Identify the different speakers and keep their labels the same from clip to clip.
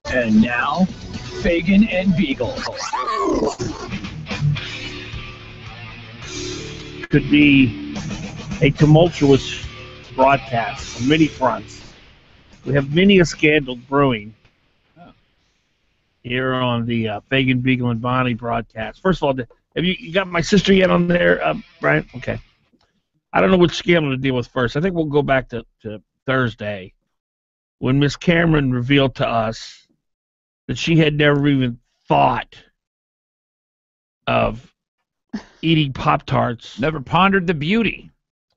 Speaker 1: And now, Fagan and Biegel.
Speaker 2: Could be a tumultuous broadcast on many fronts. We have many a scandal brewing here on the Fagan, Biegel, and Bonnie broadcast. First of all, have you got my sister yet on there, Brian? Okay. I don't know which scandal to deal with first. I think we'll go back to Thursday when Miss Cameron revealed to us that she had never even thought of eating Pop-Tarts.
Speaker 3: Never pondered the beauty.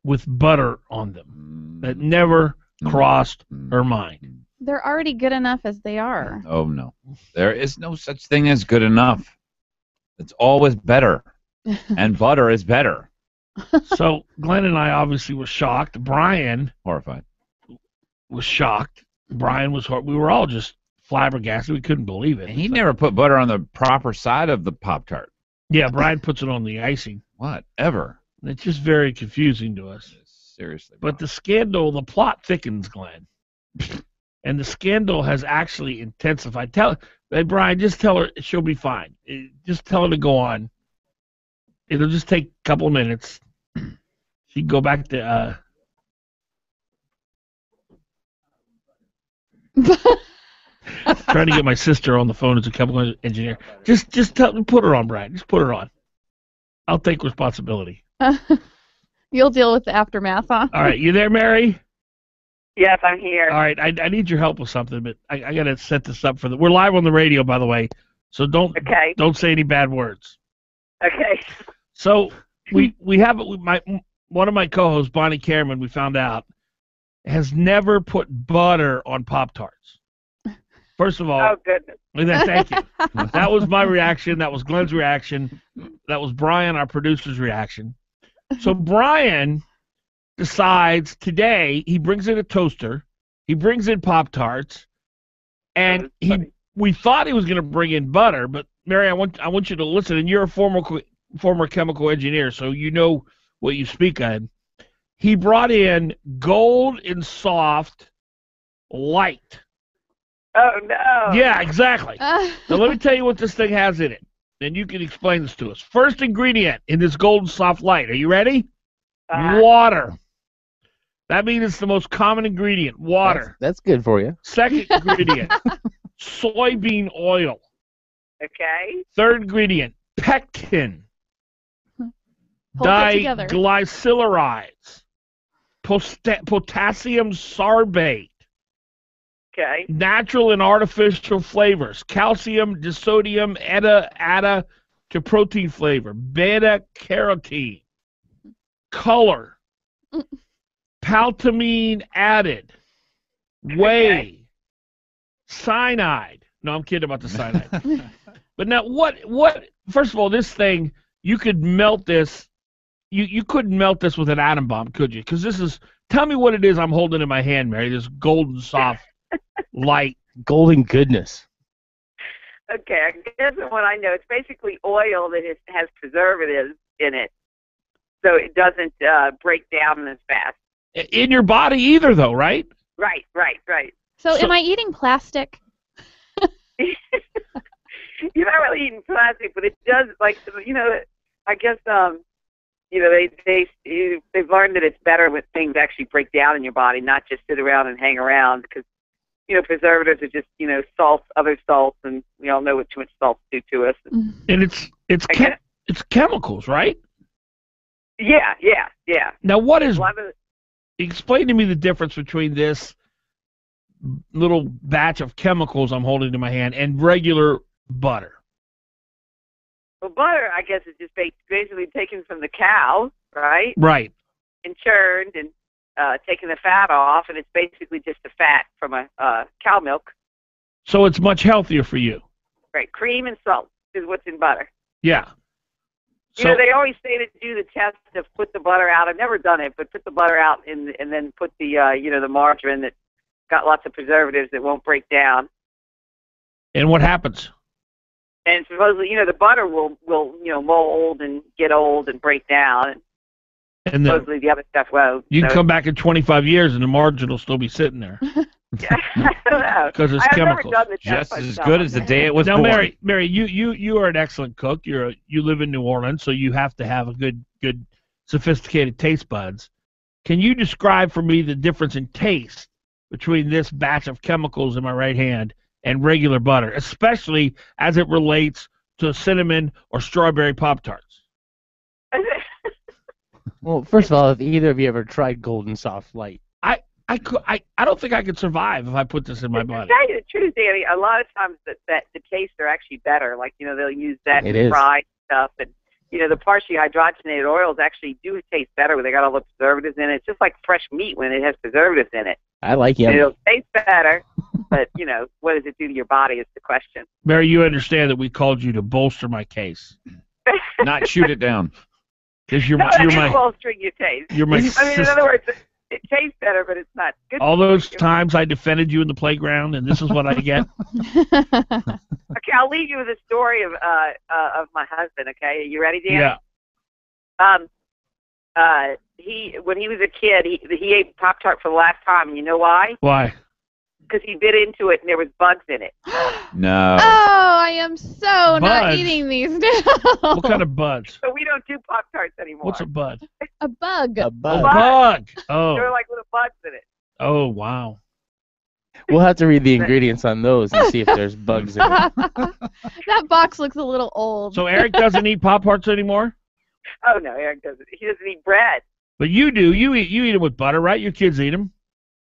Speaker 2: With butter on them. That never crossed her mind.
Speaker 4: They're already good enough as they are.
Speaker 3: Oh, no. There is no such thing as good enough. It's always better. And butter is better.
Speaker 2: So Glenn and I obviously were shocked. Brian
Speaker 3: Horrified.
Speaker 2: was shocked. Brian was we were all just flabbergasted. We couldn't believe it.
Speaker 3: And he never put butter on the proper side of the Pop-Tart.
Speaker 2: Yeah, Brian puts it on the icing.
Speaker 3: Whatever.
Speaker 2: It's just very confusing to us.
Speaker 3: Seriously.
Speaker 2: But the scandal, the plot thickens, Glenn. And the scandal has actually intensified. Hey, Brian, just tell her she'll be fine. Just tell her to go on. It'll just take a couple of minutes. She can go back to... trying to get my sister on the phone as a chemical engineer. Just put her on, Brian. Just put her on. I'll take responsibility.
Speaker 4: You'll deal with the aftermath, huh?
Speaker 2: All right, you there, Mary?
Speaker 5: Yes, I'm here.
Speaker 2: All right, I need your help with something, but I got to set this up for we're live on the radio, by the way, so don't say any bad words.
Speaker 5: Okay.
Speaker 2: So we have one of my co-hosts, Bonnie Cameron, we found out, has never put butter on Pop-Tarts. First of all,
Speaker 5: oh goodness.
Speaker 2: Thank you. That was my reaction. That was Glenn's reaction. That was Brian, our producer's reaction. So Brian decides today he brings in a toaster, he brings in Pop-Tarts, and we thought he was going to bring in butter, but Mary, I want you to listen, and you're a former chemical engineer, so you know what you speak on. He brought in Gold and Soft Light.
Speaker 5: Oh, no.
Speaker 2: Yeah, exactly. Now, let me tell you what this thing has in it, and you can explain this to us. First ingredient in this Golden Soft Light. Are you ready? Water. That means it's the most common ingredient, water.
Speaker 6: That's good for you.
Speaker 2: Second ingredient, soybean oil.
Speaker 5: Okay.
Speaker 2: Third ingredient, pectin. Diglycerides. Potassium sorbate.
Speaker 5: Okay.
Speaker 2: Natural and artificial flavors. Calcium, disodium, add to protein flavor. Beta-carotene. Color. Paltamine added. Whey. Cyanide. No, I'm kidding about the cyanide. But now, first of all, this thing, you could melt this. You couldn't melt this with an atom bomb, could you? Because tell me what it is I'm holding in my hand, Mary, this Golden Soft Light.
Speaker 6: Golden goodness.
Speaker 5: Okay, I guess what I know, it's basically oil that has preservatives in it, so it doesn't break down as fast.
Speaker 2: In your body either, though, right?
Speaker 5: Right.
Speaker 4: So am I eating plastic?
Speaker 5: You're not really eating plastic, but it does, I guess, they've learned that it's better when things actually break down in your body, not just sit around and hang around, because preservatives are just, salts, other salts, and we all know what too much salts do to us.
Speaker 2: And it's chemicals, right?
Speaker 5: Yeah.
Speaker 2: Now, explain to me the difference between this little batch of chemicals I'm holding in my hand and regular butter.
Speaker 5: Well, butter, I guess, is just basically taken from the cow, right?
Speaker 2: Right.
Speaker 5: And churned and taking the fat off, and it's basically just the fat from a cow milk.
Speaker 2: So it's much healthier for you.
Speaker 5: Right. Cream and salt is what's in butter.
Speaker 2: Yeah.
Speaker 5: So, they always say to do the test to put the butter out. I've never done it, but put the butter out and then put the the margarine that's got lots of preservatives that won't break down.
Speaker 2: And what happens?
Speaker 5: And supposedly, the butter will mold and get old and break down. And supposedly the other stuff won't.
Speaker 2: You can come back in 25 years and the margin will still be sitting there.
Speaker 5: Yeah, I don't know.
Speaker 2: Because it's
Speaker 5: I've
Speaker 2: chemicals.
Speaker 5: never done the test
Speaker 3: Just as
Speaker 5: myself.
Speaker 3: good as the day it was
Speaker 2: Now,
Speaker 3: born.
Speaker 2: Mary, you are an excellent cook. You live in New Orleans, so you have to have a good sophisticated taste buds. Can you describe for me the difference in taste between this batch of chemicals in my right hand and regular butter, especially as it relates to cinnamon or strawberry Pop-Tarts?
Speaker 6: Well, first of all, have either of you ever tried Golden Soft Light?
Speaker 2: I don't think I could survive if I put this in my
Speaker 5: To
Speaker 2: body.
Speaker 5: tell you the truth, Danny, a lot of times that the tastes are actually better. Like, they'll use that
Speaker 6: It
Speaker 5: in
Speaker 6: is.
Speaker 5: fried stuff. And, the partially hydrogenated oils actually do taste better when they got all the preservatives in it. It's just like fresh meat when it has preservatives in it.
Speaker 6: I like
Speaker 5: And
Speaker 6: yum.
Speaker 5: it'll taste better, but, what does it do to your body is the question.
Speaker 2: Mary, you understand that we called you to bolster my case.
Speaker 3: Not shoot it down.
Speaker 2: Because
Speaker 5: No, that's bolstering your taste.
Speaker 2: you're my
Speaker 5: I mean, in
Speaker 2: sister.
Speaker 5: other words, it tastes better, but it's not good.
Speaker 2: All those times I defended you in the playground, and this is what I get.
Speaker 5: Okay, I'll leave you with a story of my husband. Okay, are you ready, Dan?
Speaker 2: Yeah.
Speaker 5: When he was a kid, he ate Pop-Tart for the last time. And you know why?
Speaker 2: Why?
Speaker 5: Because he bit into it and there was bugs in it.
Speaker 3: No.
Speaker 4: Oh, I am so not
Speaker 2: Buds?
Speaker 4: eating these now.
Speaker 2: What kind of buds?
Speaker 5: So we don't do Pop-Tarts anymore.
Speaker 2: What's a bud?
Speaker 4: A bug.
Speaker 6: A
Speaker 2: A
Speaker 6: bug.
Speaker 2: bug.
Speaker 5: They're
Speaker 2: Oh.
Speaker 5: like little bugs in it.
Speaker 2: Oh, wow.
Speaker 6: We'll have to read the ingredients on those and see if there's bugs in it.
Speaker 4: That box looks a little old.
Speaker 2: So Eric doesn't eat Pop-Tarts anymore?
Speaker 5: Oh no, Eric doesn't. He doesn't eat bread.
Speaker 2: But you do. You eat them with butter, right? Your kids eat them.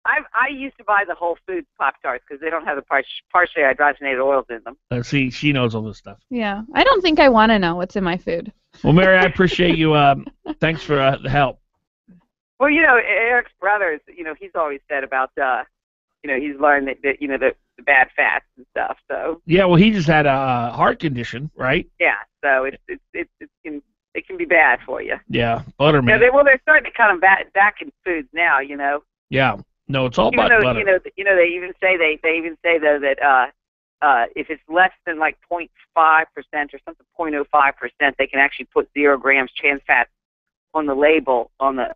Speaker 5: I used to buy the Whole Foods Pop-Tarts because they don't have the partially hydrogenated oils in them.
Speaker 2: See, she knows all this stuff.
Speaker 4: Yeah, I don't think I want to know what's in my food.
Speaker 2: Well, Mary, I appreciate you. Thanks for the help.
Speaker 5: Well, Eric's brothers, he's always said about, he's learned that the bad fats and stuff. So
Speaker 2: Yeah, well, he just had a heart condition, right?
Speaker 5: yeah, so it can be bad for you.
Speaker 2: Yeah, butter, man.
Speaker 5: They're starting to cut them back in foods now.
Speaker 2: Yeah. No, it's all
Speaker 5: Even
Speaker 2: about
Speaker 5: though
Speaker 2: butter.
Speaker 5: they even say though that if it's less than like 0.5% or something 0.05%, they can actually put 0 grams trans fat on the label on the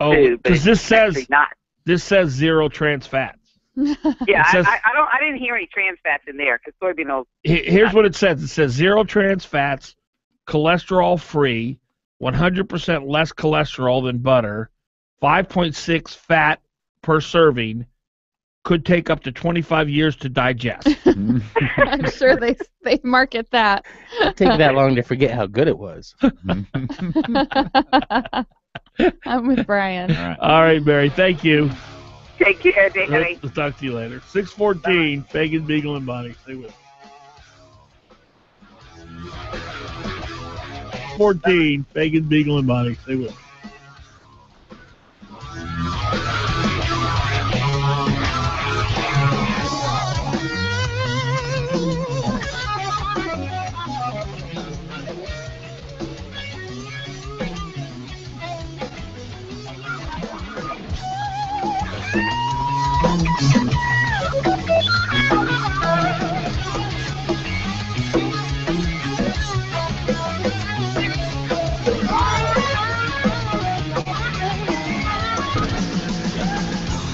Speaker 2: Oh,
Speaker 5: food. But
Speaker 2: because this
Speaker 5: it's actually
Speaker 2: says
Speaker 5: not.
Speaker 2: this says 0 trans fats.
Speaker 5: Yeah,
Speaker 2: it says-
Speaker 5: I didn't hear any trans fats in there because soybean oil.
Speaker 2: Here's what it says. It says 0 trans fats, cholesterol free, 100% less cholesterol than butter, 5.6 fat per serving, could take up to 25 years to digest.
Speaker 4: I'm sure they market that.
Speaker 6: It'd take that long to forget how good it was.
Speaker 4: I'm with Brian.
Speaker 3: All right.
Speaker 2: All right, Mary. Thank you.
Speaker 5: Take care, Danny.
Speaker 2: We'll talk to you later. 614, Fagan, Biegel, and Bonnie. Stay with us. 14, Fagan, Biegel, and Bonnie. Stay with us.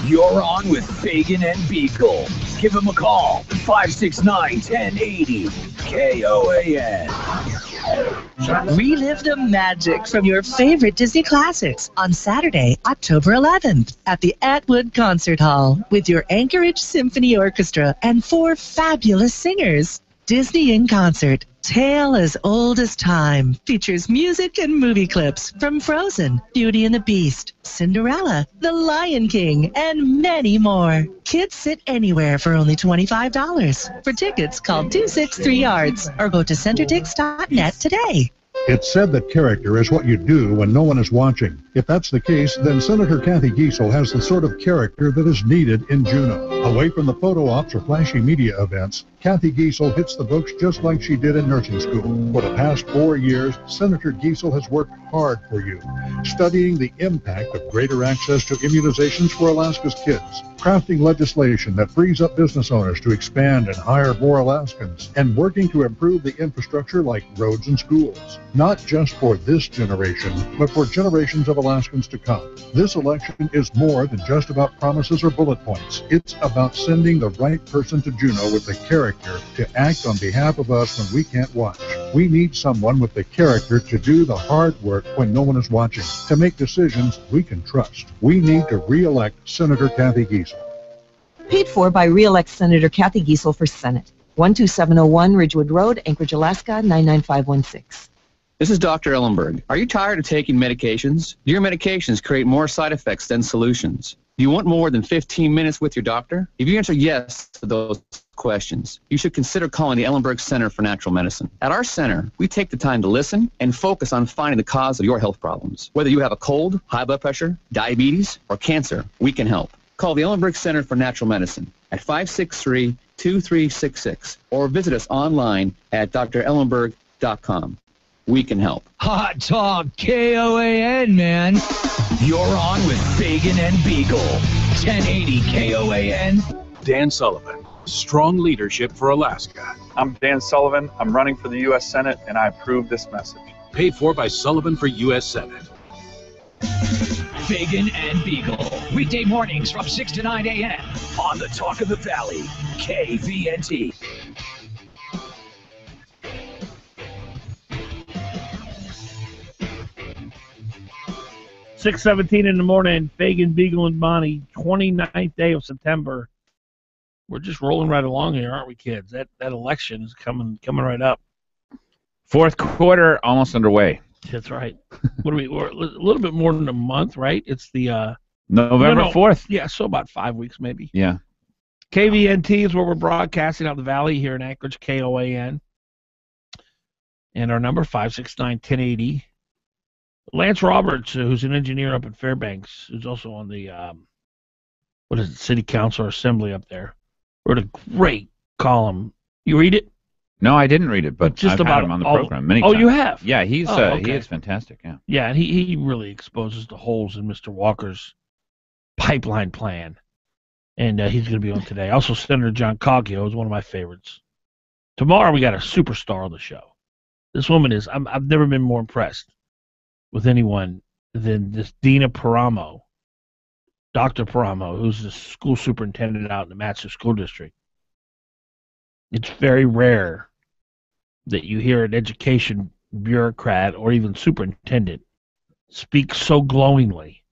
Speaker 1: You're on with Fagan and Biegel. Give him a call, 569-1080, KOAN.
Speaker 7: Relive the magic from your favorite Disney classics on Saturday, October 11th at the Atwood Concert Hall with your Anchorage Symphony Orchestra and 4 fabulous singers. Disney in Concert, Tale as Old as Time, features music and movie clips from Frozen, Beauty and the Beast, Cinderella, The Lion King, and many more. Kids sit anywhere for only $25. For tickets, call 263-ARTS or go to centertix.net today.
Speaker 8: It's said that character is what you do when no one is watching. If that's the case, then Senator Kathy Giesel has the sort of character that is needed in Juneau. Away from the photo ops or flashy media events, Kathy Giesel hits the books just like she did in nursing school. For the past 4 years, Senator Giesel has worked hard for you, studying the impact of greater access to immunizations for Alaska's kids, crafting legislation that frees up business owners to expand and hire more Alaskans, and working to improve the infrastructure like roads and schools. Not just for this generation, but for generations of Alaskans to come. This election is more than just about promises or bullet points. It's about sending the right person to Juneau with the character to act on behalf of us when we can't watch. We need someone with the character to do the hard work when no one is watching, to make decisions we can trust. We need to re-elect Senator Kathy Giesel.
Speaker 9: Paid for by re-elect Senator Kathy Giesel for Senate. 12701 Ridgewood Road, Anchorage, Alaska, 99516.
Speaker 10: This is Dr. Ellenberg. Are you tired of taking medications? Do your medications create more side effects than solutions? Do you want more than 15 minutes with your doctor? If you answer yes to those questions, you should consider calling the Ellenberg Center for Natural Medicine. At our center, we take the time to listen and focus on finding the cause of your health problems. Whether you have a cold, high blood pressure, diabetes, or cancer, we can help. Call the Ellenberg Center for Natural Medicine at 563-2366 or visit us online at drellenberg.com. We can help.
Speaker 1: Hot Talk KOAN, man. You're on with Fagan and Biegel. 1080 KOAN.
Speaker 11: Dan Sullivan, strong leadership for Alaska.
Speaker 12: I'm Dan Sullivan. I'm running for the U.S. Senate, and I approve this message.
Speaker 11: Paid for by Sullivan for U.S. Senate.
Speaker 1: Fagan and Biegel. Weekday mornings from 6 to 9 a.m. on the Talk of the Valley. KVNT.
Speaker 2: .17 in the morning, Fagan, Biegel, and Bonnie, 29th day of September. We're just rolling right along here, aren't we, kids? That election is coming right up.
Speaker 3: Fourth quarter almost underway.
Speaker 2: That's right. What are we? We're a little bit more than a month, right? It's the
Speaker 3: November 4th.
Speaker 2: Yeah, so about 5 weeks maybe.
Speaker 3: Yeah.
Speaker 2: KVNT is where we're broadcasting out the valley here in Anchorage, KOAN. And our number 569-1080. Lance Roberts, who's an engineer up in Fairbanks, who's also on the city council or assembly up there, wrote a great column. You read it?
Speaker 3: No, I didn't read it, but
Speaker 2: just
Speaker 3: I've
Speaker 2: about
Speaker 3: had him on the program many times.
Speaker 2: Oh, you have?
Speaker 3: Yeah, he
Speaker 2: okay.
Speaker 3: is fantastic. Yeah.
Speaker 2: Yeah, and he really exposes the holes in Mr. Walker's pipeline plan, and he's going to be on today. Also, Senator John Coggio is one of my favorites. Tomorrow we got a superstar on the show. This woman is. I've never been more impressed with anyone than this Dina Paramo, Dr. Paramo, who's the school superintendent out in the Matsu School District. It's very rare that you hear an education bureaucrat or even superintendent speak so glowingly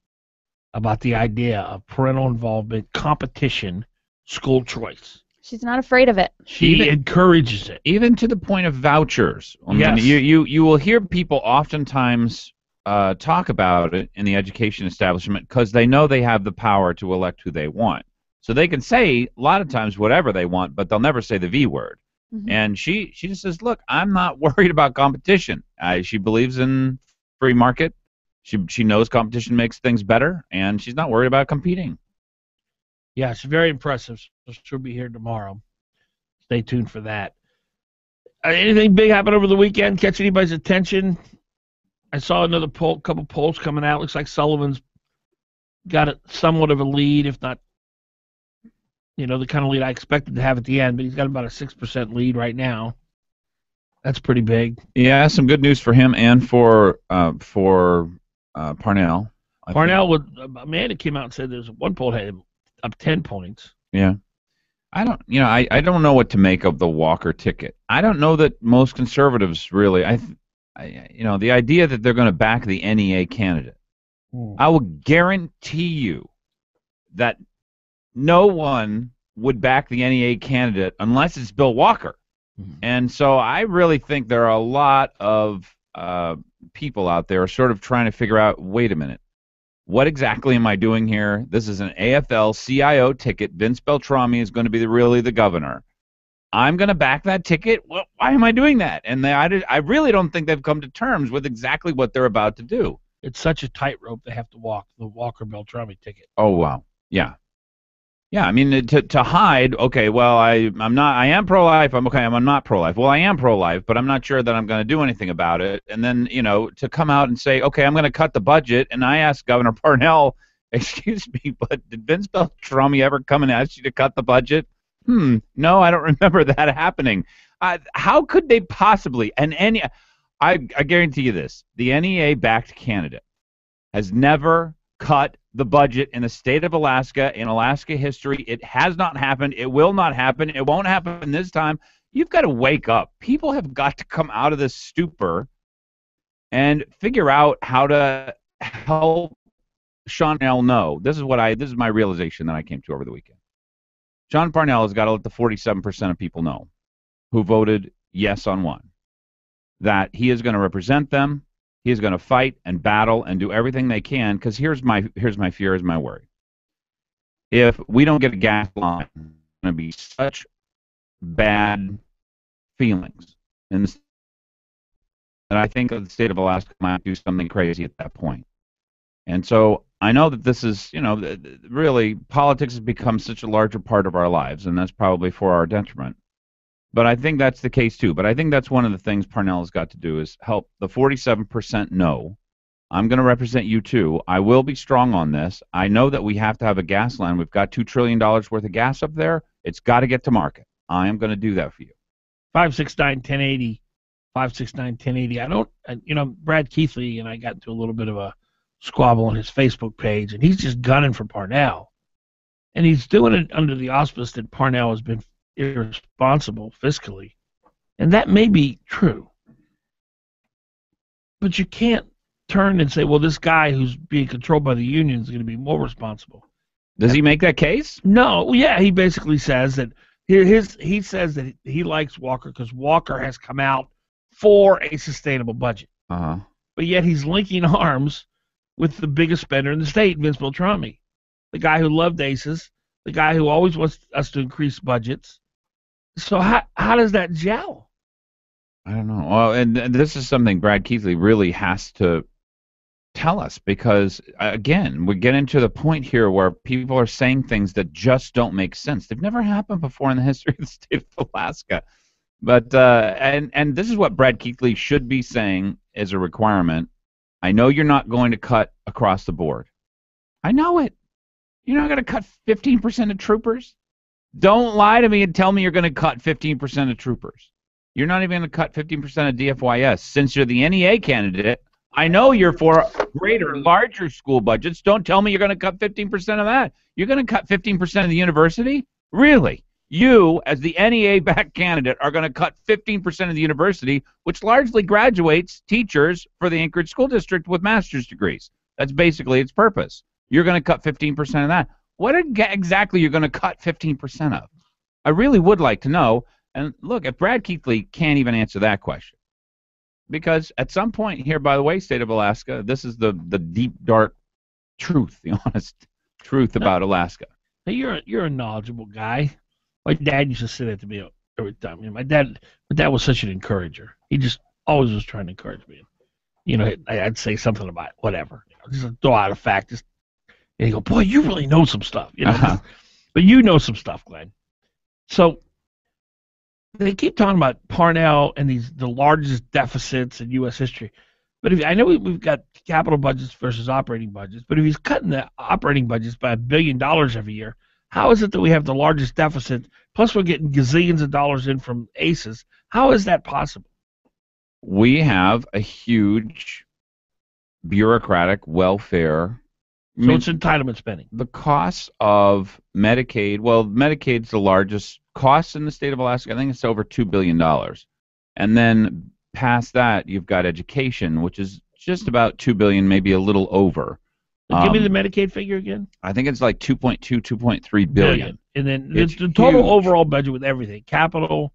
Speaker 2: about the idea of parental involvement, competition, school choice.
Speaker 4: She's not afraid of it.
Speaker 2: She encourages it.
Speaker 3: Even to the point of vouchers. I mean,
Speaker 2: Yes.
Speaker 3: you will hear people oftentimes talk about it in the education establishment because they know they have the power to elect who they want. So they can say a lot of times whatever they want, but they'll never say the V word. Mm-hmm. And she just says, look, I'm not worried about competition. She believes in free market. She knows competition makes things better, and she's not worried about competing.
Speaker 2: Yeah, it's very impressive. So she'll be here tomorrow. Stay tuned for that. Anything big happen over the weekend? Catch anybody's attention? I saw another couple polls coming out. Looks like Sullivan's got somewhat of a lead, if not, the kind of lead I expected to have at the end, but he's got about a 6% lead right now. That's pretty big.
Speaker 3: Yeah, some good news for him and for Parnell.
Speaker 2: Amanda came out and said there's one poll had him up 10 points.
Speaker 3: Yeah. I don't know what to make of the Walker ticket. I don't know that most conservatives really. The idea that they're going to back the NEA candidate. I will guarantee you that no one would back the NEA candidate unless it's Bill Walker. Mm-hmm. And so I really think there are a lot of people out there sort of trying to figure out, wait a minute, what exactly am I doing here? This is an AFL-CIO ticket. Vince Beltrami is going to be really the governor. I'm going to back that ticket? Well, why am I doing that? And I really don't think they've come to terms with exactly what they're about to do.
Speaker 2: It's such a tightrope they have to walk, the Walker-Beltrami ticket.
Speaker 3: Oh, wow. Yeah. Yeah, I mean, to hide, okay, well, I am pro-life, I'm not pro-life. Well, I am pro-life, but I'm not sure that I'm going to do anything about it. And then, to come out and say, okay, I'm going to cut the budget, and I asked Governor Parnell, excuse me, but did Vince Beltrami ever come and ask you to cut the budget? No, I don't remember that happening. How could they possibly, I guarantee you this, the NEA-backed candidate has never cut the budget in the state of Alaska, in Alaska history. It has not happened. It will not happen. It won't happen this time. You've got to wake up. People have got to come out of this stupor and figure out how to help Sean Parnell know. This is my realization that I came to over the weekend. Sean Parnell has got to let the 47% of people know who voted yes on one that he is going to represent them. He is going to fight and battle and do everything they can, because here's my fear, here's my worry. If we don't get a gas line, it's going to be such bad feelings and I think the state of Alaska might do something crazy at that point. And so I know that this is, really politics has become such a larger part of our lives, and that's probably for our detriment. But I think that's the case too. But I think that's one of the things Parnell has got to do is help the 47% know, I'm going to represent you too. I will be strong on this. I know that we have to have a gas line. We've got $2 trillion worth of gas up there. It's got to get to market. I am going to do that for you.
Speaker 2: 569-1080. 569-1080. Brad Keithley and I got into a little bit of a squabble on his Facebook page, and he's just gunning for Parnell. And he's doing it under the auspice that Parnell has been irresponsible fiscally. And that may be true. But you can't turn and say, well, this guy who's being controlled by the union is going to be more responsible.
Speaker 3: Does he make that case?
Speaker 2: No. Yeah, he basically says that he says that he likes Walker because Walker has come out for a sustainable budget.
Speaker 3: Uh-huh.
Speaker 2: But yet he's linking arms with the biggest spender in the state, Vince Beltrami, the guy who loved ACES, the guy who always wants us to increase budgets. So how does that gel?
Speaker 3: I don't know. Well, and this is something Brad Keithley really has to tell us, because, again, we get into the point here where people are saying things that just don't make sense. They've never happened before in the history of the state of Alaska. But and this is what Brad Keithley should be saying as a requirement. I know you're not going to cut across the board. I know it. You're not going to cut 15% of troopers. Don't lie to me and tell me you're going to cut 15% of troopers. You're not even going to cut 15% of DFYS. Since you're the NEA candidate, I know you're for greater, larger school budgets. Don't tell me you're going to cut 15% of that. You're going to cut 15% of the university? Really? You, as the NEA-backed candidate, are going to cut 15% of the university, which largely graduates teachers for the Anchorage School District with master's degrees. That's basically its purpose. You're going to cut 15% of that. What exactly you're going to cut 15% of? I really would like to know. And look, if Brad Keithley can't even answer that question, because at some point here, by the way, state of Alaska, this is the deep, dark truth, the honest truth about Alaska.
Speaker 2: Hey, you're a knowledgeable guy. My dad used to say that to me every time. My dad was such an encourager. He just always was trying to encourage me. I'd say something about whatever. Just throw out a fact. And he'd go, boy, you really know some stuff. But you know some stuff, Glenn. So they keep talking about Parnell and the largest deficits in U.S. history. But I know we've got capital budgets versus operating budgets, but if he's cutting the operating budgets by $1 billion every year, how is it that we have the largest deficit, plus we're getting gazillions of dollars in from ACES? How is that possible?
Speaker 3: We have a huge bureaucratic welfare.
Speaker 2: So it's entitlement spending.
Speaker 3: The costs of Medicaid, well, Medicaid's the largest cost in the state of Alaska. I think it's over $2 billion. And then past that, you've got education, which is just about $2 billion, maybe a little over.
Speaker 2: Give me the Medicaid figure again.
Speaker 3: I think it's like 2.3 billion.
Speaker 2: And then the total overall budget with everything, capital,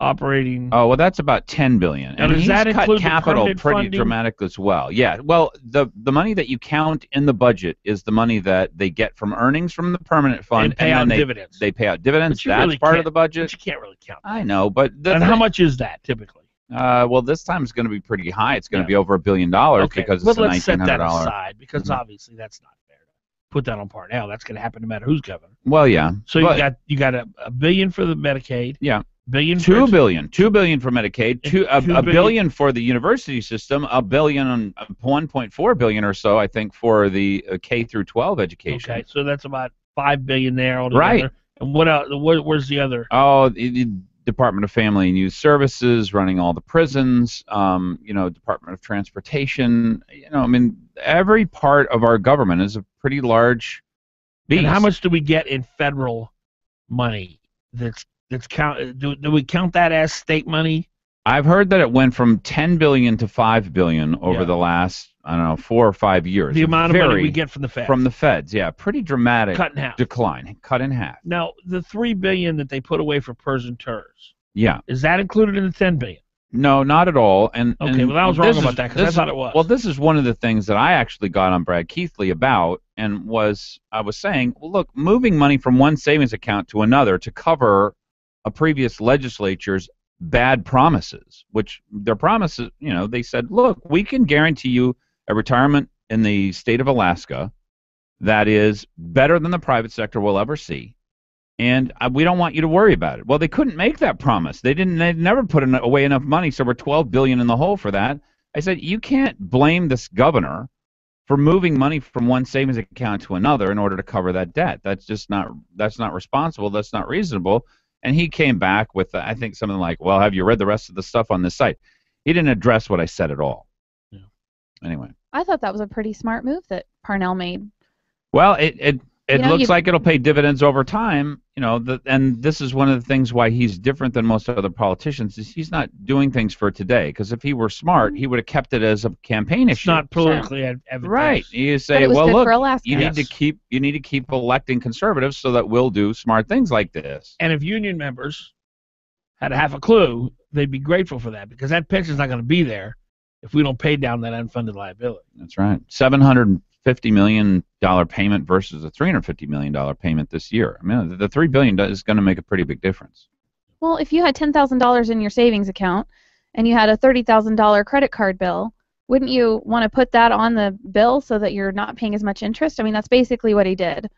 Speaker 2: operating.
Speaker 3: Oh, well, that's about $10 billion.
Speaker 2: Now, does that include
Speaker 3: capital
Speaker 2: the
Speaker 3: pretty
Speaker 2: funding?
Speaker 3: dramatically as well? Yeah. Well, the money that you count in the budget is the money that they get from earnings from the permanent fund,
Speaker 2: and dividends.
Speaker 3: They pay out dividends. That's
Speaker 2: really
Speaker 3: part of the budget.
Speaker 2: But you can't really count that.
Speaker 3: I know, but
Speaker 2: and how much is that typically?
Speaker 3: Well, this time it's going to be pretty high. It's going to be over $1 billion because it's a $1,900.
Speaker 2: Let's set that aside because obviously that's not fair to put that on Parnell. That's going to happen no matter who's governor.
Speaker 3: Well, yeah.
Speaker 2: So you got a billion for the Medicaid.
Speaker 3: Yeah.
Speaker 2: $2
Speaker 3: billion. $2 billion for Medicaid. $1 billion for the university system. $1.4 billion or so, I think, for the K through 12 education.
Speaker 2: Okay, so that's about $5 billion there altogether.
Speaker 3: Right.
Speaker 2: And what else? Where's the other?
Speaker 3: Oh, Department of Family and Youth Services, running all the prisons, Department of Transportation. I mean, every part of our government is a pretty large beast.
Speaker 2: And how much do we get in federal money? Do we count that as state money?
Speaker 3: I've heard that it went from $10 billion to $5 billion over the last, 4 or 5 years.
Speaker 2: The amount of money we get from the Feds.
Speaker 3: From the Feds, yeah. Pretty dramatic
Speaker 2: cut in half.
Speaker 3: Decline. Cut in half.
Speaker 2: Now, the $3 billion that they put away for PERS and TERS,
Speaker 3: yeah,
Speaker 2: is that included in the $10 billion?
Speaker 3: No, not at all. And
Speaker 2: well, I was wrong about that because I thought it was.
Speaker 3: Well, this is one of the things that I actually got on Brad Keithley about, and I was saying, well, look, moving money from one savings account to another to cover a previous legislature's bad promises, which their promises, they said, look, we can guarantee you a retirement in the state of Alaska that is better than the private sector will ever see, and we don't want you to worry about it. Well, they couldn't make that promise. They never put away enough money, so we're $12 billion in the hole for that. I said, you can't blame this governor for moving money from one savings account to another in order to cover that debt. That's not responsible. That's not reasonable. And he came back with, I think, something like, well, have you read the rest of the stuff on this site? He didn't address what I said at all. Yeah. Anyway.
Speaker 4: I thought that was a pretty smart move that Parnell made.
Speaker 3: Well, it looks like it'll pay dividends over time, and this is one of the things why he's different than most other politicians, is he's not doing things for today, because if he were smart, he would have kept it as a campaign issue.
Speaker 2: It's not politically advantageous.
Speaker 3: Right. You say, well, look, you need to keep electing conservatives so that we'll do smart things like this.
Speaker 2: And if union members had half a clue, they'd be grateful for that, because that pension's not going to be there if we don't pay down that unfunded liability.
Speaker 3: That's right. $750 million payment versus a $350 million payment this year. I mean, the $3 billion is going to make a pretty big difference.
Speaker 4: Well, if you had $10,000 in your savings account and you had a $30,000 credit card bill, wouldn't you want to put that on the bill so that you're not paying as much interest? I mean, that's basically what he did.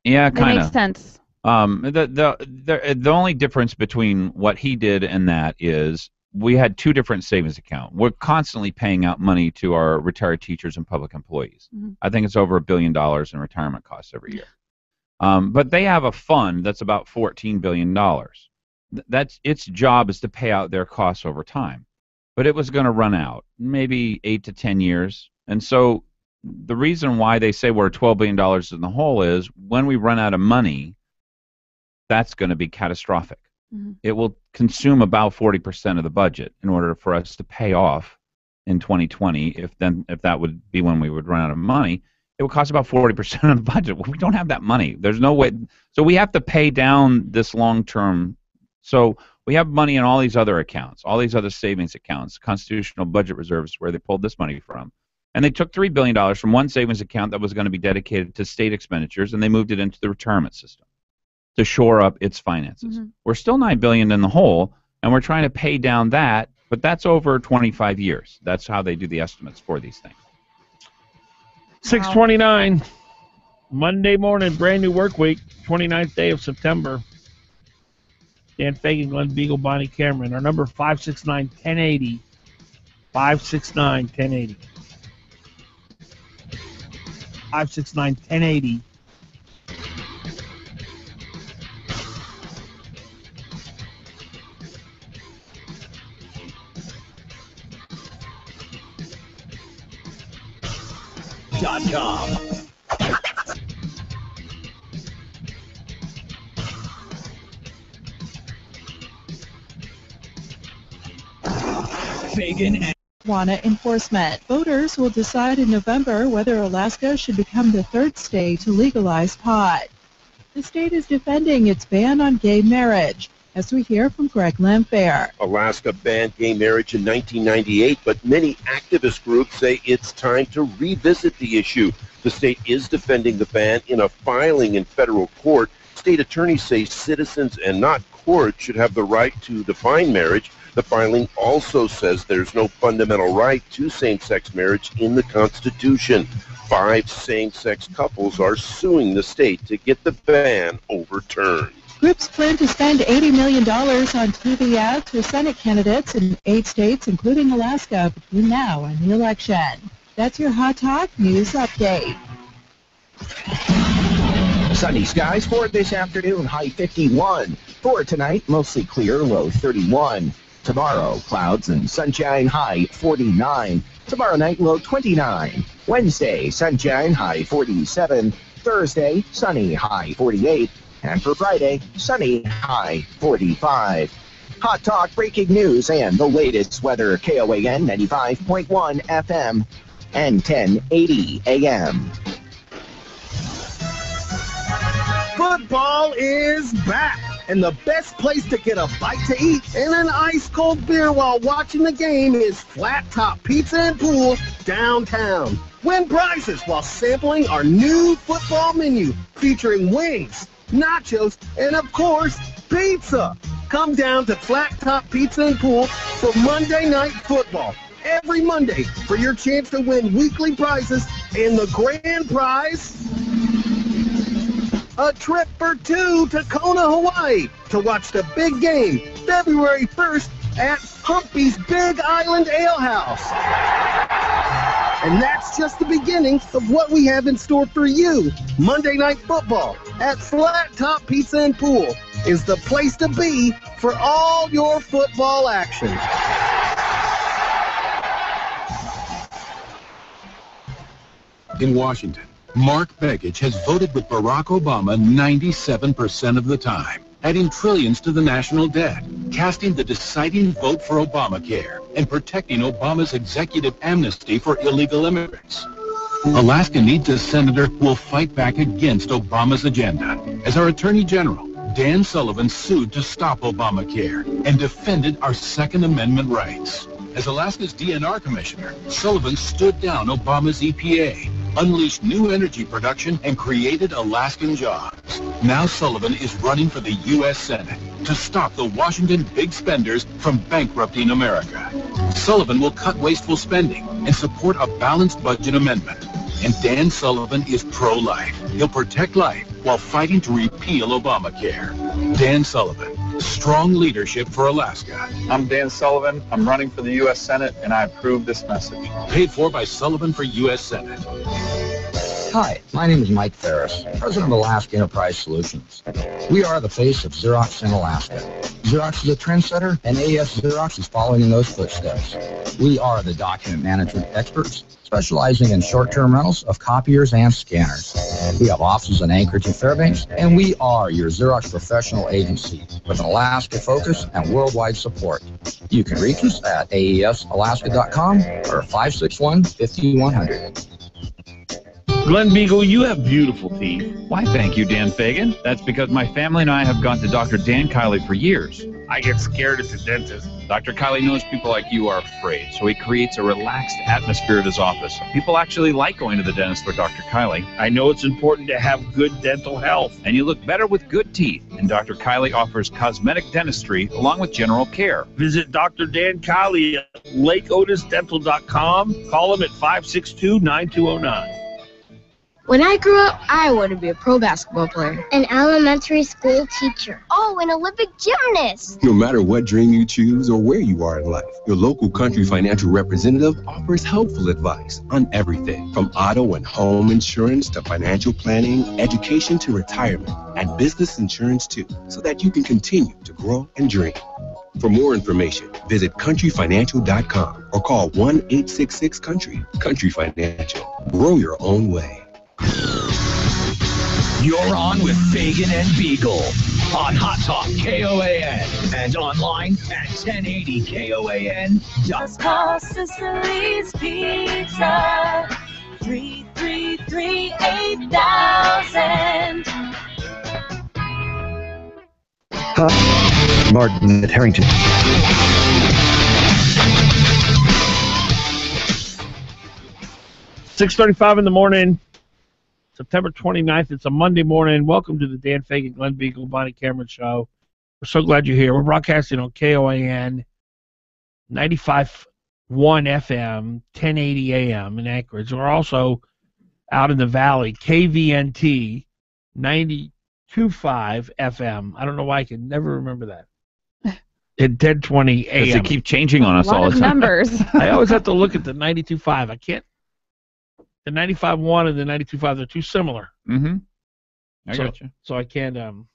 Speaker 3: Yeah, kind of.
Speaker 4: It makes sense.
Speaker 3: The only difference between what he did and that is we had two different savings accounts. We're constantly paying out money to our retired teachers and public employees. Mm-hmm. I think it's over $1 billion in retirement costs every year. But they have a fund that's about $14 billion. That's its job is to pay out their costs over time. But it was going to run out, maybe 8 to 10 years. And so the reason why they say we're $12 billion in the hole is when we run out of money, that's going to be catastrophic. Mm-hmm. It will consume about 40% of the budget in order for us to pay off in 2020. If that would be when we would run out of money, it would cost about 40% of the budget. Well, we don't have that money. There's no way. So we have to pay down this long-term. So we have money in all these other accounts, all these other savings accounts, constitutional budget reserves, where they pulled this money from. And they took $3 billion from one savings account that was going to be dedicated to state expenditures, and they moved it into the retirement system to shore up its finances. Mm-hmm. We're still $9 billion in the hole, and we're trying to pay down that, but that's over 25 years. That's how they do the estimates for these things.
Speaker 2: 6:29, Monday morning, brand new work week, 29th day of September. Dan Fagan, Glen Biegel, Bonnie Cameron. Our number 569-1080. 569-1080. 569-1080.
Speaker 1: .com. Fagan and
Speaker 13: marijuana enforcement. Voters will decide in November whether Alaska should become the third state to legalize pot. The state is defending its ban on gay marriage, as we hear from Greg Lamphere.
Speaker 14: Alaska banned gay marriage in 1998, but many activist groups say it's time to revisit the issue. The state is defending the ban in a filing in federal court. State attorneys say citizens and not courts should have the right to define marriage. The filing also says there's no fundamental right to same-sex marriage in the Constitution. 5 same-sex couples are suing the state to get the ban overturned.
Speaker 13: Groups plan to spend $80 million on TV ads for Senate candidates in 8 states, including Alaska, between now and the election. That's your Hot Talk News Update.
Speaker 15: Sunny skies for this afternoon, high 51. For tonight, mostly clear, low 31. Tomorrow, clouds and sunshine, high 49. Tomorrow night, low 29. Wednesday, sunshine, high 47. Thursday, sunny, high 48. And for Friday, sunny, high 45. Hot Talk, breaking news, and the latest weather. KOAN 95.1 FM and 1080 AM.
Speaker 16: Football is back, and the best place to get a bite to eat and an ice-cold beer while watching the game is Flat Top Pizza and Pool downtown. Win prizes while sampling our new football menu featuring wings, nachos, and of course, pizza. Come down to Flat Top Pizza and Pool for Monday Night Football every Monday for your chance to win weekly prizes and the grand prize, a trip for two to Kona, Hawaii to watch the big game February 1st at Humpy's Big Island Ale House. And that's just the beginning of what we have in store for you. Monday Night Football at Flat Top Pizza and Pool is the place to be for all your football action.
Speaker 11: In Washington, Mark Begich has voted with Barack Obama 97% of the time, adding trillions to the national debt, casting the deciding vote for Obamacare, and protecting Obama's executive amnesty for illegal immigrants. Alaska needs a senator who will fight back against Obama's agenda. As our Attorney General, Dan Sullivan sued to stop Obamacare and defended our Second Amendment rights. As Alaska's DNR Commissioner, Sullivan stood down Obama's EPA, unleashed new energy production, and created Alaskan jobs. Now Sullivan is running for the U.S. Senate to stop the Washington big spenders from bankrupting America. Sullivan will cut wasteful spending and support a balanced budget amendment. And Dan Sullivan is pro-life. He'll protect life while fighting to repeal Obamacare. Dan Sullivan, strong leadership for Alaska.
Speaker 12: I'm Dan Sullivan. I'm running for the U.S. Senate, and I approve this message.
Speaker 11: Paid for by Sullivan for U.S. Senate.
Speaker 17: Hi, my name is Mike Ferris, president of Alaska Enterprise Solutions. We are the face of Xerox in Alaska. Xerox is a trendsetter, and AES Xerox is following in those footsteps. We are the document management experts, specializing in short-term rentals of copiers and scanners. We have offices in Anchorage and Fairbanks, and we are your Xerox professional agency with an Alaska focus and worldwide support. You can reach us at aesalaska.com or 561-5100.
Speaker 2: Glen Biegel, you have beautiful teeth.
Speaker 3: Why, thank you, Dan Fagan. That's because my family and I have gone to Dr. Dan Kiley for years.
Speaker 2: I get scared at the dentist.
Speaker 3: Dr. Kiley knows people like you are afraid, so he creates a relaxed atmosphere at his office. People actually like going to the dentist for Dr. Kiley.
Speaker 2: I know it's important to have good dental health.
Speaker 3: And you look better with good teeth. And Dr. Kiley offers cosmetic dentistry along with general care.
Speaker 2: Visit Dr. Dan Kiley at lakeotisdental.com. Call him at 562-9209.
Speaker 18: When I grew up, I wanted to be a pro basketball player.
Speaker 19: An elementary school teacher. Oh, an Olympic gymnast.
Speaker 20: No matter what dream you choose or where you are in life, your local Country Financial representative offers helpful advice on everything from auto and home insurance to financial planning, education to retirement, and business insurance too, so that you can continue to grow and dream. For more information, visit countryfinancial.com or call 1-866-COUNTRY. Country Financial. Grow your own way.
Speaker 1: You're on with Fagan and Biegel on Hot Talk KOAN and online at 1080KOAN.
Speaker 21: Just call Sicily's Pizza 333-8000.
Speaker 22: Martin at Harrington.
Speaker 2: $6:35 in the morning. September 29th. It's a Monday morning. Welcome to the Dan Fagan, Glen Biegel, Bonnie Cameron Show. We're so glad you're here. We're broadcasting on KOAN 95.1 FM, 1080 AM in Anchorage. We're also out in the valley, KVNT 92.5 FM. I don't know why I can never remember that. At 1020 AM.
Speaker 3: Because they keep changing on us all the time.
Speaker 4: Numbers.
Speaker 2: I always have to look at the 92.5. I can't. The 95.1 and the 92.5, they're too similar.
Speaker 3: Mm-hmm. I got you.
Speaker 2: So I can't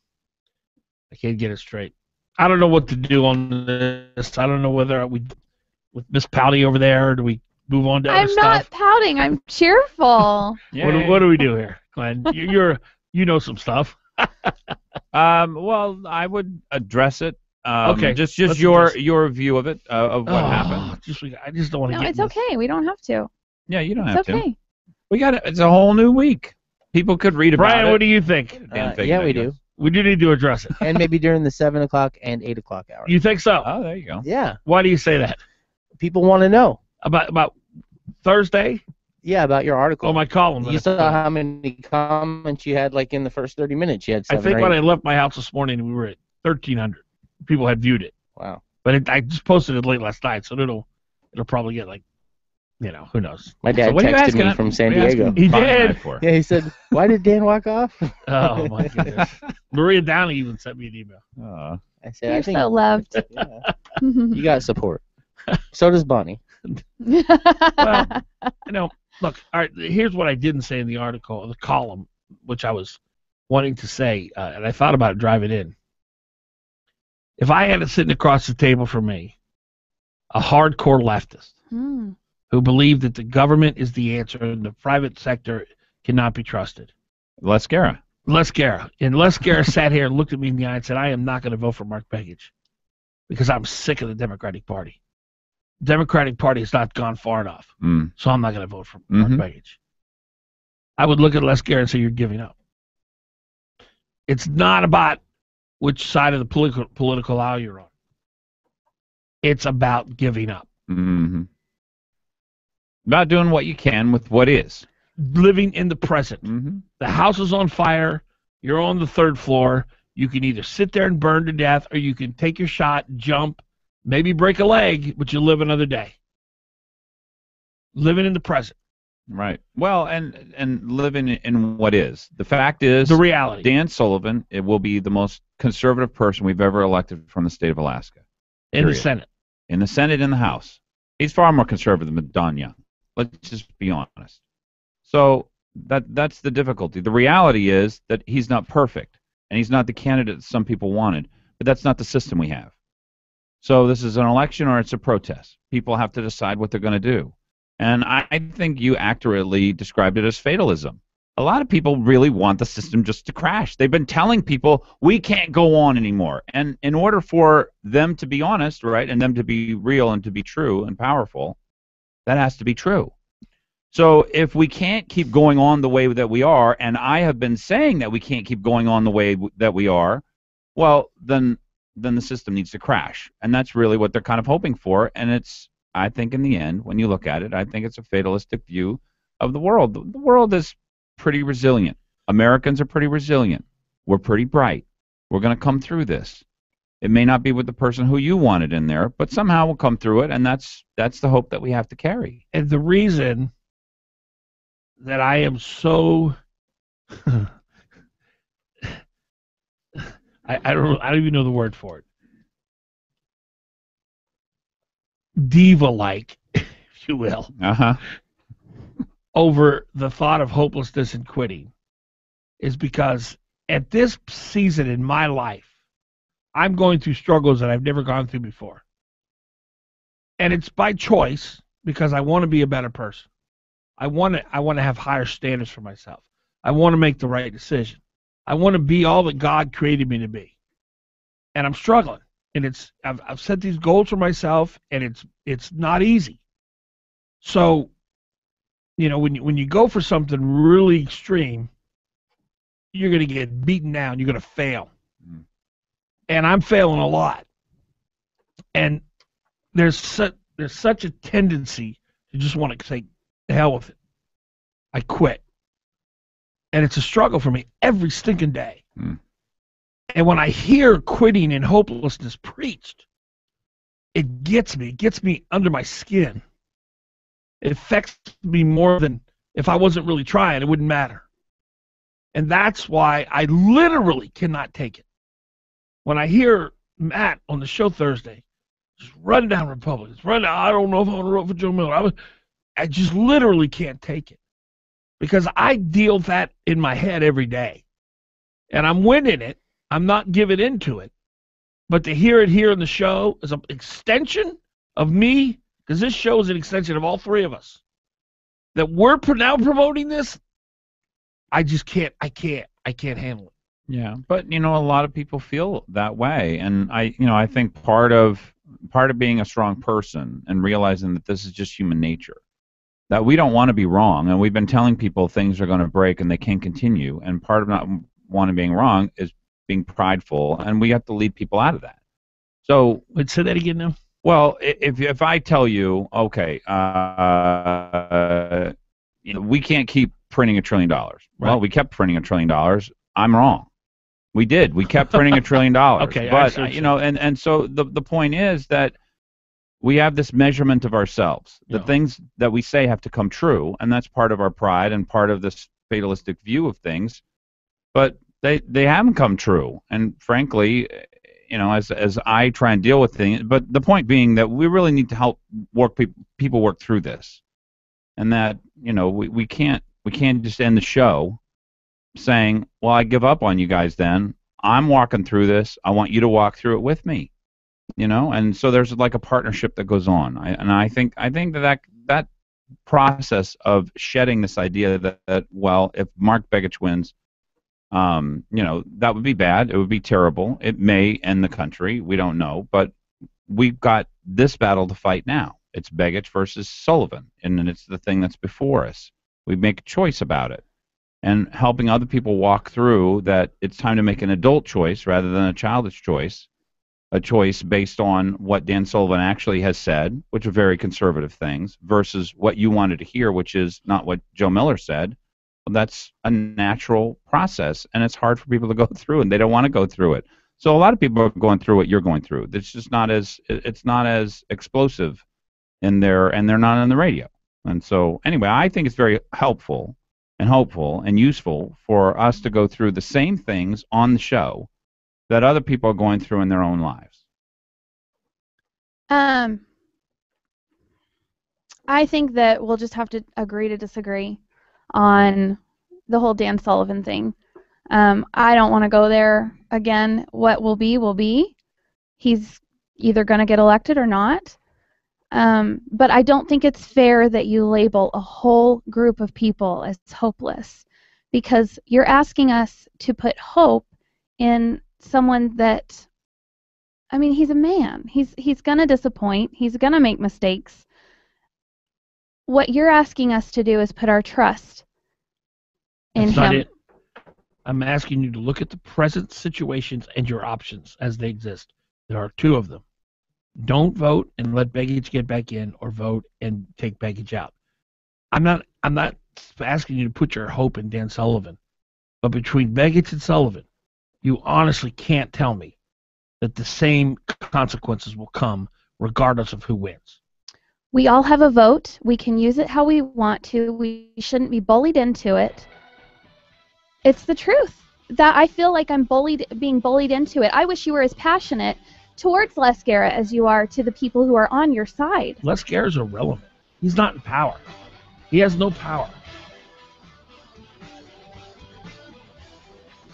Speaker 2: get it straight. I don't know what to do on this. I don't know whether with Miss Pouty over there, or do we move on to other
Speaker 4: I'm
Speaker 2: stuff?
Speaker 4: not pouting. I'm cheerful.
Speaker 2: What do we do here, Glenn? You know some stuff.
Speaker 3: Well, I would address it.
Speaker 2: Okay,
Speaker 3: just
Speaker 2: let's
Speaker 3: your view of it, of what happened.
Speaker 2: I just don't want to
Speaker 4: No,
Speaker 2: get.
Speaker 4: it's okay. We don't have to.
Speaker 3: Yeah, you don't
Speaker 4: It's
Speaker 3: have
Speaker 4: okay.
Speaker 3: to. It's a whole new week. People could read about it.
Speaker 2: Brian, what do you think?
Speaker 3: Dan Fagan,
Speaker 6: Yeah,
Speaker 3: I
Speaker 6: we
Speaker 3: guess.
Speaker 6: do.
Speaker 2: We do need to address it.
Speaker 6: And maybe during the 7 o'clock and 8 o'clock hour.
Speaker 2: You think so?
Speaker 3: Oh, there you go.
Speaker 6: Yeah.
Speaker 2: Why do you say that?
Speaker 6: People want to know.
Speaker 2: About Thursday?
Speaker 6: Yeah, about your article.
Speaker 2: Oh, my column.
Speaker 6: You saw how many comments you had, like, in the first 30 minutes. You had
Speaker 2: I
Speaker 6: 7
Speaker 2: think
Speaker 6: or
Speaker 2: when
Speaker 6: 8.
Speaker 2: I left my house this morning, we were at 1,300. People had viewed it.
Speaker 6: Wow.
Speaker 2: But I just posted it late last night, so it'll probably get who knows.
Speaker 6: My dad
Speaker 3: So what are you
Speaker 6: texted
Speaker 3: asking
Speaker 6: me
Speaker 3: him?
Speaker 6: from San
Speaker 3: What are you
Speaker 6: Diego.
Speaker 3: asking
Speaker 2: He
Speaker 3: Brian
Speaker 2: did.
Speaker 3: and I for?
Speaker 6: Yeah, he said, why did Dan walk off?
Speaker 2: Oh, my goodness. Maria Downey even sent me an email.
Speaker 6: I said,
Speaker 4: You're
Speaker 6: I think
Speaker 4: so loved.
Speaker 6: you got support. So does Bonnie.
Speaker 2: Well, look, all right, here's what I didn't say in the article, the column, which I was wanting to say, and I thought about it driving in. If I had it sitting across the table from me, a hardcore leftist who believed that the government is the answer and the private sector cannot be trusted.
Speaker 3: Les Guerra.
Speaker 2: Les Guerra. And Les Guerra sat here and looked at me in the eye and said, I am not going to vote for Mark Begich because I'm sick of the Democratic Party. The Democratic Party has not gone far enough, so I'm not going to vote for Mark Begich. I would look at Les Guerra and say, you're giving up. It's not about which side of the political aisle you're on. It's about giving up.
Speaker 3: Mm-hmm. About doing what you can with what is.
Speaker 2: Living in the present.
Speaker 3: Mm-hmm.
Speaker 2: The house is on fire. You're on the 3rd floor. You can either sit there and burn to death, or you can take your shot, jump, maybe break a leg, but you'll live another day. Living in the present.
Speaker 3: Right. Well, and living in what is. The fact is,
Speaker 2: the reality.
Speaker 3: Dan Sullivan, it will be the most conservative person we've ever elected from the state of Alaska.
Speaker 2: In the Senate.
Speaker 3: In the Senate, in the House. He's far more conservative than Don Young. Let's just be honest. So that's the difficulty. The reality is that he's not perfect, and he's not the candidate that some people wanted, but that's not the system we have. So this is an election or it's a protest. People have to decide what they're going to do. And I think you accurately described it as fatalism. A lot of people really want the system just to crash. They've been telling people we can't go on anymore. And in order for them to be honest, right, and them to be real and to be true and powerful, that has to be true. So if we can't keep going on the way that we are, and I have been saying that we can't keep going on the way that we are, well, then the system needs to crash. And that's really what they're kind of hoping for. And it's, I think in the end, when you look at it, I think it's a fatalistic view of the world. The world is pretty resilient. Americans are pretty resilient. We're pretty bright. We're going to come through this. It may not be with the person who you wanted in there, but somehow we'll come through it, and that's the hope that we have to carry.
Speaker 2: And the reason that I am so I don't even know the word for it. Diva-like, if you will, over the thought of hopelessness and quitting is because at this season in my life, I'm going through struggles that I've never gone through before. And it's by choice because I want to be a better person. I want to have higher standards for myself. I want to make the right decision. I want to be all that God created me to be. And I'm struggling. And I've set these goals for myself, and it's not easy. So, when you go for something really extreme, you're going to get beaten down. You're going to fail. And I'm failing a lot. And there's such a tendency to just want to say, the hell with it. I quit. And it's a struggle for me every stinking day. And when I hear quitting and hopelessness preached, it gets me under my skin. It affects me more than if I wasn't really trying, it wouldn't matter. And that's why I literally cannot take it. When I hear Matt on the show Thursday, just run down Republicans, I don't know if I'm going to vote for Joe Miller. I just literally can't take it. Because I deal with that in my head every day. and I'm winning it. I'm not giving into it. But to hear it here in the show is an extension of me, because this show is an extension of all three of us. That we're now promoting this, I just can't. I can't handle it.
Speaker 3: Yeah, but a lot of people feel that way, and I think part of being a strong person and realizing that this is just human nature, that we don't want to be wrong, and we've been telling people things are going to break and they can't continue, and part of not wanting being wrong is being prideful, and we have to lead people out of that. So
Speaker 2: let's say that again now.
Speaker 3: Well, if I tell you, okay, we can't keep printing $1 trillion. Right. Well, we kept printing $1 trillion. I'm wrong. We did. We kept printing $1 trillion.
Speaker 2: Okay,
Speaker 3: but and so the point is that we have this measurement of ourselves. The things that we say have to come true, and that's part of our pride and part of this fatalistic view of things. But they haven't come true, and frankly, as I try and deal with things. But the point being that we really need to help people work through this, and that we can't just end the show saying, well, I give up on you guys then. I'm walking through this. I want you to walk through it with me. And so there's like a partnership that goes on. I think that process of shedding this idea that well, if Mark Begich wins, that would be bad. It would be terrible. It may end the country. We don't know. But we've got this battle to fight now. It's Begich versus Sullivan, and it's the thing that's before us. We make a choice about it. And helping other people walk through that it's time to make an adult choice rather than a childish choice, a choice based on what Dan Sullivan actually has said, which are very conservative things, versus what you wanted to hear, which is not what Joe Miller said. Well, that's a natural process, and it's hard for people to go through, and they don't want to go through it. So a lot of people are going through what you're going through. It's just not as explosive in there, and they're not on the radio. And so anyway, I think it's very helpful and hopeful and useful for us to go through the same things on the show that other people are going through in their own lives.
Speaker 4: I think that we'll just have to agree to disagree on the whole Dan Sullivan thing. I don't want to go there again. What will be, will be. He's either going to get elected or not. But I don't think it's fair that you label a whole group of people as hopeless, because you're asking us to put hope in someone that, I mean, he's a man. He's going to disappoint. He's going to make mistakes. What you're asking us to do is put our trust in
Speaker 2: That's
Speaker 4: him.
Speaker 2: not it. I'm asking you to look at the present situations and your options as they exist. There are two of them. Don't vote and let Begich get back in, or vote and take Begich out. I'm not asking you to put your hope in Dan Sullivan, but between Begich and Sullivan, you honestly can't tell me that the same consequences will come regardless of who wins.
Speaker 4: We all have a vote. We can use it how we want to. We shouldn't be bullied into it. It's the truth. That I feel like I'm being bullied into it. I wish you were as passionate towards Les Guerra as you are to the people who are on your side.
Speaker 2: Les Guerra's irrelevant. He's not in power. He has no power.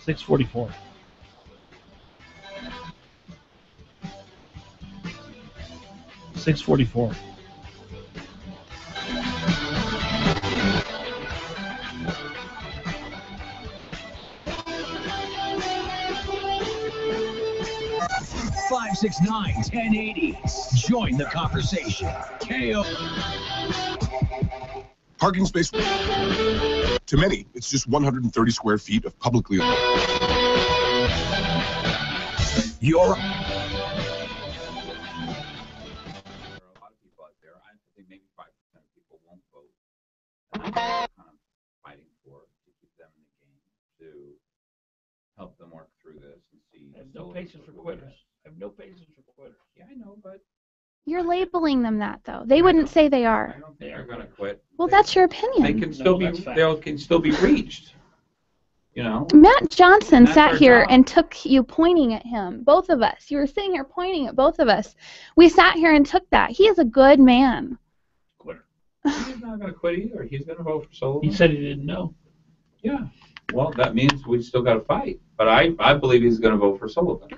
Speaker 2: 644. $644.
Speaker 1: Five 569-1080. Join the conversation. KO.
Speaker 20: Parking space. To many, it's just 130 square feet of publicly.
Speaker 1: You're.
Speaker 3: Fighting for to keep them in the game, to help them work through this and see.
Speaker 2: I have no patience for quitters. I have no patience for quitters.
Speaker 3: Yeah, I know, but
Speaker 4: You're labeling them that, though. They wouldn't say they are.
Speaker 3: I don't think they're going to quit.
Speaker 4: Well, that's your opinion.
Speaker 3: They can still be. They can still be reached. You know.
Speaker 4: Matt Johnson
Speaker 3: That's
Speaker 4: sat
Speaker 3: our
Speaker 4: here
Speaker 3: job.
Speaker 4: and took you pointing at him, both of us. You were sitting here pointing at both of us. We sat here and took that. He is a good man.
Speaker 3: He's not going to quit either. He's going to vote for Sullivan.
Speaker 2: He said he didn't know.
Speaker 3: Yeah. Well, that means we still got to fight. But I believe he's going to vote for Sullivan.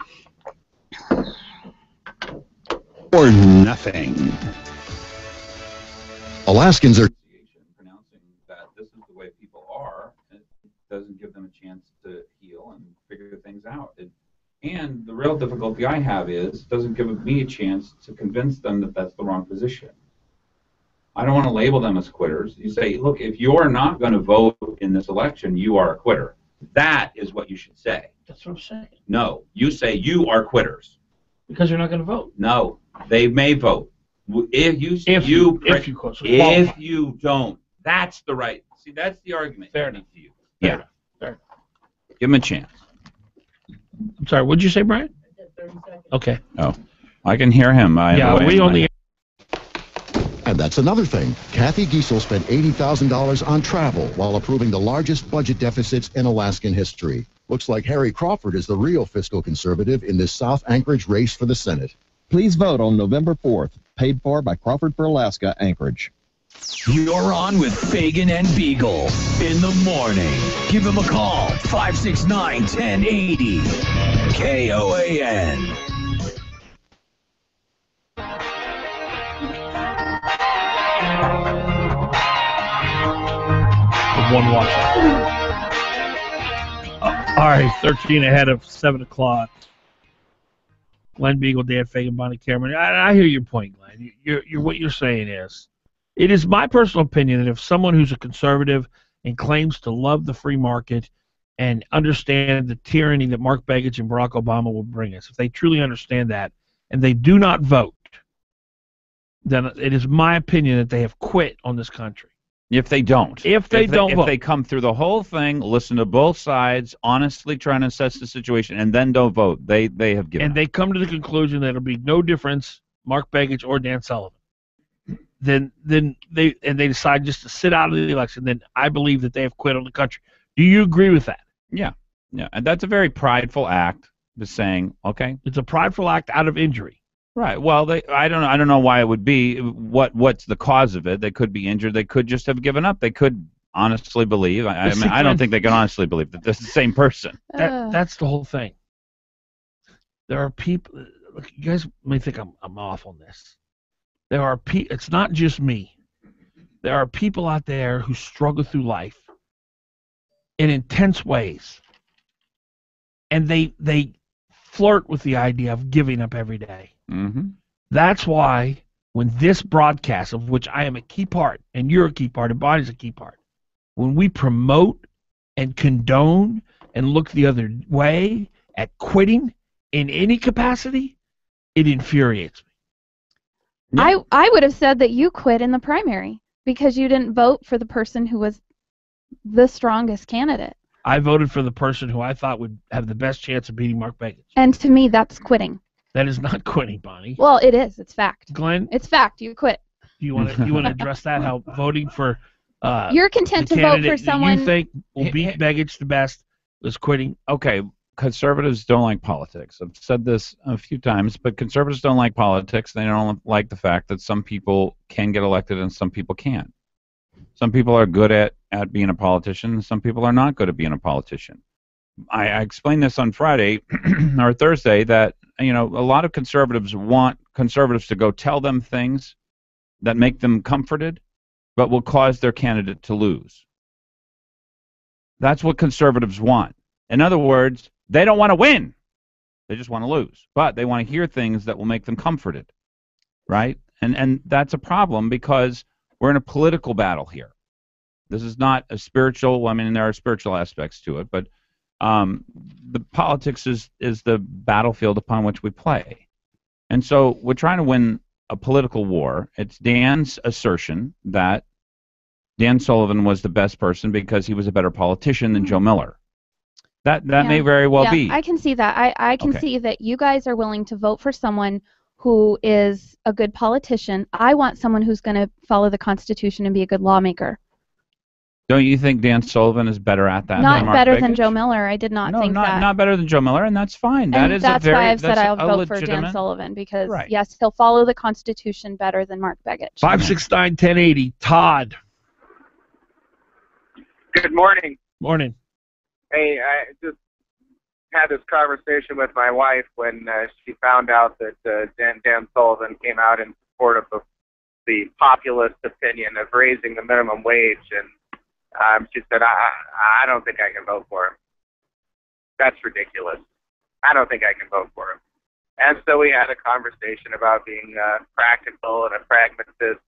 Speaker 8: Or nothing. Alaskans are
Speaker 3: pronouncing that this is the way people are. It doesn't give them a chance to heal and figure things out. And the real difficulty I have is it doesn't give me a chance to convince them that that's the wrong position. I don't want to label them as quitters. You say, look, if you're not going to vote in this election, you are a quitter. That is what you should say.
Speaker 2: That's what I'm saying.
Speaker 3: No, you say you are quitters.
Speaker 2: Because you're not going to vote.
Speaker 3: No, they may vote. If you don't, that's the right. See, that's the argument.
Speaker 2: Fair enough.
Speaker 3: Yeah.
Speaker 2: Fair.
Speaker 3: Give them a chance.
Speaker 2: I'm sorry. What did you say, Brian? Okay.
Speaker 3: Oh, I can hear him.
Speaker 2: We only.
Speaker 8: And that's another thing. Kathy Giesel spent $80,000 on travel while approving the largest budget deficits in Alaskan history. Looks like Harry Crawford is the real fiscal conservative in this South Anchorage race for the Senate.
Speaker 5: Please vote on November 4th. Paid for by Crawford for Alaska, Anchorage.
Speaker 1: You're on with Fagan and Biegel in the morning. Give him a call, 569-1080. KOAN.
Speaker 2: One watch. All right, 13 ahead of 7 o'clock. Glen Biegel, Dan Fagan, Bonnie Cameron. I hear your point, Glenn. What you're saying is, it is my personal opinion that if someone who's a conservative and claims to love the free market and understand the tyranny that Mark Begich and Barack Obama will bring us, if they truly understand that and they do not vote, then it is my opinion that they have quit on this country.
Speaker 3: If they don't.
Speaker 2: If they
Speaker 3: come through the whole thing, listen to both sides, honestly try and assess the situation, and then don't vote, they have given
Speaker 2: and
Speaker 3: up.
Speaker 2: they come to the conclusion that it'll be no difference, Mark Begich or Dan Sullivan. Then they decide just to sit out of the election. Then I believe that they have quit on the country. Do you agree with that?
Speaker 3: Yeah, and that's a very prideful act. Just saying, okay,
Speaker 2: it's a prideful act out of injury.
Speaker 3: Right. Well, I don't know why it would be. What's the cause of it? They could be injured. They could just have given up. They could honestly believe. I don't think they can honestly believe that this is the same person.
Speaker 2: That's the whole thing. There are people. Look, you guys may think I'm off on this. There are people. It's not just me. There are people out there who struggle through life in intense ways, and they flirt with the idea of giving up every day.
Speaker 3: Mm-hmm.
Speaker 2: That's why when this broadcast, of which I am a key part, and you're a key part, and Bonnie's a key part, when we promote and condone and look the other way at quitting in any capacity, it infuriates me.
Speaker 4: I would have said that you quit in the primary because you didn't vote for the person who was the strongest candidate.
Speaker 2: I voted for the person who I thought would have the best chance of beating Mark Begich.
Speaker 4: And to me, that's quitting.
Speaker 2: That is not quitting, Bonnie.
Speaker 4: Well, it is. It's fact.
Speaker 2: Glenn?
Speaker 4: It's fact. You quit.
Speaker 2: Do you want to address that? How voting for
Speaker 4: you're content to vote for someone
Speaker 2: you think will beat Begich the best is quitting?
Speaker 3: Okay, conservatives don't like politics. I've said this a few times, but conservatives don't like politics. They don't like the fact that some people can get elected and some people can't. Some people are good at being a politician, and some people are not good at being a politician. I explained this on Friday or Thursday that a lot of conservatives want conservatives to go tell them things that make them comforted, but will cause their candidate to lose. That's what conservatives want. In other words, they don't want to win. They just want to lose. But they want to hear things that will make them comforted, right? And that's a problem because we're in a political battle here. This is not a spiritual, there are spiritual aspects to it, but the politics is the battlefield upon which we play. And so we're trying to win a political war. It's Dan's assertion that Dan Sullivan was the best person because he was a better politician than Joe Miller. That may very well be.
Speaker 4: I can see that. I can see that you guys are willing to vote for someone who is a good politician. I want someone who's going to follow the Constitution and be a good lawmaker.
Speaker 3: Don't you think Dan Sullivan is better at that?
Speaker 4: Not
Speaker 3: than Mark
Speaker 4: better
Speaker 3: Begich?
Speaker 4: than Joe Miller. I did not think that.
Speaker 3: Not better than Joe Miller, and that's fine.
Speaker 4: And that's why I've said I'll vote for Dan Sullivan because, yes, he'll follow the Constitution better than Mark Begich.
Speaker 2: 569-1080. Todd.
Speaker 22: Good morning.
Speaker 2: Morning.
Speaker 7: Hey, I just had this conversation with my wife when she found out that Dan Sullivan came out in support of the populist opinion of raising the minimum wage, and she said, I don't think I can vote for him. That's ridiculous. I don't think I can vote for him. And so we had a conversation about being practical and a pragmatist,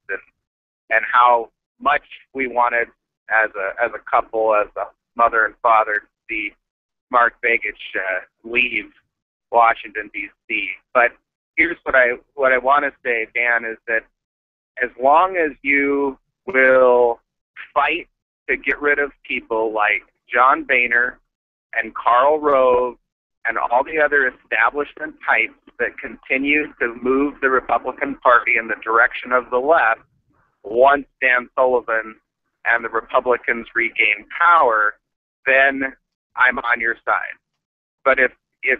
Speaker 7: and how much we wanted as a couple, as a mother and father, to see Mark Begich leave Washington, D.C. But here's what I want to say, Dan, is that as long as you will fight to get rid of people like John Boehner and Karl Rove and all the other establishment types that continue to move the Republican Party in the direction of the left, once Dan Sullivan and the Republicans regain power, then I'm on your side. But if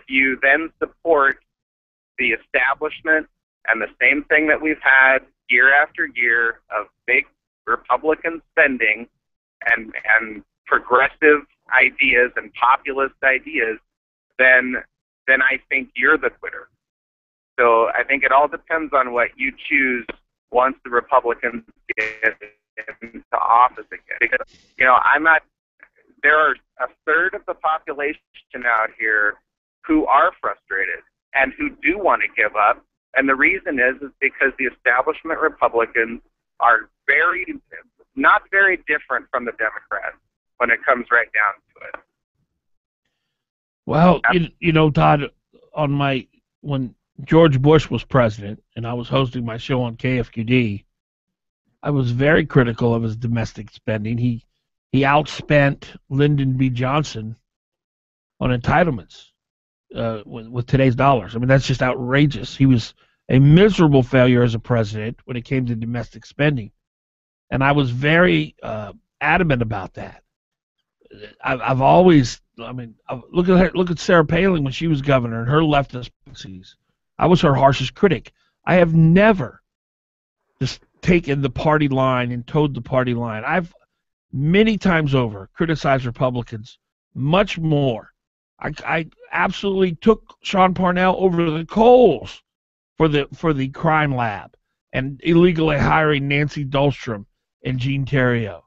Speaker 7: you then support the establishment and the same thing that we've had year after year of big Republican spending and progressive ideas and populist ideas, then I think you're the quitter. So I think it all depends on what you choose once the Republicans get into office again. Because, there are a third of the population out here who are frustrated and who do want to give up. And the reason is because the establishment Republicans are not very different from the Democrats when it comes right down to it.
Speaker 2: Well, Todd, when George Bush was president and I was hosting my show on KFQD, I was very critical of his domestic spending. He outspent Lyndon B. Johnson on entitlements with today's dollars. I mean, that's just outrageous. He was a miserable failure as a president when it came to domestic spending. And I was very adamant about that. I've always, look at Sarah Palin when she was governor and her leftist policies. I was her harshest critic. I have never just taken the party line and towed the party line. I've many times over criticized Republicans much more. I absolutely took Sean Parnell over the coals for the crime lab and illegally hiring Nancy Dahlstrom and Gene Theriault.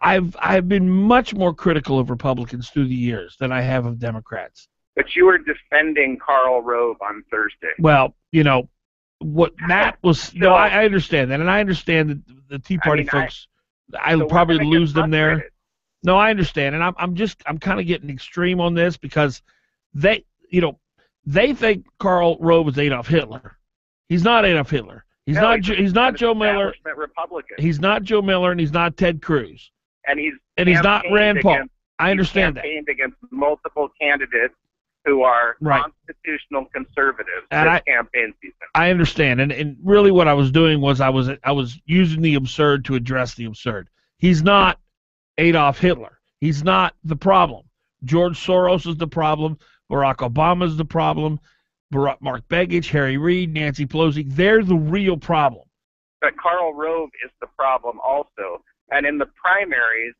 Speaker 2: I've been much more critical of Republicans through the years than I have of Democrats.
Speaker 7: But you were defending Karl Rove on Thursday.
Speaker 2: Well, what Matt was. No, I understand that, and I understand that the Tea Party folks. I'll probably lose them there. No, I understand, and I'm kind of getting extreme on this because they think Karl Rove is Adolf Hitler. He's not Adolf Hitler. He's not Joe Miller.
Speaker 7: Republican.
Speaker 2: He's not Joe Miller, and he's not Ted Cruz.
Speaker 7: And he's
Speaker 2: not Rand Paul. I understand that.
Speaker 7: He's campaigned against multiple candidates who are constitutional conservatives this campaign season.
Speaker 2: I understand, and really what I was doing was I was using the absurd to address the absurd. He's not Adolf Hitler. He's not the problem. George Soros is the problem. Barack Obama is the problem. Mark Begich, Harry Reid, Nancy Pelosi, they're the real problem.
Speaker 7: But Karl Rove is the problem also. And in the primaries,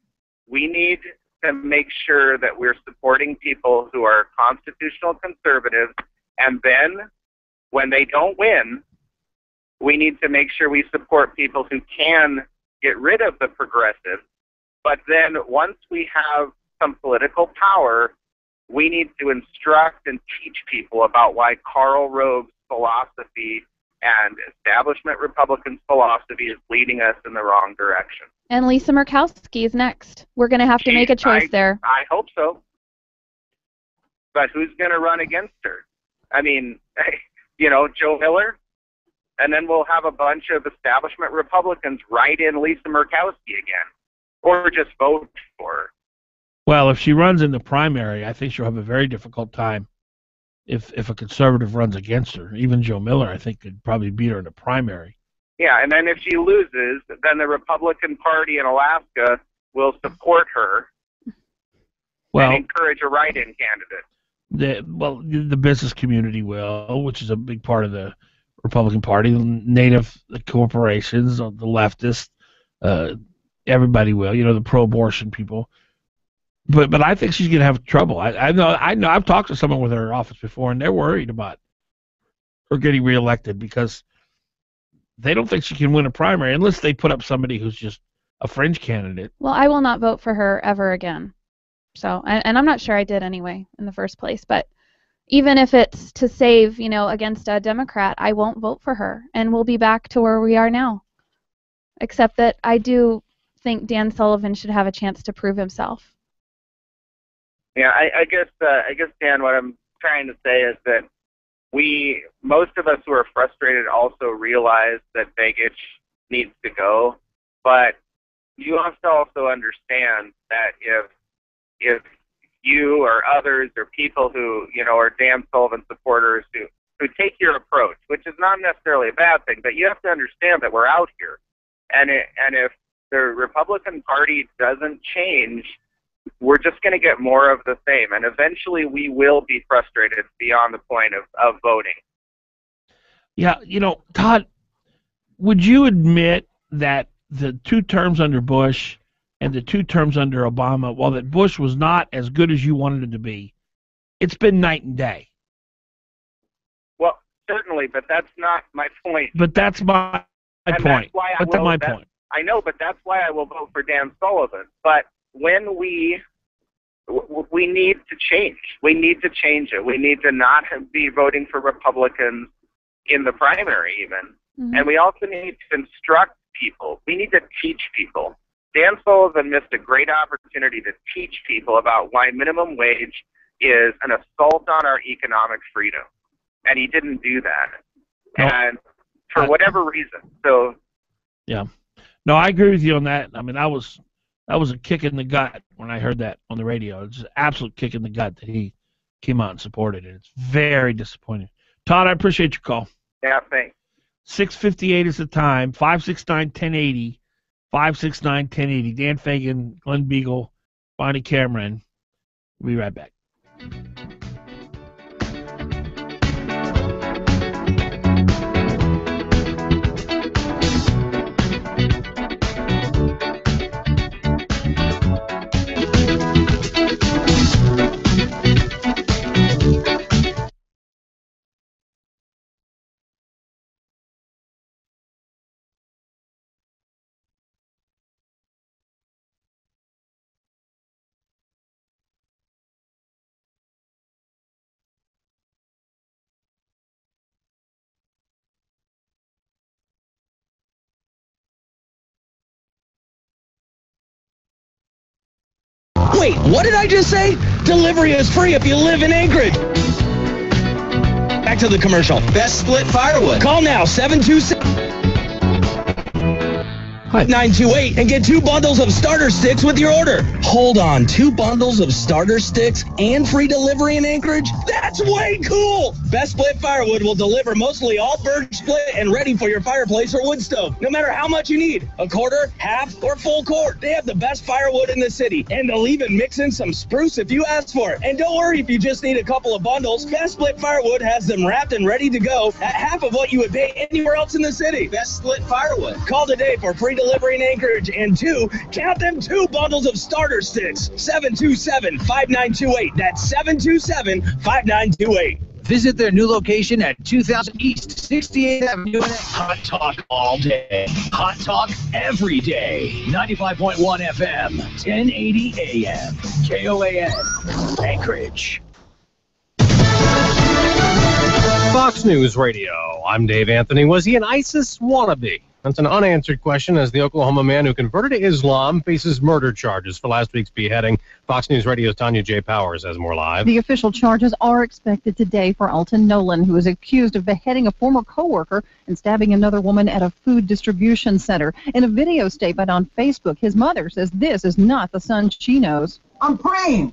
Speaker 7: we need to make sure that we're supporting people who are constitutional conservatives. And then when they don't win, we need to make sure we support people who can get rid of the progressives. But then once we have some political power, we need to instruct and teach people about why Karl Rove's philosophy and establishment Republicans' philosophy is leading us in the wrong direction.
Speaker 4: And Lisa Murkowski is next. We're going to have to make a choice there.
Speaker 7: I hope so. But who's going to run against her? I mean, Joe Miller? And then we'll have a bunch of establishment Republicans write in Lisa Murkowski again. Or just vote for her.
Speaker 2: Well, if she runs in the primary, I think she'll have a very difficult time if a conservative runs against her. Even Joe Miller, I think, could probably beat her in the primary.
Speaker 7: Yeah, and then if she loses, then the Republican Party in Alaska will support her and encourage a write-in candidate.
Speaker 2: The business community will, which is a big part of the Republican Party. Native corporations, the leftists, everybody will. The pro-abortion people. But I think she's going to have trouble. I know. I've talked to someone with her office before, and they're worried about her getting reelected because they don't think she can win a primary unless they put up somebody who's just a fringe candidate.
Speaker 4: Well, I will not vote for her ever again. So, and I'm not sure I did anyway in the first place. But even if it's to save, against a Democrat, I won't vote for her, and we'll be back to where we are now. Except that I do think Dan Sullivan should have a chance to prove himself.
Speaker 7: Yeah, I guess Dan, what I'm trying to say is that most of us who are frustrated also realize that Begich needs to go, but you have to also understand that if you or others or people who are Dan Sullivan supporters who take your approach, which is not necessarily a bad thing, but you have to understand that we're out here, and if the Republican Party doesn't change, we're just going to get more of the same, and eventually we will be frustrated beyond the point of voting.
Speaker 2: Yeah, Todd, would you admit that the 2 terms under Bush and the 2 terms under Obama, while that Bush was not as good as you wanted it to be, it's been night and day?
Speaker 7: Well, certainly, but that's not my point.
Speaker 2: But that's my point. That's my point.
Speaker 7: I know, but that's why I will vote for Dan Sullivan. But when we need to change. We need to change it. We need to not be voting for Republicans in the primary even. Mm-hmm. And we also need to instruct people. We need to teach people. Dan Sullivan missed a great opportunity to teach people about why minimum wage is an assault on our economic freedom. And he didn't do that. No. And for whatever reason. So
Speaker 2: yeah. No, I agree with you on that. I mean, that was a kick in the gut when I heard that on the radio. It's an absolute kick in the gut that he came out and supported it. It's very disappointing. Todd, I appreciate your call.
Speaker 7: Yeah, thanks.
Speaker 2: 6:58 is the time. 569-1080. 569-1080. Dan Fagan, Glen Biegel, Bonnie Cameron. We'll be right back.
Speaker 9: Wait, what did I just say? Delivery is free if you live in Anchorage. Back to the commercial. Best split firewood. Call now, 727-928 and get 2 bundles of starter sticks with your order. Hold on, 2 bundles of starter sticks and free delivery in Anchorage? That's way cool! Best Split Firewood will deliver mostly all birch split and ready for your fireplace or wood stove, no matter how much you need. A quarter, half, or full cord. They have the best firewood in the city, and they'll even mix in some spruce if you ask for it. And don't worry if you just need a couple of bundles. Best Split Firewood has them wrapped and ready to go at half of what you would pay anywhere else in the city. Best Split Firewood. Call today for free delivery in Anchorage, and count them 2 bundles of starter sticks. 727-5928. That's 727-5928.
Speaker 1: Visit their new location at 2000 East 68th Avenue. Hot Talk all day. Hot Talk every day. 95.1 FM, 1080 AM. KOAN, Anchorage.
Speaker 22: Fox News Radio. I'm Dave Anthony. Was he an ISIS wannabe? That's an unanswered question as the Oklahoma man who converted to Islam faces murder charges for last week's beheading. Fox News Radio's Tanya J. Powers has more live.
Speaker 23: The official charges are expected today for Alton Nolan, who is accused of beheading a former co-worker and stabbing another woman at a food distribution center. In a video statement on Facebook, his mother says this is not the son she knows.
Speaker 24: I'm praying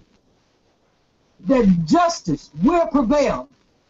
Speaker 24: that justice will prevail.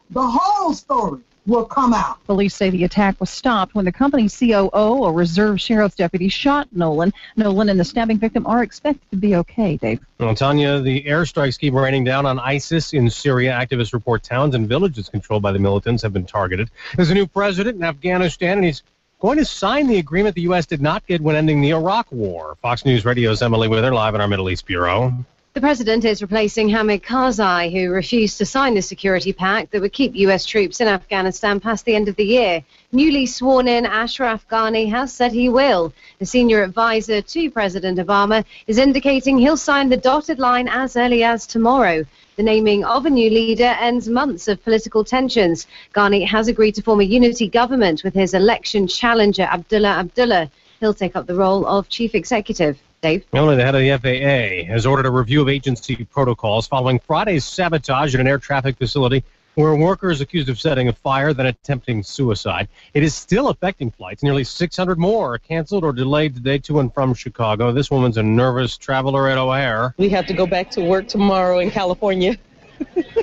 Speaker 24: The whole story will come out.
Speaker 23: Police say the attack was stopped when the company's COO, a reserve sheriff's deputy, shot Nolan. Nolan and the stabbing victim are expected to be okay, Dave.
Speaker 22: Well, Tanya, the airstrikes keep raining down on ISIS in Syria. Activists report towns and villages controlled by the militants have been targeted. There's a new president in Afghanistan, and he's going to sign the agreement the U.S. did not get when ending the Iraq War. Fox News Radio's Emily Wither live in our Middle East Bureau.
Speaker 10: The president is replacing Hamid Karzai, who refused to sign the security pact that would keep U.S. troops in Afghanistan past the end of the year. Newly sworn-in Ashraf Ghani has said he will. The senior advisor to President Obama is indicating he'll sign the dotted line as early as tomorrow. The naming of a new leader ends months of political tensions. Ghani has agreed to form a unity government with his election challenger, Abdullah Abdullah. He'll take up the role of chief executive. Dave?
Speaker 22: Only the head of the FAA has ordered a review of agency protocols following Friday's sabotage at an air traffic facility where workers accused of setting a fire then attempting suicide. It is still affecting flights. Nearly 600 more are canceled or delayed today to and from Chicago. This woman's a nervous traveler at O'Hare.
Speaker 13: We have to go back to work tomorrow in California.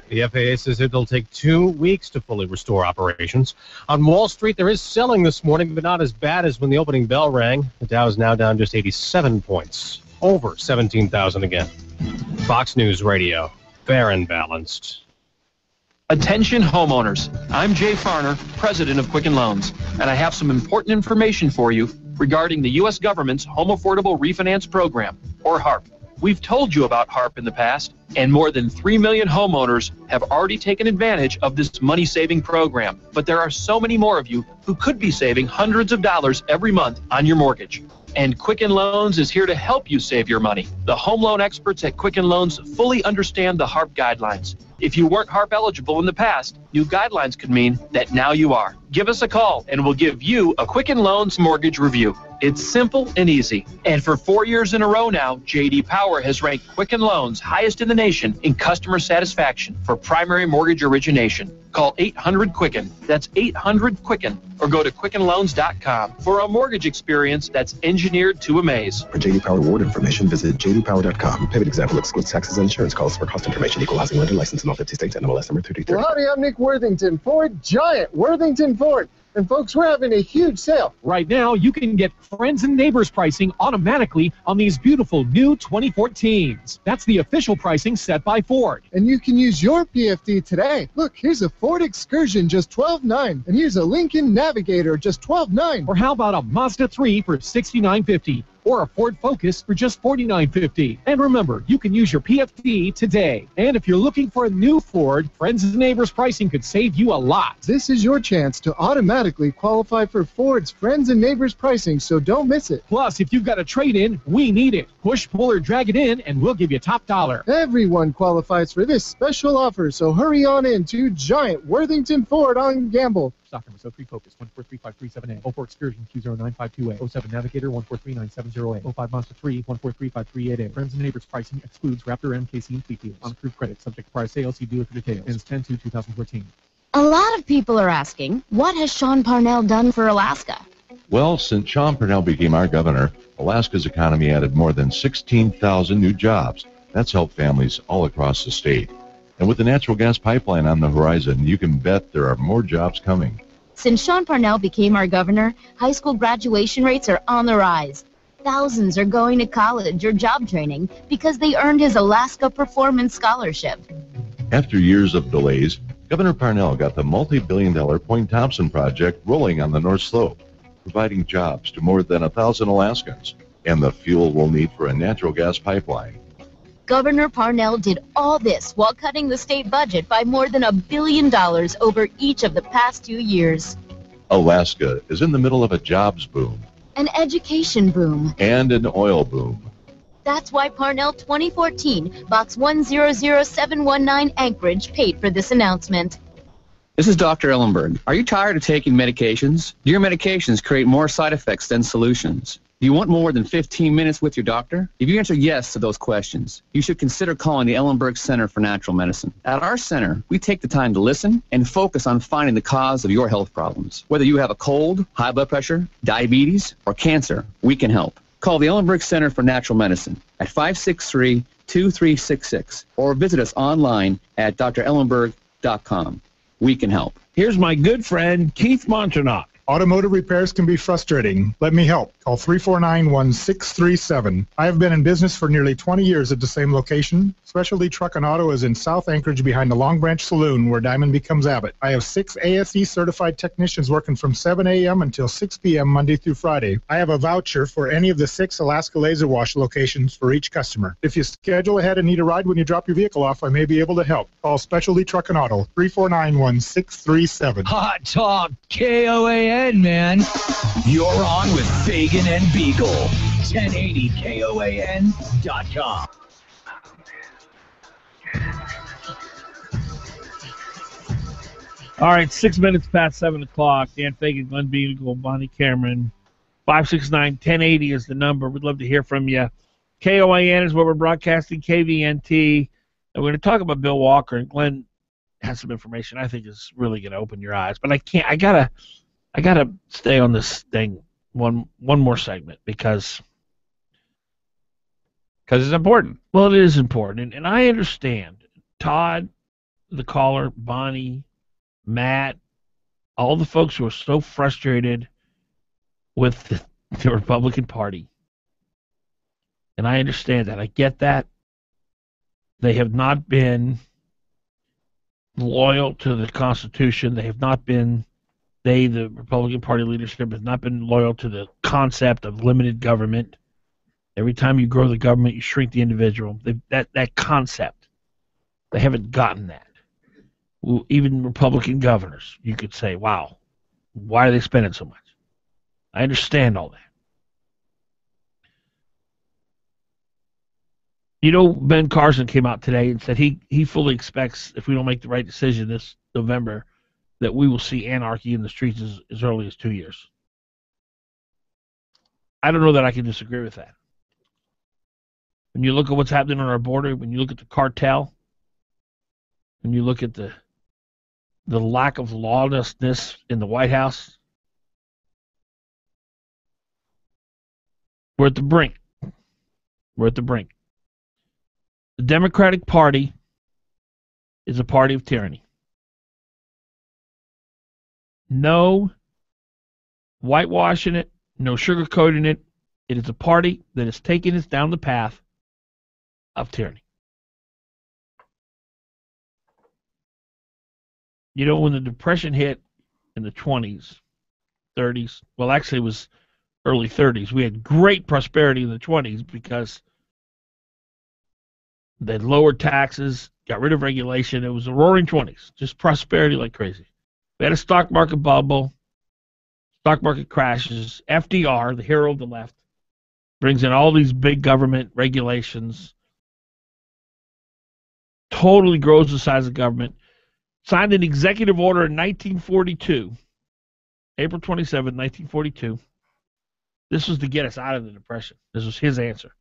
Speaker 22: The FAA says it'll take 2 weeks to fully restore operations. On Wall Street, there is selling this morning, but not as bad as when the opening bell rang. The Dow is now down just 87 points, over 17,000 again. Fox News Radio, fair and balanced.
Speaker 14: Attention homeowners, I'm Jay Farner, president of Quicken Loans, and I have some important information for you regarding the U.S. government's Home Affordable Refinance Program, or HARP. We've told you about HARP in the past, and more than 3 million homeowners have already taken advantage of this money-saving program. But there are so many more of you who could be saving hundreds of dollars every month on your mortgage. And Quicken Loans is here to help you save your money. The home loan experts at Quicken Loans fully understand the HARP guidelines. If you weren't HARP eligible in the past, new guidelines could mean that now you are. Give us a call and we'll give you a Quicken Loans mortgage review. It's simple and easy. And for 4 years in a row now, J.D. Power has ranked Quicken Loans highest in the nation in customer satisfaction for primary mortgage origination. Call 800-QUICKEN. That's 800-QUICKEN. Or go to QuickenLoans.com for a mortgage experience that's engineered to amaze.
Speaker 15: For J.D. Power award information, visit jdpower.com. Payment example excludes taxes and insurance costs. For cost information, equal housing lender license in all 50 states. NMLS number 3330.
Speaker 25: Well, howdy, I'm Nick Worthington, Ford Giant, Worthington Ford. And folks, we're having a huge sale.
Speaker 26: Right now, you can get friends and neighbors pricing automatically on these beautiful new 2014s. That's the official pricing set by Ford.
Speaker 25: And you can use your PFD today. Look, here's a Ford Excursion, just $12,900. And here's a Lincoln Navigator, just $12,900.
Speaker 26: Or how about a Mazda 3 for $69.50? Or a Ford Focus for just $49.50. And remember, you can use your PFD today. And if you're looking for a new Ford, Friends and Neighbors pricing could save you a lot.
Speaker 25: This is your chance to automatically qualify for Ford's Friends and Neighbors pricing, so don't miss it.
Speaker 26: Plus, if you've got a trade-in, we need it. Push, pull, or drag it in, and we'll give you top dollar.
Speaker 25: Everyone qualifies for this special offer, so hurry on in to Giant Worthington Ford on Gamble.
Speaker 26: Stock number 03 Focus 1435378. 04 Excursion Q09528. 07 Navigator 1439708. 05 Mazda 3 1435388. Friends and Neighbors pricing excludes Raptor, MKC, and Fleet Deals. On approved credit, subject to prior sales. See dealer for details. Ends 10/2/2014.
Speaker 27: A lot of people are asking, what has Sean Parnell done for Alaska?
Speaker 28: Well, since Sean Parnell became our governor, Alaska's economy added more than 16,000 new jobs. That's helped families all across the state. And with the natural gas pipeline on the horizon, you can bet there are more jobs coming.
Speaker 27: Since Sean Parnell became our governor, high school graduation rates are on the rise. Thousands are going to college or job training because they earned his Alaska Performance Scholarship.
Speaker 28: After years of delays, Governor Parnell got the multi-billion-dollar Point Thompson project rolling on the North Slope, providing jobs to more than 1,000 Alaskans and the fuel we'll need for a natural gas pipeline.
Speaker 27: Governor Parnell did all this while cutting the state budget by more than $1 billion over each of the past 2 years.
Speaker 28: Alaska is in the middle of a jobs boom.
Speaker 27: An education boom.
Speaker 28: And an oil boom.
Speaker 27: That's why Parnell 2014, Box 100719 Anchorage paid for this announcement.
Speaker 29: This is Dr. Ellenberg. Are you tired of taking medications? Do your medications create more side effects than solutions? Do you want more than 15 minutes with your doctor? If you answer yes to those questions, you should consider calling the Ellenberg Center for Natural Medicine. At our center, we take the time to listen and focus on finding the cause of your health problems. Whether you have a cold, high blood pressure, diabetes, or cancer, we can help. Call the Ellenberg Center for Natural Medicine at 563-2366 or visit us online at drellenberg.com. We can help.
Speaker 2: Here's my good friend Keith Monternock,
Speaker 6: Automotive repairs can be frustrating. Let me help. Call 349-1637. I have been in business for nearly 20 years at the same location. Specialty Truck and Auto is in South Anchorage behind the Long Branch Saloon where Diamond becomes Abbott. I have 6 ASE certified technicians working from 7 a.m. until 6 p.m. Monday through Friday. I have a voucher for any of the 6 Alaska Laser Wash locations for each customer. If you schedule ahead and need a ride when you drop your vehicle off, I may be able to help. Call Specialty Truck and Auto, 349-1637.
Speaker 1: Hot Talk KOAN, man. You're on with Fagan and Biegel. 1080KOAN.com.
Speaker 2: All right, 6 minutes past 7 o'clock. Dan Fagan, Glen Biegel, Bonnie Cameron. 569-1080 is the number. We'd love to hear from you. KOAN is where we're broadcasting, KVNT. And we're going to talk about Bill Walker. And Glenn has some information I think is really going to open your eyes. But I can't. I gotta stay on this thing one more segment because
Speaker 3: it's important.
Speaker 2: Well, it is important, and I understand. Todd, the caller, Bonnie, Matt, all the folks who are so frustrated with the Republican Party, and I understand that. I get that. They have not been loyal to the Constitution. They have not been, the Republican Party leadership, has not been loyal to the concept of limited government. Every time you grow the government, you shrink the individual. That concept, they haven't gotten that. Well, even Republican governors, you could say, wow, why are they spending so much? I understand all that. You know, Ben Carson came out today and said he fully expects, if we don't make the right decision this November, that we will see anarchy in the streets as early as 2 years. I don't know that I can disagree with that. When you look at what's happening on our border, when you look at the cartel, when you look at the lack of lawlessness in the White House, we're at the brink. We're at the brink. The Democratic Party is a party of tyranny. No whitewashing it, no sugarcoating it. It is a party that is taking us down the path of tyranny. You know, when the Depression hit in the 20s, 30s, well, actually it was early 30s. We had great prosperity in the 20s because they lowered taxes, got rid of regulation. It was a roaring 20s, just prosperity like crazy. We had a stock market bubble, stock market crashes. FDR, the hero of the left, brings in all these big government regulations, totally grows the size of government, signed an executive order in 1942, April 27, 1942. This was to get us out of the Depression. This was his answer.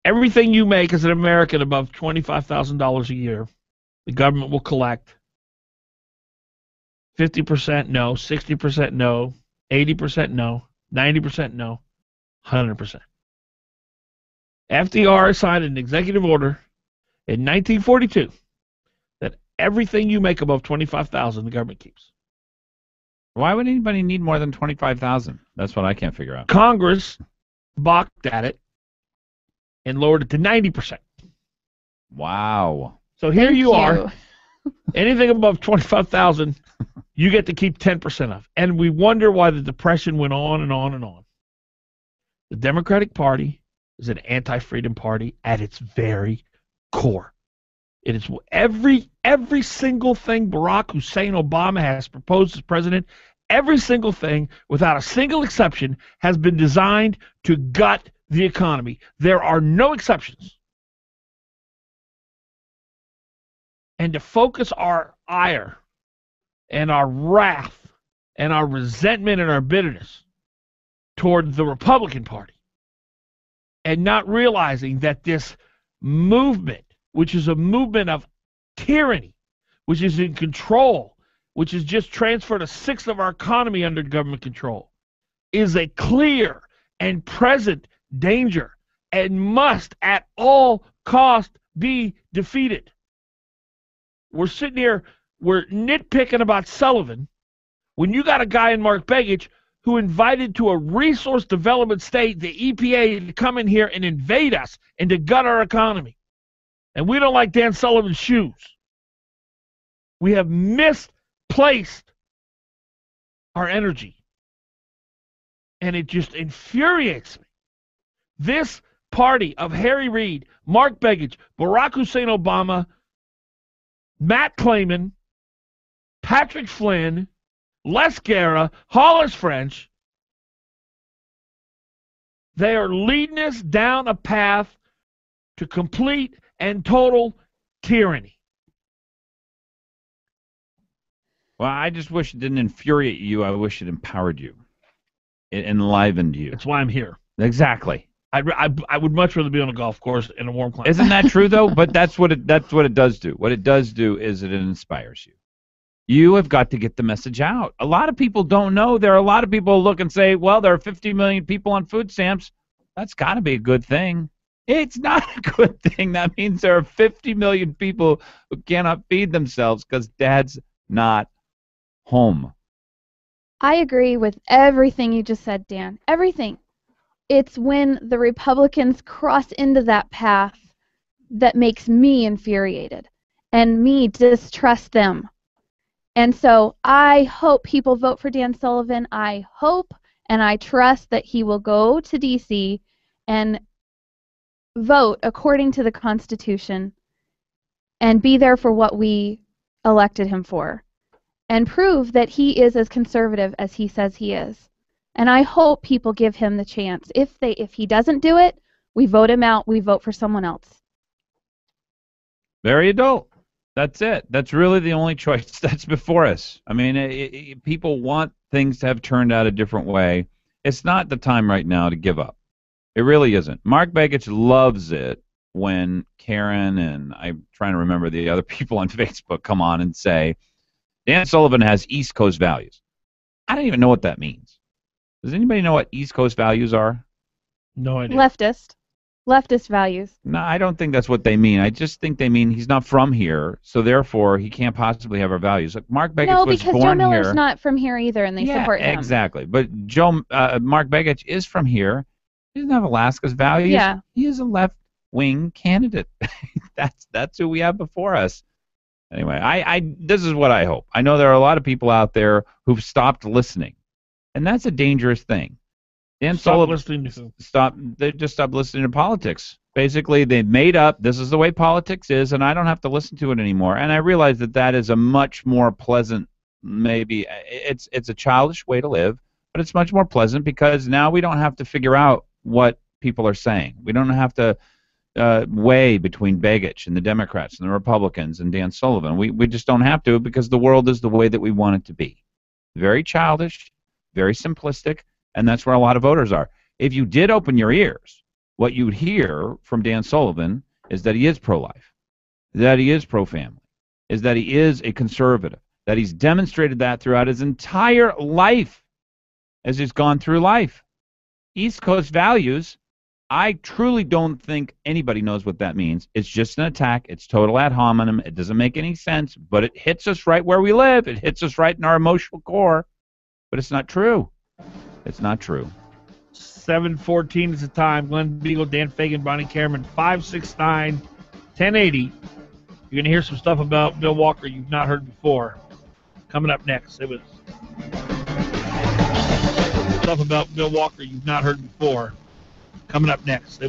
Speaker 2: Everything you make as an American above $25,000 a year, the government will collect 50% no, 60% no, 80% no, 90% no, 100%. FDR signed an executive order in 1942 that everything you make above $25,000 the government keeps.
Speaker 3: Why would anybody need more than $25,000? That's what I can't figure out.
Speaker 2: Congress balked at it and lowered it to 90%.
Speaker 3: Wow.
Speaker 2: So here you are. Anything above $25,000, you get to keep 10% of. And we wonder why the Depression went on and on and on. The Democratic Party is an anti-freedom party at its very core. It is every single thing Barack Hussein Obama has proposed as president, every single thing, without a single exception, has been designed to gut the economy. There are no exceptions. And to focus our ire and our wrath and our resentment and our bitterness toward the Republican Party, and not realizing that this movement, which is a movement of tyranny, which is in control, which has just transferred a sixth of our economy under government control, is a clear and present danger and must at all cost be defeated. We're sitting here, we're nitpicking about Sullivan, when you got a guy in Mark Begich who invited to a resource development state the EPA to come in here and invade us and to gut our economy. And we don't like Dan Sullivan's shoes. We have misplaced our energy. And it just infuriates me. This party of Harry Reid, Mark Begich, Barack Hussein Obama, Matt Clayman, Patrick Flynn, Les Guerra, Hollis French, they are leading us down a path to complete and total tyranny.
Speaker 3: Well, I just wish it didn't infuriate you. I wish it empowered you. It enlivened you.
Speaker 2: That's why I'm here.
Speaker 3: Exactly.
Speaker 2: I would much rather be on a golf course in a warm climate.
Speaker 3: Isn't that true, though? But that's what it does do. What it does do is it inspires you. You have got to get the message out. A lot of people don't know. There are a lot of people who look and say, well, there are 50 million people on food stamps. That's got to be a good thing. It's not a good thing. That means there are 50 million people who cannot feed themselves because Dad's not home.
Speaker 4: I agree with everything you just said, Dan. Everything. It's when the Republicans cross into that path that makes me infuriated and me distrust them. And so I hope people vote for Dan Sullivan. I hope and I trust that he will go to D.C. and vote according to the Constitution and be there for what we elected him for and prove that he is as conservative as he says he is. And I hope people give him the chance. If he doesn't do it, we vote him out. We vote for someone else.
Speaker 3: Very adult. That's it. That's really the only choice that's before us. I mean, people want things to have turned out a different way. It's not the time right now to give up. It really isn't. Mark Begich loves it when Karen and I'm trying to remember the other people on Facebook come on and say, Dan Sullivan has East Coast values. I don't even know what that means. Does anybody know what East Coast values are?
Speaker 2: No idea.
Speaker 4: Leftist values.
Speaker 3: No, I don't think that's what they mean. I just think they mean he's not from here, so therefore he can't possibly have our values. Like Mark Begich was born here.
Speaker 4: No, because Joe Miller's not from here either, and they support him.
Speaker 3: Exactly. But Mark Begich is from here. He doesn't have Alaska's values.
Speaker 4: Yeah.
Speaker 3: He is a left-wing candidate. That's who we have before us. Anyway, this is what I hope. I know there are a lot of people out there who've stopped listening, and that's a dangerous thing. Dan Sullivan they just stopped listening to politics. Basically, they made up, this is the way politics is, and I don't have to listen to it anymore. And I realize that is a much more pleasant, maybe, it's a childish way to live, but it's much more pleasant because now we don't have to figure out what people are saying. We don't have to weigh between Begich and the Democrats and the Republicans and Dan Sullivan. We just don't have to because the world is the way that we want it to be. Very childish, very simplistic, and that's where a lot of voters are. If you did open your ears, what you'd hear from Dan Sullivan is that he is pro-life, that he is pro-family, is that he is a conservative, that he's demonstrated that throughout his entire life as he's gone through life. East Coast values, I truly don't think anybody knows what that means. It's just an attack. It's total ad hominem. It doesn't make any sense, but it hits us right where we live. It hits us right in our emotional core, but it's not true. It's not true.
Speaker 2: 7:14 is the time. Glen Biegel, Dan Fagan, Bonnie Cameron, 569-1080. You're going to hear some stuff about Bill Walker you've not heard before. Coming up next. Stuff about Bill Walker you've not heard before. Coming up next.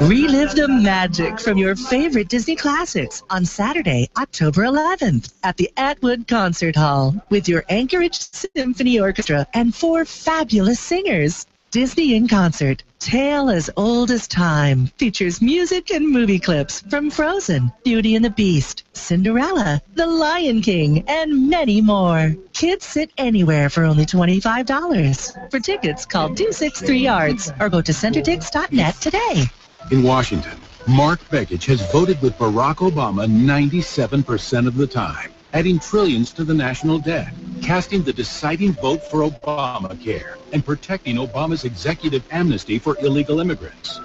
Speaker 8: Relive the magic from your favorite Disney classics on Saturday, October 11th at the Atwood Concert Hall with your Anchorage Symphony Orchestra and 4 fabulous singers. Disney in Concert, Tale as Old as Time, features music and movie clips from Frozen, Beauty and the Beast, Cinderella, The Lion King, and many more. Kids sit anywhere for only $25. For tickets, call 263 Arts or go to centertix.net today.
Speaker 5: In Washington, Mark Begich has voted with Barack Obama 97% of the time, adding trillions to the national debt, casting the deciding vote for Obamacare, and protecting Obama's executive amnesty for illegal immigrants.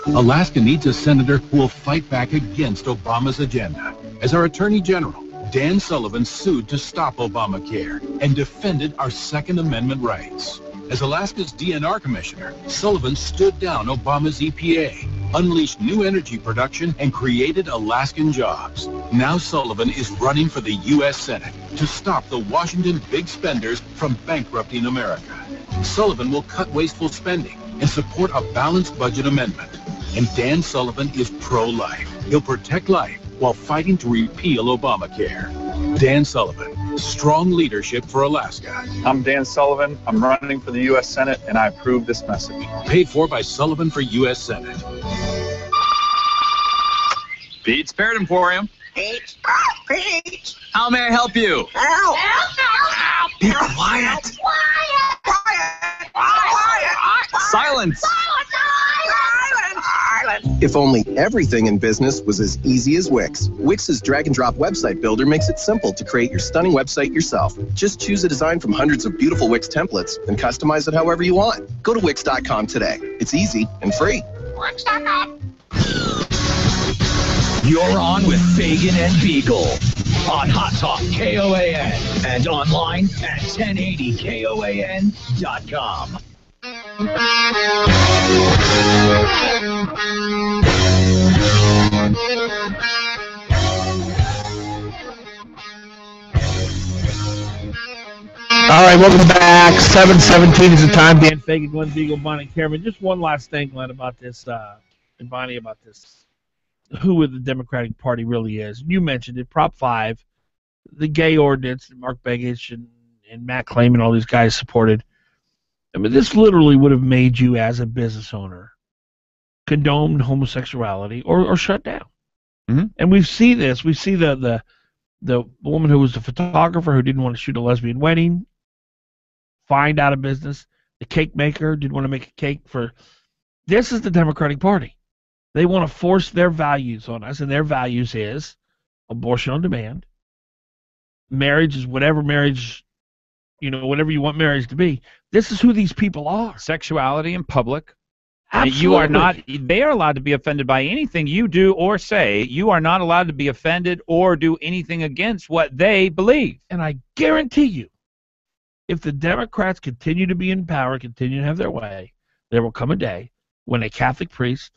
Speaker 5: Alaska needs a senator who will fight back against Obama's agenda. As our Attorney General, Dan Sullivan sued to stop Obamacare and defended our Second Amendment rights. As Alaska's DNR Commissioner, Sullivan stood down Obama's EPA, unleashed new energy production, and created Alaskan jobs. Now Sullivan is running for the U.S. Senate to stop the Washington big spenders from bankrupting America. Sullivan will cut wasteful spending and support a balanced budget amendment. And Dan Sullivan is pro-life. He'll protect life while fighting to repeal Obamacare. Dan Sullivan, strong leadership for Alaska.
Speaker 11: I'm Dan Sullivan. I'm running for the U.S. Senate, and I approve this message.
Speaker 5: Paid for by Sullivan for U.S. Senate.
Speaker 29: Pete's Parrot Emporium.
Speaker 12: Pete. Pete.
Speaker 29: How may I help you?
Speaker 12: Help. Help.
Speaker 29: Be quiet. Silence.
Speaker 15: If only everything in business was as easy as Wix. Wix's drag-and-drop website builder makes it simple to create your stunning website yourself. Just choose a design from hundreds of beautiful Wix templates and customize it however you want. Go to Wix.com today. It's easy and free.
Speaker 12: Wix.com.
Speaker 1: You're on with Fagan and Biegel on Hot Talk KOAN and online at 1080KOAN.com.
Speaker 2: All right, welcome back. 7:17 is the time. Dan Fagan, Glen Biegel, Bonnie Cameron. Just one last thing, Glenn, about this, and Bonnie, about this. Who the Democratic Party really is. You mentioned it, Prop 5, the gay ordinance that Mark Begich and Matt Claim and all these guys supported. I mean, this literally would have made you, as a business owner, condone homosexuality or shut down.
Speaker 3: Mm-hmm.
Speaker 2: And we see this. We see the woman who was the photographer who didn't want to shoot a lesbian wedding fined out of business. The cake maker didn't want to make a cake for. This is the Democratic Party. They want to force their values on us, and their values is abortion on demand. Marriage is whatever marriage, whatever you want marriage to be. This is who these people are.
Speaker 3: Sexuality in public.
Speaker 2: Absolutely.
Speaker 3: You are not. They are allowed to be offended by anything you do or say. You are not allowed to be offended or do anything against what they believe.
Speaker 2: And I guarantee you, if the Democrats continue to be in power, continue to have their way, there will come a day when a Catholic priest,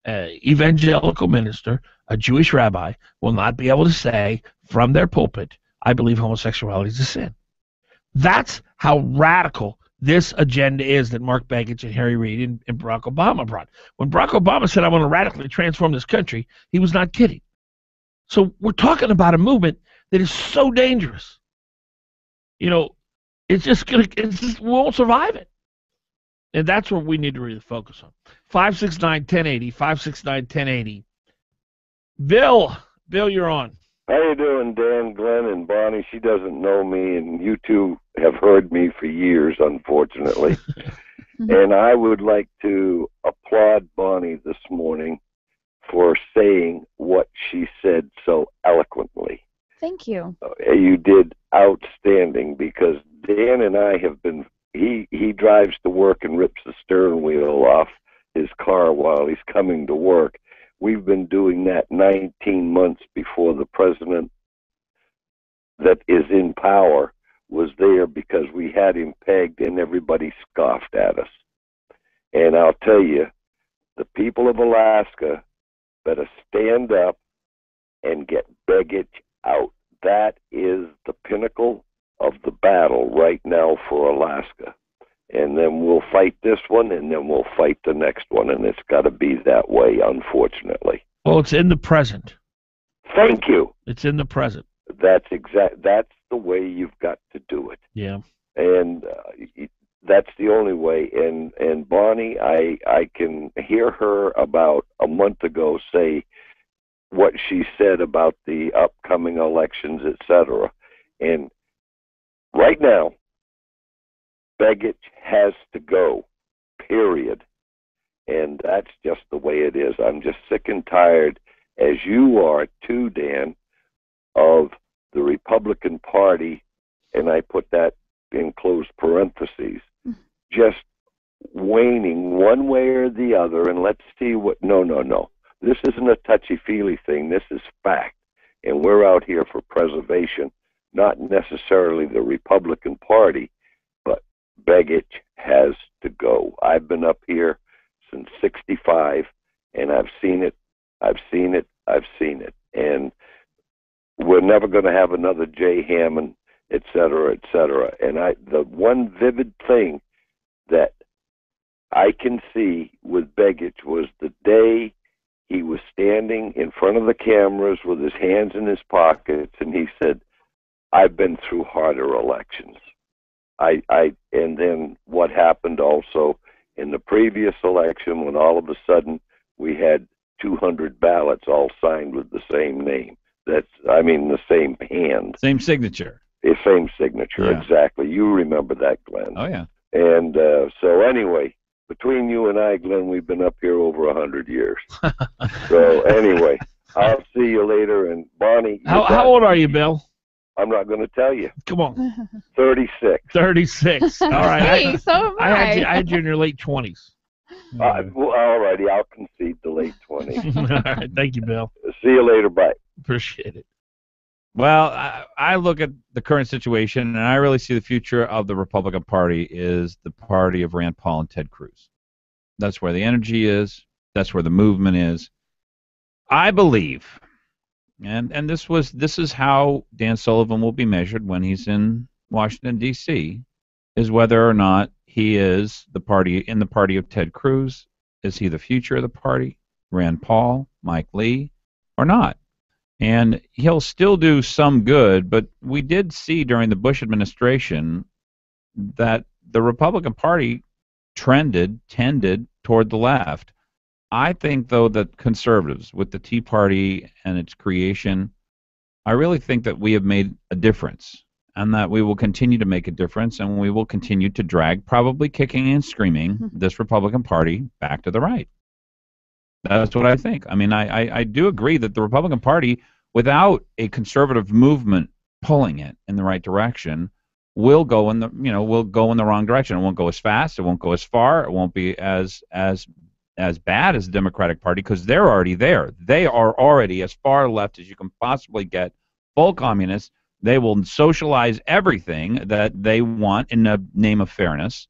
Speaker 2: evangelical minister, a Jewish rabbi will not be able to say from their pulpit, I believe homosexuality is a sin. That's how radical this agenda is that Mark Begich and Harry Reid and Barack Obama brought. When Barack Obama said, I want to radically transform this country, he was not kidding. So we're talking about a movement that is so dangerous. We won't survive it. And that's what we need to really focus on. 569-1080, 569-1080. Bill, you're on.
Speaker 16: How you doing, Dan, Glenn, and Bonnie? She doesn't know me, and you two have heard me for years, unfortunately. And I would like to applaud Bonnie this morning for saying what she said so eloquently.
Speaker 4: Thank you.
Speaker 16: You did outstanding, because Dan and I have been, he drives to work and rips the steering wheel off his car while he's coming to work. We've been doing that 19 months before the president that is in power was there, because we had him pegged and everybody scoffed at us. And I'll tell you, the people of Alaska better stand up and get Begich out. That is the pinnacle of the battle right now for Alaska. And then we'll fight this one, and then we'll fight the next one, and it's got to be that way, unfortunately.
Speaker 2: Well, it's in the present.
Speaker 16: Thank you.
Speaker 2: It's in the present.
Speaker 16: That's the way you've got to do it.
Speaker 2: Yeah.
Speaker 16: And That's the only way. And Bonnie, I can hear her about a month ago say what she said about the upcoming elections, etc. And right now, Begich has to go, period. And that's just the way it is. I'm just sick and tired, as you are too, Dan, of the Republican Party, and I put that in closed parentheses, just waning one way or the other, and let's see what... No. This isn't a touchy-feely thing. This is fact. And we're out here for preservation, not necessarily the Republican Party, but Begich has to go. I've been up here since 65, and I've seen it. And we're never going to have another Jay Hammond, et cetera, et cetera. And the one vivid thing that I can see with Begich was the day he was standing in front of the cameras with his hands in his pockets, and he said, "I've been through harder elections." And then what happened also in the previous election, when all of a sudden we had 200 ballots all signed with the same name. The same hand.
Speaker 3: Same signature.
Speaker 16: Same signature,
Speaker 3: Yeah.
Speaker 16: exactly. You remember that, Glenn.
Speaker 3: Oh, yeah.
Speaker 16: And so anyway, between you and I, Glenn, we've been up here over 100 years. So anyway, I'll see you later. And Bonnie.
Speaker 2: How old are you, Bill?
Speaker 16: I'm not going to tell you.
Speaker 2: Come on.
Speaker 16: 36.
Speaker 2: 36. All right.
Speaker 4: Hey, so am I.
Speaker 2: I had you in your late 20s.
Speaker 16: Well, all righty, I'll concede the late 20s.
Speaker 2: All right. Thank you, Bill.
Speaker 16: See you later. Bye.
Speaker 2: Appreciate it.
Speaker 3: Well, I look at the current situation, and I really see the future of the Republican Party is the party of Rand Paul and Ted Cruz. That's where the energy is. That's where the movement is. I believe, and this is how Dan Sullivan will be measured when he's in Washington, D.C., is whether or not he is the party of Ted Cruz. Is he the future of the party, Rand Paul, Mike Lee, or not? And he'll still do some good, but we did see during the Bush administration that the Republican Party tended toward the left. I think, though, that conservatives, with the Tea Party and its creation, I really think that we have made a difference, and that we will continue to make a difference, and we will continue to drag, probably kicking and screaming, this Republican Party back to the right. That's what I think. I mean, I do agree that the Republican Party, without a conservative movement pulling it in the right direction, will go in the wrong direction. It won't go as fast. It won't go as far. It won't be as bad as the Democratic Party, because they're already there. They are already as far left as you can possibly get. Full communists. They will socialize everything that they want in the name of fairness.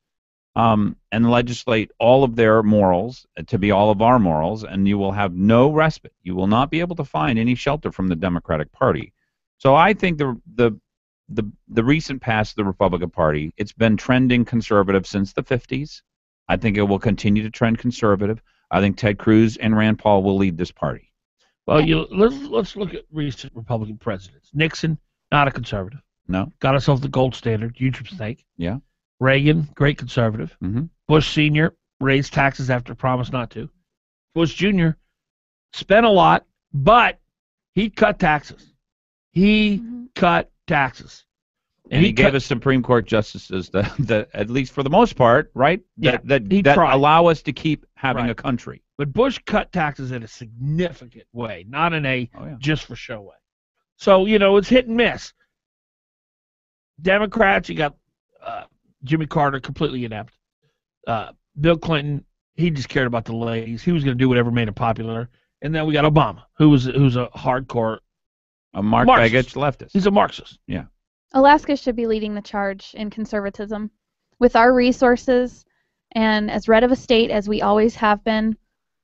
Speaker 3: And legislate all of their morals to be all of our morals, and you will have no respite. You will not be able to find any shelter from the Democratic Party. So I think the recent past of the Republican Party, it's been trending conservative since the 50s. I think it will continue to trend conservative. I think Ted Cruz and Rand Paul will lead this party.
Speaker 2: Well, let's look at recent Republican presidents. Nixon, not a conservative.
Speaker 3: No.
Speaker 2: Got himself the gold standard, huge mistake.
Speaker 3: Yeah.
Speaker 2: Reagan, great conservative.
Speaker 3: Mm-hmm.
Speaker 2: Bush Sr. raised taxes after promise not to. Bush Jr. spent a lot, but he cut taxes. Cut taxes.
Speaker 3: And he gave us Supreme Court justices that at least for the most part, right? That allow us to keep having a country.
Speaker 2: But Bush cut taxes in a significant way, not in a just for show way. So, it's hit and miss. Democrats, you got Jimmy Carter, completely inept. Bill Clinton, he just cared about the ladies. He was going to do whatever made him popular. And then we got Obama, who's a hardcore
Speaker 3: Marxist. Leftist.
Speaker 2: He's a Marxist.
Speaker 3: Yeah.
Speaker 4: Alaska should be leading the charge in conservatism. With our resources and as red of a state as we always have been,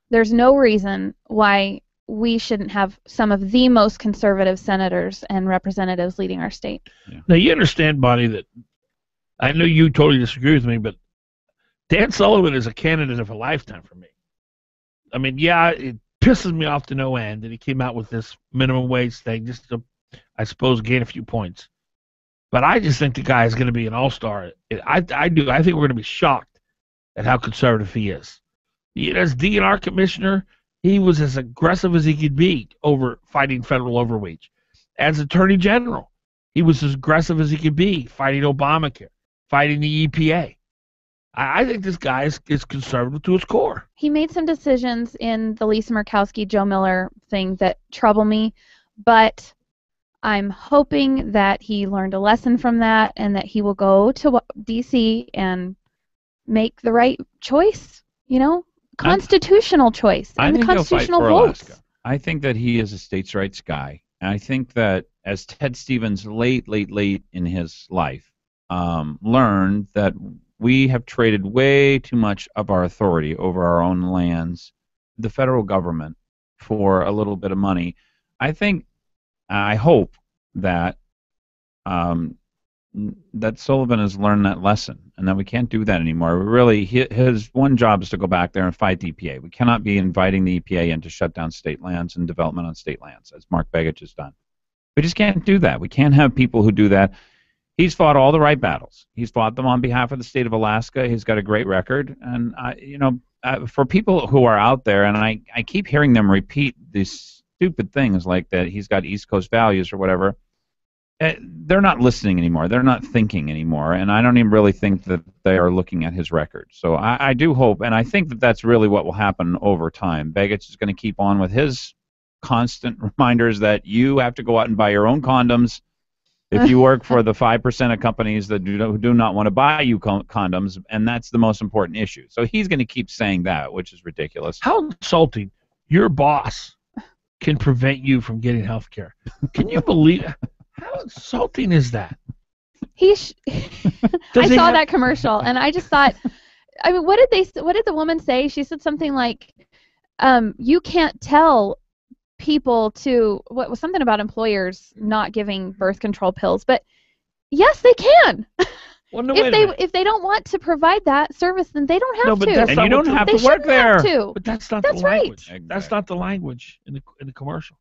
Speaker 4: there's no reason why we shouldn't have some of the most conservative senators and representatives leading our state.
Speaker 2: Yeah. Now, you understand, Bonnie, that I know you totally disagree with me, but Dan Sullivan is a candidate of a lifetime for me. I mean, yeah, it pisses me off to no end that he came out with this minimum wage thing just to, I suppose, gain a few points. But I just think the guy is going to be an all-star. I do. I think we're going to be shocked at how conservative he is. As DNR commissioner, he was as aggressive as he could be over fighting federal overreach. As attorney general, he was as aggressive as he could be fighting Obamacare, fighting the EPA. I think this guy is conservative to his core.
Speaker 4: He made some decisions in the Lisa Murkowski, Joe Miller thing that trouble me, but I'm hoping that he learned a lesson from that and that he will go to D.C. and make the right choice, constitutional choice and the constitutional votes.
Speaker 3: Alaska. I think that he is a states' rights guy. And I think that as Ted Stevens late in his life learned that we have traded way too much of our authority over our own lands, the federal government, for a little bit of money. I hope that that Sullivan has learned that lesson and that we can't do that anymore. Really, his one job is to go back there and fight the EPA. We cannot be inviting the EPA in to shut down state lands and development on state lands, as Mark Begich has done. We just can't do that. We can't have people who do that. He's fought all the right battles. He's fought them on behalf of the state of Alaska. He's got a great record. And, for people who are out there, and I keep hearing them repeat these stupid things like that he's got East Coast values or whatever, they're not listening anymore. They're not thinking anymore. And I don't even really think that they are looking at his record. So I do hope, and I think that that's really what will happen over time. Begich is going to keep on with his constant reminders that you have to go out and buy your own condoms. If you work for the 5% of companies that do not want to buy you condoms, and that's the most important issue. So he's going to keep saying that, which is ridiculous.
Speaker 2: How insulting. Your boss can prevent you from getting health care. Can you believe it? How insulting is that?
Speaker 4: I saw that commercial, and I just thought, what did the woman say? She said something like, you can't tell people what was something about employers not giving birth control pills, but yes, they can.
Speaker 2: Well, no,
Speaker 4: if they don't want to provide that service, then they don't have to.
Speaker 3: And you don't have to work there.
Speaker 2: But that's not the language. Right. That's not the language in the commercial.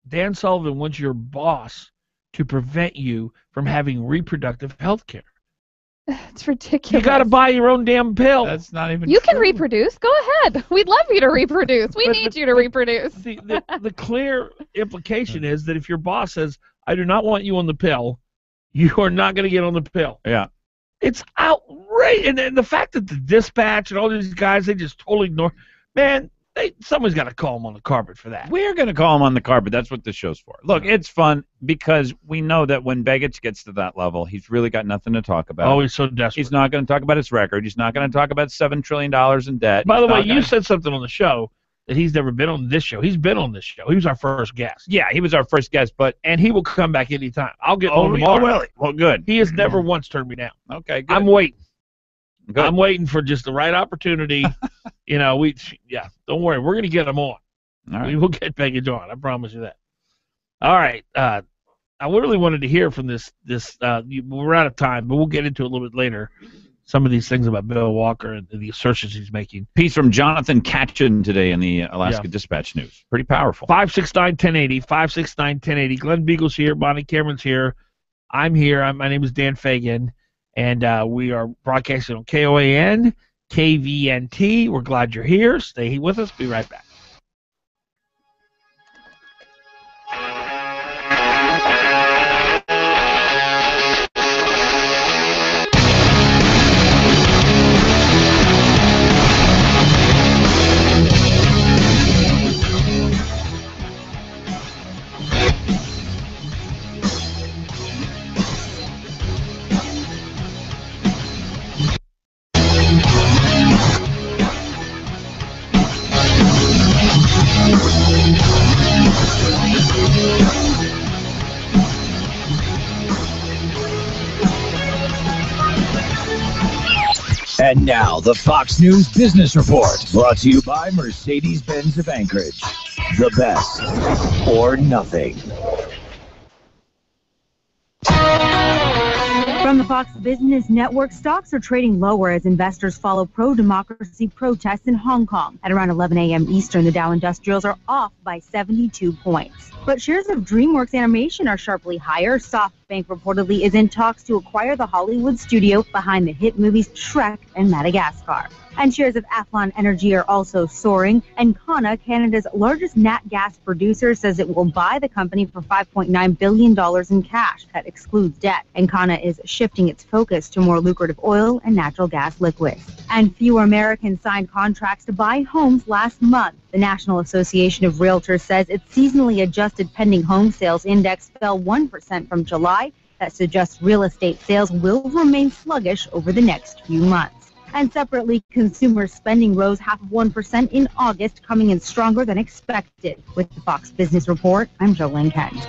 Speaker 2: Dan Sullivan wants your boss to prevent you from having reproductive health care.
Speaker 4: It's ridiculous.
Speaker 2: You got to buy your own damn pill.
Speaker 3: That's not even
Speaker 4: You
Speaker 3: true.
Speaker 4: can reproduce. Go ahead. We'd love you to reproduce. We need you to reproduce.
Speaker 2: The clear implication is that if your boss says, I do not want you on the pill, you are not going to get on the pill.
Speaker 3: Yeah.
Speaker 2: It's outrageous. And the fact that the dispatch and all these guys, they just totally ignore. Man, someone's got to call them on the carpet for that.
Speaker 3: We're going to call them on the carpet. That's what this show's for. Look, it's fun because we know that when Begich gets to that level, he's really got nothing to talk about.
Speaker 2: Oh, he's so desperate.
Speaker 3: He's not going to talk about his record. He's not going to talk about $7 trillion in debt.
Speaker 2: By the way, you said something on the show that he's never been on this show. He's been on this show. He was our first guest.
Speaker 3: Yeah, he was our first guest,
Speaker 2: and he will come back anytime. I'll get on tomorrow.
Speaker 3: Oh, really? Well, good.
Speaker 2: He has never once turned me down.
Speaker 3: Okay, good.
Speaker 2: I'm waiting.
Speaker 3: Good.
Speaker 2: I'm waiting for just the right opportunity. Don't worry. We're going to get him on.
Speaker 3: All right.
Speaker 2: We will get Begich on. I promise you that. All right. I really wanted to hear from this. We're out of time, but we'll get into it a little bit later. Some of these things about Bill Walker and the assertions he's making.
Speaker 3: Piece from Jonathan Katchen today in the Alaska Dispatch News. Pretty powerful.
Speaker 2: 569-1080, 569-1080. Glen Biegel's here. Bonnie Cameron's here. I'm here. My name is Dan Fagan, and we are broadcasting on KOAN, KVNT. We're glad you're here. Stay with us. Be right back.
Speaker 1: And now, the Fox News Business Report, brought to you by Mercedes-Benz of Anchorage. The best or nothing.
Speaker 7: From the Fox Business Network stocks are trading lower as investors follow pro-democracy protests in Hong Kong. At around 11 a.m. Eastern, the Dow Industrials are off by 72 points. But shares of DreamWorks Animation are sharply higher. SoftBank reportedly is in talks to acquire the Hollywood studio behind the hit movies Shrek and Madagascar. And shares of Athlon Energy are also soaring. And KOAN, Canada's largest nat gas producer, says it will buy the company for $5.9 billion in cash. That excludes debt. And KOAN is shifting its focus to more lucrative oil and natural gas liquids. And fewer Americans signed contracts to buy homes last month. The National Association of Realtors says its seasonally adjusted pending home sales index fell 1% from July. That suggests real estate sales will remain sluggish over the next few months. And separately, consumer spending rose 0.5% in August, coming in stronger than expected. With the Fox Business Report, I'm Jolene Kent.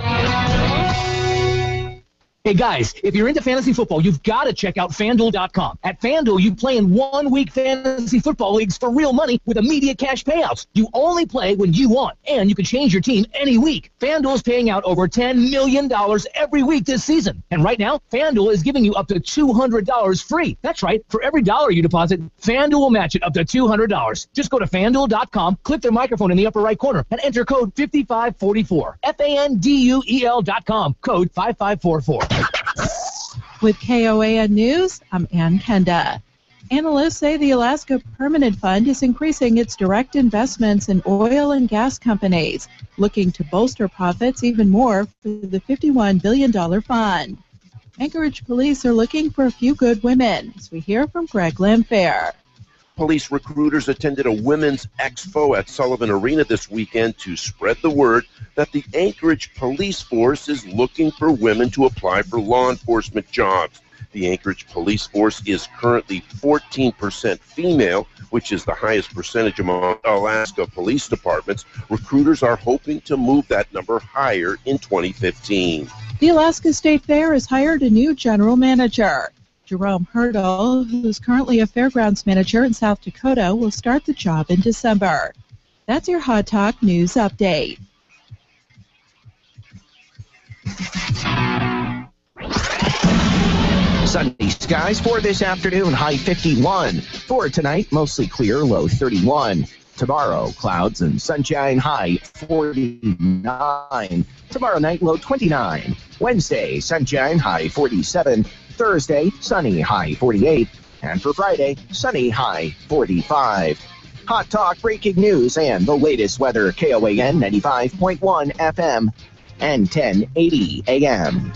Speaker 1: Hey guys, if you're into fantasy football, you've got to check out FanDuel.com. At FanDuel, you play in 1 week fantasy football leagues for real money with immediate cash payouts. You only play when you want, and you can change your team any week. FanDuel is paying out over $10 million every week this season. And right now, FanDuel is giving you up to $200 free. That's right. For every dollar you deposit, FanDuel will match it up to $200. Just go to FanDuel.com, click the microphone in the upper right corner, and enter code 5544. FanDuel.com, code 5544.
Speaker 9: With KOAN News, I'm Ann Kenda. Analysts say the Alaska Permanent Fund is increasing its direct investments in oil and gas companies, looking to bolster profits even more for the $51 billion fund. Anchorage police are looking for a few good women, as we hear from Greg Lamfair.
Speaker 17: Police recruiters attended a women's expo at Sullivan Arena this weekend to spread the word that the Anchorage police force is looking for women to apply for law enforcement jobs. The Anchorage police force is currently 14% female, which is the highest percentage among Alaska police departments. Recruiters are hoping to move that number higher in 2015.
Speaker 9: The Alaska State Fair has hired a new general manager. Jerome Hurdle, who's currently a fairgrounds manager in South Dakota, will start the job in December. That's your Hot Talk News Update.
Speaker 18: Sunny skies for this afternoon, high 51. For tonight, mostly clear, low 31. Tomorrow, clouds and sunshine, high 49. Tomorrow night, low 29. Wednesday, sunshine, high 47. Thursday, sunny, high 48. And for Friday, sunny, high 45. Hot Talk, breaking news, and the latest weather. KOAN 95.1 FM and 1080 AM.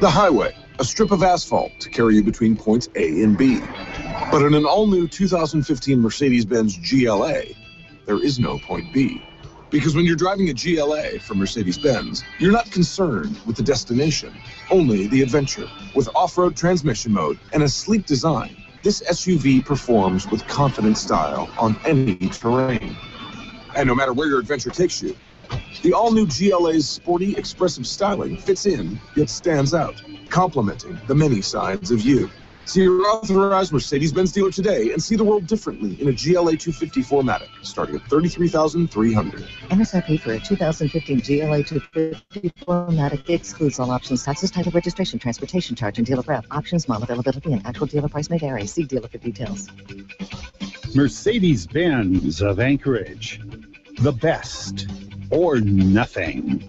Speaker 19: The highway, a strip of asphalt to carry you between points A and B. But in an all-new 2015 Mercedes-Benz GLA, there is no point B. Because when you're driving a GLA from Mercedes-Benz, you're not concerned with the destination, only the adventure. With off-road transmission mode and a sleek design, this SUV performs with confident style on any terrain. And no matter where your adventure takes you, the all-new GLA's sporty, expressive styling fits in, yet stands out, complementing the many sides of you. See your authorized Mercedes-Benz dealer today and see the world differently in a GLA 250 4MATIC, starting at $33,300.
Speaker 20: MSRP for a 2015 GLA 250 4MATIC excludes all options, taxes, title, registration, transportation charge, and dealer rep. Options, model availability, and actual dealer price may vary. See dealer for details.
Speaker 21: Mercedes-Benz of Anchorage. The best or nothing.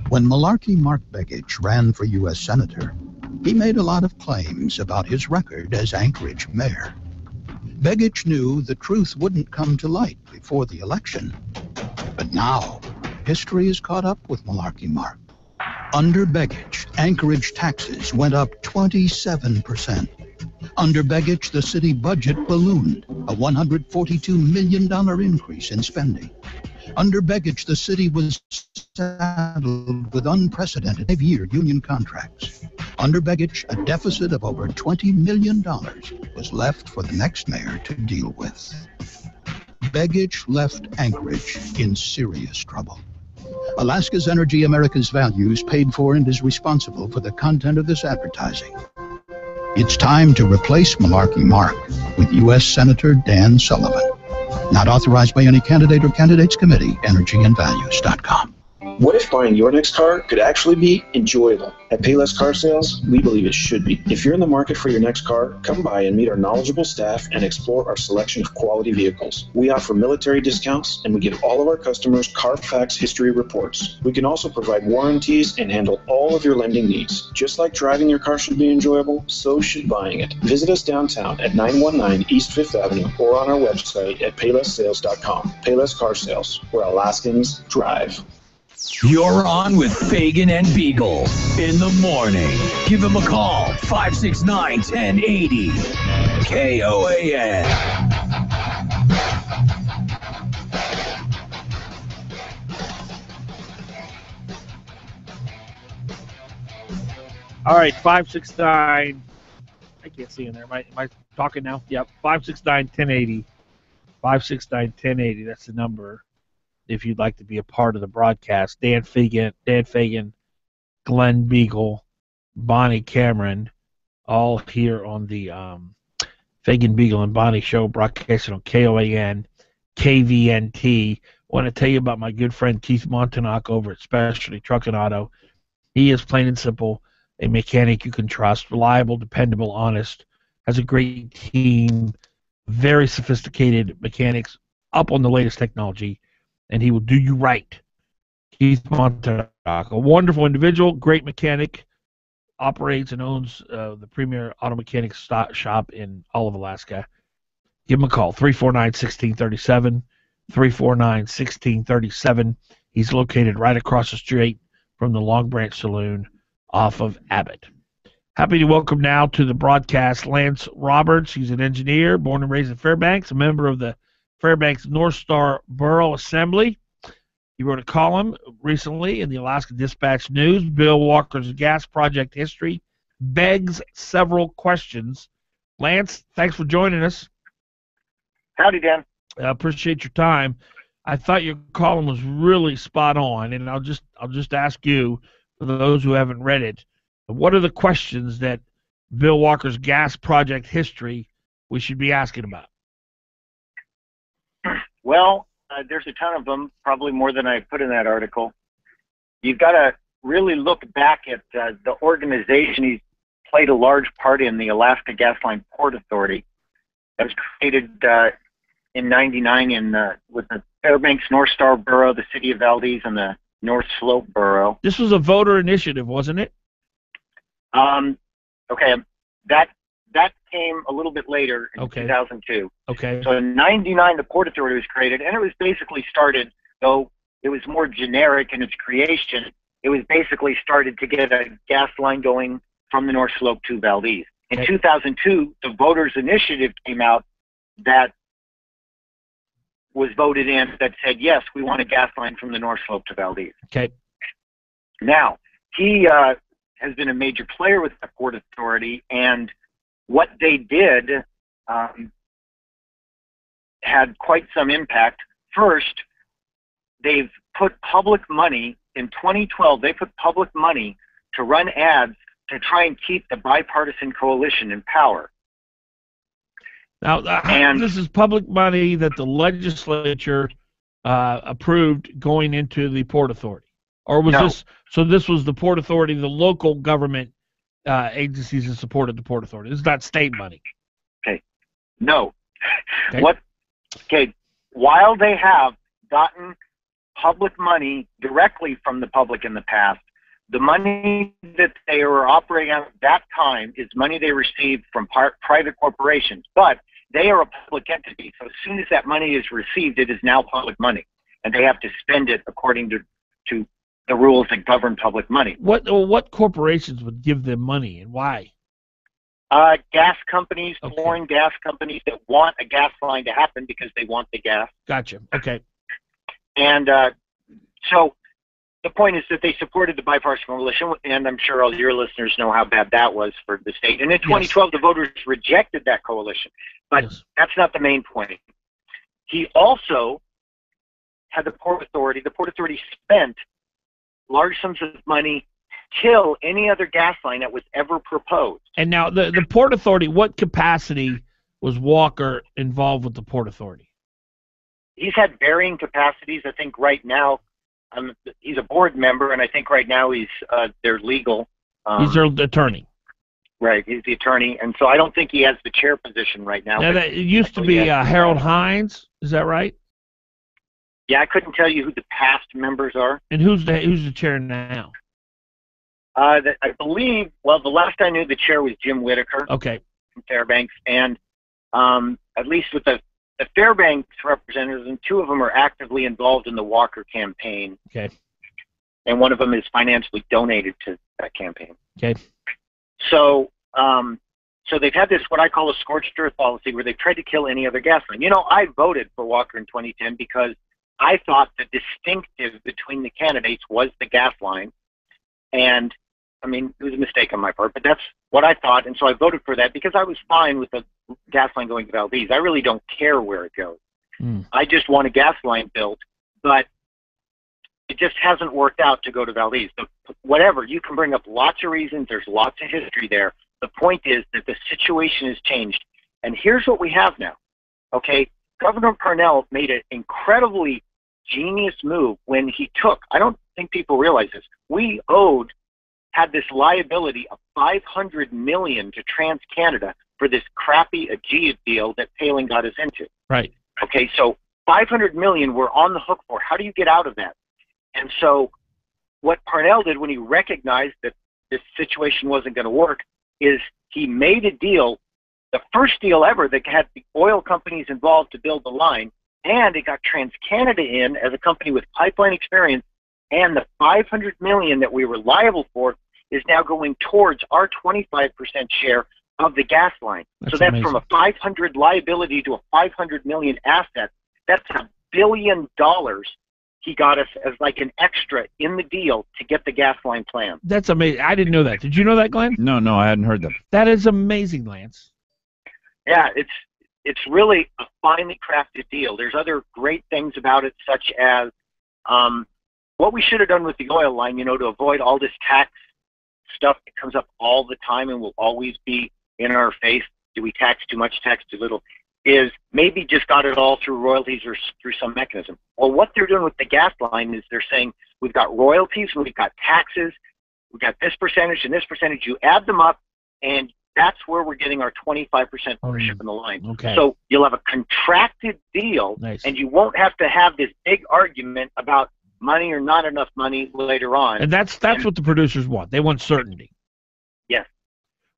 Speaker 23: When Malarkey Mark Begich ran for U.S. Senator, he made a lot of claims about his record as Anchorage mayor. Begich knew the truth wouldn't come to light before the election. But now, history is caught up with Malarkey Mark. Under Begich, Anchorage taxes went up 27%. Under Begich, the city budget ballooned, a $142 million increase in spending. Under Begich, the city was saddled with unprecedented 5-year union contracts. Under Begich, a deficit of over $20 million was left for the next mayor to deal with. Begich left Anchorage in serious trouble. Alaska's Energy, America's Values paid for and is responsible for the content of this advertising. It's time to replace Malarkey Mark with U.S. Senator Dan Sullivan. Not authorized by any candidate or candidates committee. EnergyandValues.com.
Speaker 10: What if buying your next car could actually be enjoyable? At Payless Car Sales, we believe it should be. If you're in the market for your next car, come by and meet our knowledgeable staff and explore our selection of quality vehicles. We offer military discounts, and we give all of our customers Carfax history reports. We can also provide warranties and handle all of your lending needs. Just like driving your car should be enjoyable, so should buying it. Visit us downtown at 919 East 5th Avenue or on our website at paylesssales.com. Payless Car Sales, where Alaskans drive.
Speaker 1: You're on with Fagan and Biegel in the morning. Give him a call, 569-1080. KOAN.
Speaker 2: All right, 569. I can't see in there. Am I talking now? Yep, 569-1080. 569-1080. That's the number if you'd like to be a part of the broadcast. Dan Fagan, Glen Biegel, Bonnie Cameron, all here on the Fagan, Biegel, and Bonnie show, broadcasting on KOAN, KVNT. I want to tell you about my good friend Keith Montanak over at Specialty Truck and Auto. He is plain and simple a mechanic you can trust, reliable, dependable, honest, has a great team, very sophisticated mechanics, up on the latest technology, and he will do you right. Keith Montanak, a wonderful individual, great mechanic, operates and owns the premier auto mechanics shop in all of Alaska. Give him a call, 349-1637, 349-1637. He's located right across the street from the Long Branch Saloon off of Abbott. Happy to welcome now to the broadcast Lance Roberts. He's an engineer, born and raised in Fairbanks, a member of the Fairbanks North Star Borough Assembly. He wrote a column recently in the Alaska Dispatch News. Bill Walker's gas project history begs several questions. Lance, thanks for joining us.
Speaker 13: Howdy, Dan.
Speaker 2: I appreciate your time. I thought your column was really spot on, and I'll just ask you, for those who haven't read it, what are the questions that Bill Walker's gas project history we should be asking about?
Speaker 13: Well, there's a ton of them, probably more than I put in that article. You've got to really look back at the organization he's played a large part in, the Alaska Gas Line Port Authority. That was created in '99 with the Fairbanks North Star Borough, the City of Valdez, and the North Slope Borough.
Speaker 2: This was a voter initiative, wasn't it?
Speaker 13: Okay, that came a little bit later in 2002.
Speaker 2: Okay.
Speaker 13: So in '99, the Port Authority was created, and it was basically started, though it was more generic in its creation, it was basically started to get a gas line going from the North Slope to Valdez. In 2002, the voters' initiative came out that was voted in that said, yes, we want a gas line from the North Slope to Valdez.
Speaker 2: Okay.
Speaker 13: Now, he has been a major player with the Port Authority, and what they did had quite some impact. First, they've put public money, in 2012, they put public money to run ads to try and keep the bipartisan coalition in power.
Speaker 2: Now, this is public money that the legislature approved going into the Port Authority, or was this? So this was the Port Authority, the local government agencies that supported the Port Authority. This is not state money.
Speaker 13: Okay. No. Okay. While they have gotten public money directly from the public in the past, the money that they were operating at that time is money they received from private corporations, but they are a public entity. So as soon as that money is received, it is now public money, and they have to spend it according to the rules that govern public money.
Speaker 2: What corporations would give them money, and why?
Speaker 13: Gas companies, foreign gas companies that want a gas line to happen because they want the gas.
Speaker 2: Gotcha. Okay.
Speaker 13: And so the point is that they supported the bipartisan coalition, and I'm sure all your listeners know how bad that was for the state. And in 2012, the voters rejected that coalition. But that's not the main point. He also had the Port Authority. The Port Authority spent large sums of money to kill any other gas line that was ever proposed.
Speaker 2: And now the Port Authority, what capacity was Walker involved with the Port Authority?
Speaker 13: He's had varying capacities. I think right now he's a board member, and I think right now he's their legal.
Speaker 2: He's their attorney.
Speaker 13: Right, he's the attorney, and so I don't think he has the chair position right now.
Speaker 2: Now, it used to be Harold Hines. Is that right?
Speaker 13: Yeah, I couldn't tell you who the past members are.
Speaker 2: And who's the chair now?
Speaker 13: I believe, well, the last I knew, the chair was Jim Whitaker.
Speaker 2: Okay.
Speaker 13: From Fairbanks, and at least with the Fairbanks representatives, and 2 of them are actively involved in the Walker campaign.
Speaker 2: Okay.
Speaker 13: And one of them is financially donated to that campaign.
Speaker 2: Okay.
Speaker 13: So, so they've had this, what I call a scorched earth policy, where they've tried to kill any other gas line. You know, I voted for Walker in 2010 because I thought the distinctive between the candidates was the gas line. And, I mean, it was a mistake on my part, but that's what I thought. And so I voted for that because I was fine with the gas line going to Valdez. I really don't care where it goes. I just want a gas line built, but it just hasn't worked out to go to Valdez. So whatever, you can bring up lots of reasons. There's lots of history there. The point is that the situation has changed. And here's what we have now. Okay, Governor Parnell made an incredibly genius move when he took, I don't think people realize this, we had this liability of $500 million to TransCanada for this crappy AGEA deal that Palin got us into.
Speaker 2: Right.
Speaker 13: Okay, so $500 million we're on the hook for. How do you get out of that? And so what Parnell did when he recognized that this situation wasn't going to work is he made a deal, the first deal ever that had the oil companies involved to build the line, and it got TransCanada in as a company with pipeline experience, and the $500 million that we were liable for is now going towards our 25% share of the gas line. So that's amazing. From a 500 liability to a 500 million asset. That's $1 billion he got us as like an extra in the deal to get the gas line plan.
Speaker 2: That's amazing. I didn't know that. Did you know that, Glenn?
Speaker 3: No, I hadn't heard that.
Speaker 2: That is amazing, Lance.
Speaker 13: Yeah, it's really a finely crafted deal. There's other great things about it, such as what we should have done with the oil line, to avoid all this tax stuff that comes up all the time and will always be in our face. Do we tax too much, tax too little? Is maybe just got it all through royalties or through some mechanism. Well, what they're doing with the gas line is they're saying we've got royalties, we've got taxes, we've got this percentage and this percentage. You add them up, and that's where we're getting our 25% ownership in the line.
Speaker 2: Okay.
Speaker 13: So you'll have a contracted deal,
Speaker 2: nice.
Speaker 13: And you won't have to have this big argument about money or not enough money later on.
Speaker 2: And that's what the producers want. They want certainty.
Speaker 13: Yes.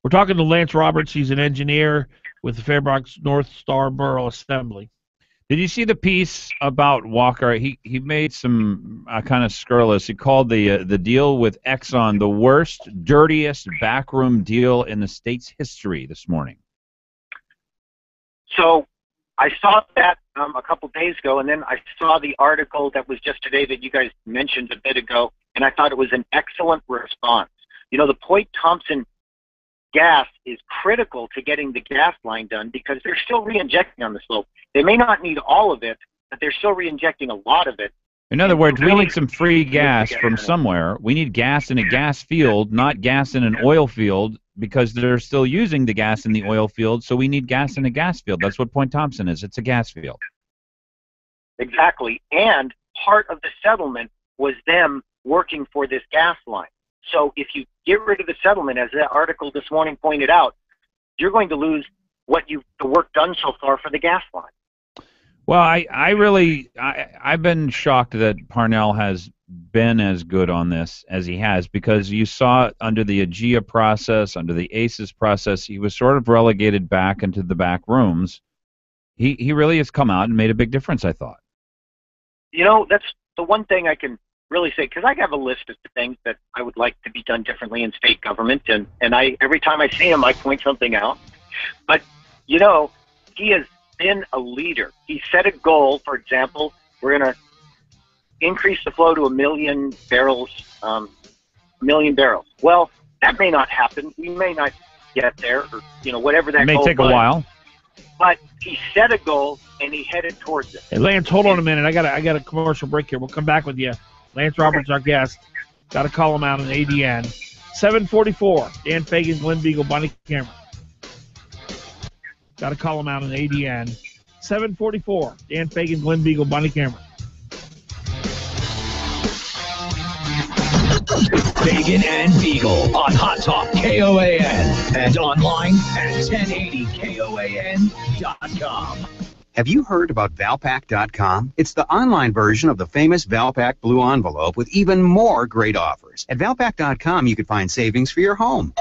Speaker 2: We're talking to Lance Roberts. He's an engineer with the Fairbanks North Star Borough Assembly.
Speaker 3: Did you see the piece about Walker? He made some kind of scurrilous. He called the deal with Exxon the worst, dirtiest backroom deal in the state's history this morning.
Speaker 13: So I saw that a couple days ago, and then I saw the article that was just today that you guys mentioned a bit ago, and I thought it was an excellent response. The Point Thompson gas is critical to getting the gas line done because they're still re-injecting on the slope. They may not need all of it, but they're still re-injecting a lot of it.
Speaker 3: In other words, we need some free gas from somewhere. We need gas in a gas field, not gas in an oil field, because they're still using the gas in the oil field, so we need gas in a gas field. That's what Point Thompson is. It's a gas field.
Speaker 13: Exactly. And part of the settlement was them working for this gas line. So if you get rid of the settlement, as that article this morning pointed out, you're going to lose the work done so far for the gas line.
Speaker 3: Well, I've been shocked that Parnell has been as good on this as he has, because you saw under the AGEA process, under the ACES process, he was sort of relegated back into the back rooms. He really has come out and made a big difference, I thought.
Speaker 13: That's the one thing I can really say, because I have a list of things that I would like to be done differently in state government, and every time I see him, I point something out. But, he has been a leader. He set a goal, for example, we're going to increase the flow to 1 million barrels, Well, that may not happen. We may not get there, or, whatever that goal
Speaker 3: was. It may take a while.
Speaker 13: But he set a goal, and he headed towards it.
Speaker 2: Hey, Lance, hold on a minute. I got a commercial break here. We'll come back with you. Lance Roberts, our guest. Got to call him out on ADN. 744. Dan Fagan, Glen Biegel, Bonnie Cameron. Got to call him out on ADN. 744. Dan Fagan, Glen Biegel, Bonnie Cameron.
Speaker 1: Fagan and Biegel on Hot Talk KOAN and online at 1080KOAN.com.
Speaker 6: Have you heard about Valpak.com? It's the online version of the famous Valpak Blue Envelope with even more great offers. At Valpak.com, you can find savings for your home,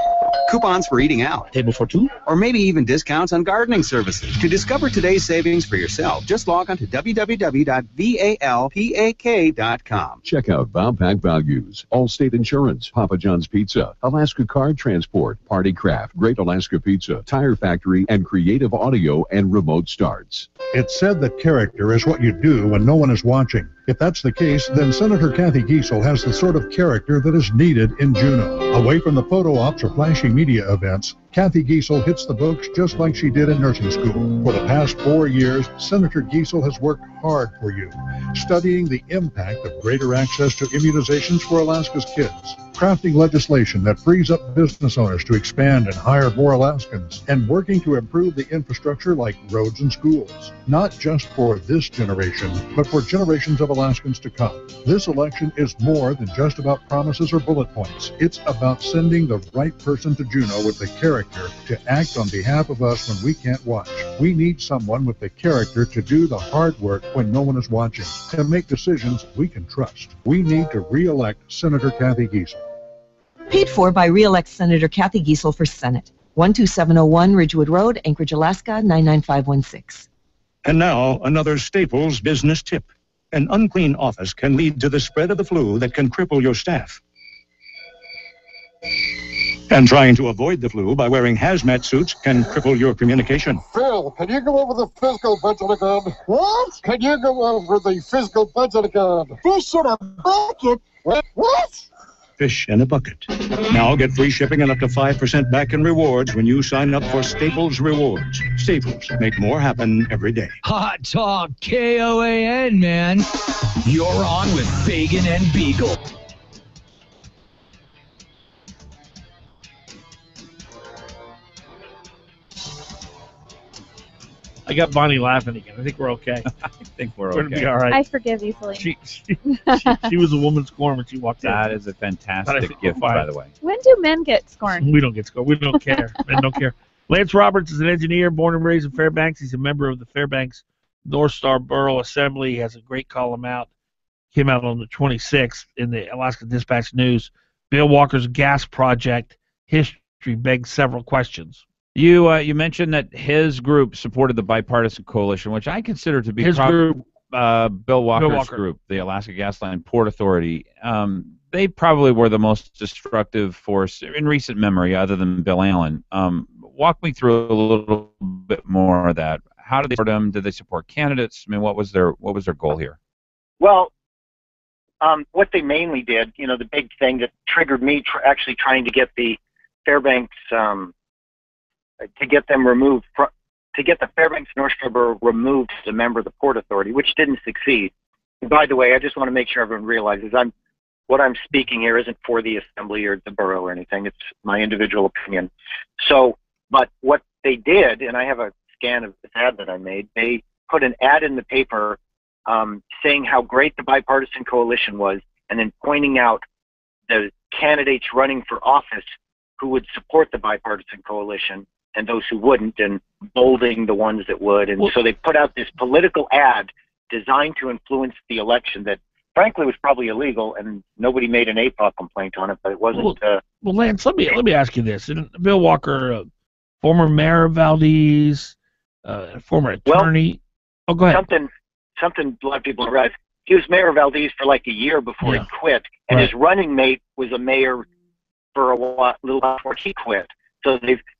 Speaker 6: coupons for eating out, table for two, or maybe even discounts on gardening services. To discover today's savings for yourself, just log on to www.valpak.com.
Speaker 8: Check out Valpak Values, Allstate Insurance, Papa John's Pizza, Alaska Card Transport, Party Craft, Great Alaska Pizza, Tire Factory, and Creative Audio and Remote Starts.
Speaker 14: It's said that character is what you do when no one is watching. If that's the case, then Senator Kathy Giesel has the sort of character that is needed in Juneau. Away from the photo ops or flashy media events, Kathy Giesel hits the books just like she did in nursing school. For the past 4 years, Senator Giesel has worked hard for you, studying the impact of greater access to immunizations for Alaska's kids, crafting legislation that frees up business owners to expand and hire more Alaskans, and working to improve the infrastructure like roads and schools, not just for this generation, but for generations of Alaskans to come. This election is more than just about promises or bullet points. It's about sending the right person to Juneau with the character to act on behalf of us when we can't watch. We need someone with the character to do the hard work when no one is watching, to make decisions we can trust. We need to re-elect Senator Kathy Giesel.
Speaker 22: Paid for by re-elect Senator Kathy Giesel for Senate. 12701 Ridgewood Road, Anchorage, Alaska, 99516.
Speaker 24: And now, another Staples business tip. An unclean office can lead to the spread of the flu that can cripple your staff. And trying to avoid the flu by wearing hazmat suits can cripple your communication.
Speaker 25: Phil, can you go over the fiscal budget again? What? Can you go over the fiscal budget again? Fish in a bucket? What?
Speaker 24: Fish in a bucket. Now get free shipping and up to 5% back in rewards when you sign up for Staples Rewards. Staples, make more happen every day.
Speaker 1: Hot Talk KOAN, man. You're on with Fagan and Biegel.
Speaker 2: I got Bonnie laughing again. I think we're okay.
Speaker 3: I think we're
Speaker 2: going to be all right.
Speaker 4: I forgive you, Philly.
Speaker 2: She was a woman scorned when she walked in.
Speaker 3: That is a fantastic gift, by the way.
Speaker 4: When do men get scorned?
Speaker 2: We don't get scorned. We don't care. Men don't care. Lance Roberts is an engineer, born and raised in Fairbanks. He's a member of the Fairbanks North Star Borough Assembly. He has a great column out. Came out on the 26th in the Alaska Dispatch News. Bill Walker's gas project history begs several questions.
Speaker 3: You mentioned that his group supported the bipartisan coalition, which I consider to be
Speaker 2: his group,
Speaker 3: Bill Walker's group, the Alaska Gasline Port Authority. They probably were the most destructive force in recent memory, other than Bill Allen. Walk me through a little bit more of that. How did they support them? Did they support candidates? I mean, what was their goal here?
Speaker 13: Well, what they mainly did, the big thing that triggered me actually trying to get the Fairbanks. To get them removed, to get the Fairbanks North Shore removed as a member of the Port Authority, which didn't succeed. And by the way, I just want to make sure everyone realizes what I'm speaking here isn't for the Assembly or the Borough or anything. It's my individual opinion. So, but what they did, and I have a scan of this ad that I made, they put an ad in the paper saying how great the bipartisan coalition was, and then pointing out the candidates running for office who would support the bipartisan coalition and those who wouldn't, and bolding the ones that would. And so they put out this political ad designed to influence the election that, frankly, was probably illegal, and nobody made an APA complaint on it, but it wasn't.
Speaker 2: Well, Lance, let me ask you this. And Bill Walker, former mayor of Valdez, former attorney. Go ahead.
Speaker 13: Something a lot of people realize. He was mayor of Valdez for like a year before he quit, and his running mate was a mayor for a little while before he quit. So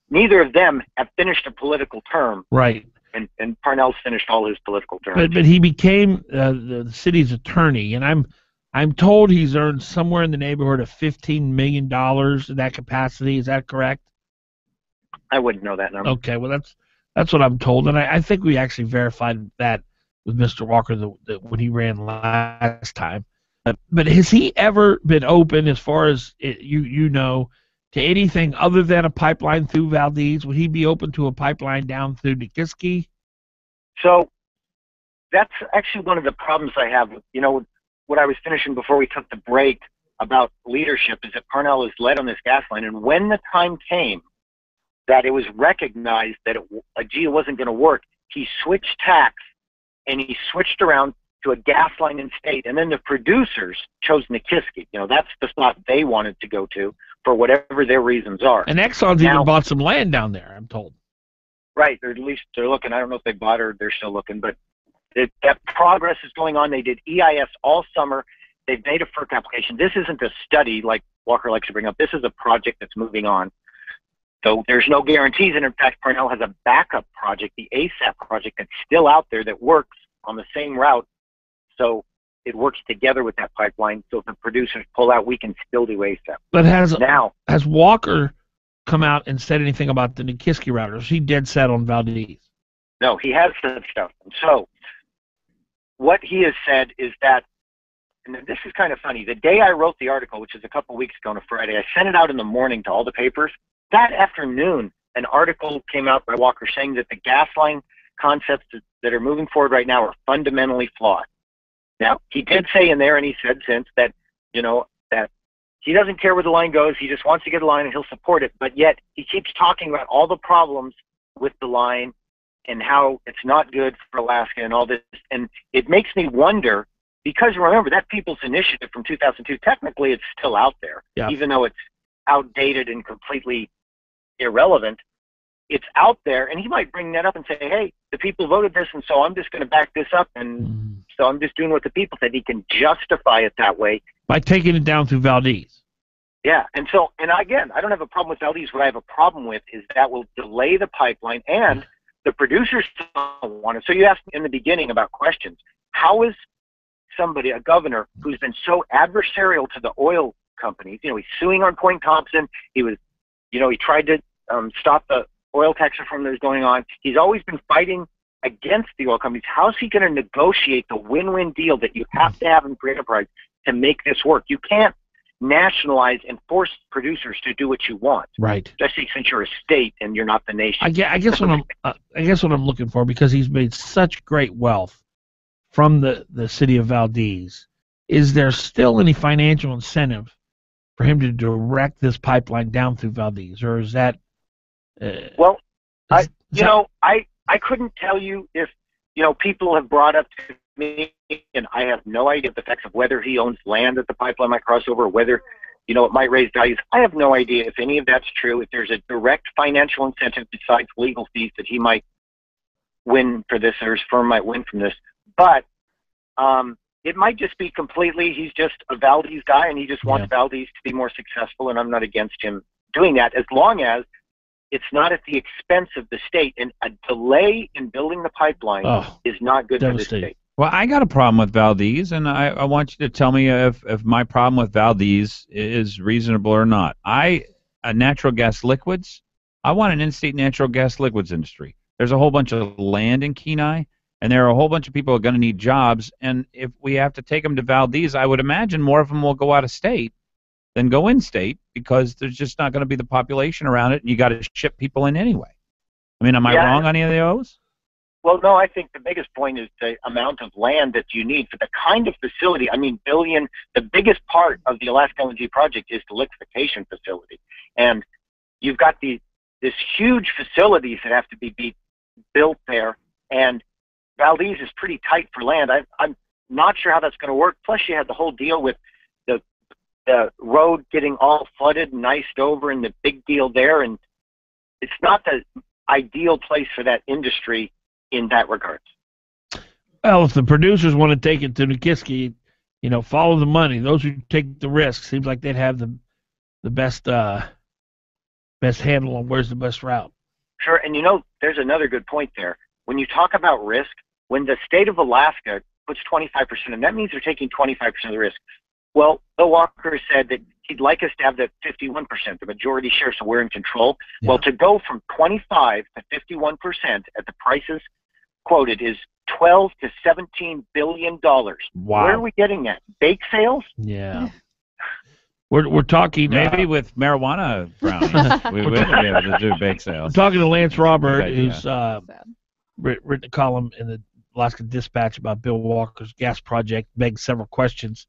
Speaker 13: neither of them have finished a political term.
Speaker 2: Right.
Speaker 13: And Parnell's finished all his political terms.
Speaker 2: But he became the city's attorney, and I'm told he's earned somewhere in the neighborhood of $15 million in that capacity. Is that correct?
Speaker 13: I wouldn't know that number.
Speaker 2: Okay, well that's what I'm told, and I think we actually verified that with Mr. Walker when he ran last time. But has he ever been open, as far as you know, to anything other than a pipeline through Valdez? Would he be open to a pipeline down through Nikiski?
Speaker 13: So that's actually one of the problems I have. What I was finishing before we took the break, about leadership is that Parnell was led on this gas line, and when the time came that it was recognized that it wasn't going to work, he switched tacks and he switched around to a gas line in state, and then the producers chose Nikiski. That's the spot they wanted to go to for whatever their reasons are.
Speaker 2: And Exxon's even bought some land down there, I'm told.
Speaker 13: Right, or at least they're looking. I don't know if they bought or they're still looking, but that progress is going on. They did EIS all summer. They've made a FERC application. This isn't a study like Walker likes to bring up. This is a project that's moving on. So there's no guarantees, and in fact, Parnell has a backup project, the ASAP project, that's still out there that works on the same route. So it works together with that pipeline. So if the producers pull out, we can still do ASAP.
Speaker 2: But has Walker come out and said anything about the Nikiski route, or is he dead set on Valdez?
Speaker 13: No, he has said stuff. So what he has said is that, and this is kind of funny, the day I wrote the article, which is a couple weeks ago on a Friday, I sent it out in the morning to all the papers. That afternoon, an article came out by Walker saying that the gas line concepts that are moving forward right now are fundamentally flawed. Now, he did say in there, and he said since, that, that he doesn't care where the line goes. He just wants to get a line, and he'll support it. But yet he keeps talking about all the problems with the line and how it's not good for Alaska and all this. And it makes me wonder, because remember, that People's Initiative from 2002, technically it's still out there, even though it's outdated and completely irrelevant. It's out there, and he might bring that up and say, hey, the people voted this, and so I'm just going to back this up, and so I'm just doing what the people said. He can justify it that way.
Speaker 2: By taking it down through Valdez.
Speaker 13: Yeah, and again, I don't have a problem with Valdez. What I have a problem with is that will delay the pipeline, and the producers don't want it. So you asked me in the beginning about questions. How is somebody, a governor, who's been so adversarial to the oil companies, he's suing on Point Thompson, he was, he tried to stop the oil tax reform that was going on. He's always been fighting against the oil companies. How's he going to negotiate the win-win deal that you have to have in free enterprise to make this work? You can't nationalize and force producers to do what you want.
Speaker 2: Right.
Speaker 13: Especially since you're a state and you're not the nation.
Speaker 2: I guess what I'm looking for, because he's made such great wealth from the city of Valdez, is there still any financial incentive for him to direct this pipeline down through Valdez, or is that?
Speaker 13: I couldn't tell you if, people have brought up to me, and I have no idea the facts of whether he owns land that the pipeline might cross over, or whether, it might raise values. I have no idea if any of that's true, if there's a direct financial incentive besides legal fees that he might win for this, or his firm might win from this. But it might just be completely, he's just a Valdez guy, and he just wants Valdez to be more successful, and I'm not against him doing that, as long as it's not at the expense of the state. And a delay in building the pipeline is not good for the state.
Speaker 3: Well, I got a problem with Valdez, and I want you to tell me if my problem with Valdez is reasonable or not. Natural gas liquids, I want an in-state natural gas liquids industry. There's a whole bunch of land in Kenai, and there are a whole bunch of people who are going to need jobs, and if we have to take them to Valdez, I would imagine more of them will go out of state than go in state, because there's just not going to be the population around it, and you got to ship people in anyway. I mean, am I wrong on any of those?
Speaker 13: Well, no, I think the biggest point is the amount of land that you need for the kind of facility. I mean, the biggest part of the Alaska LNG project is the liquefaction facility. And you've got this huge facilities that have to be built there, and Valdez is pretty tight for land. I'm not sure how that's going to work. Plus, you had the whole deal with the road getting all flooded and iced over, and the big deal there, and it's not the ideal place for that industry in that regard.
Speaker 2: Well, if the producers want to take it to Nikiski, follow the money. Those who take the risk, seems like they'd have the best handle on where's the best route.
Speaker 13: Sure, and there's another good point there. When you talk about risk, when the state of Alaska puts 25%, and that means they're taking 25% of the risk. Well, Bill Walker said that he'd like us to have the 51%, the majority share, so we're in control. Yeah. Well, to go from 25 to 51% at the prices quoted is $12 to $17 billion.
Speaker 2: Wow.
Speaker 13: Where are we getting that? Bake sales?
Speaker 2: Yeah. We're talking
Speaker 3: maybe with marijuana brownies. we would be able to do bake sales.
Speaker 2: I'm talking to Lance Robert, who's written a column in the Alaska Dispatch about Bill Walker's gas project, begs several questions.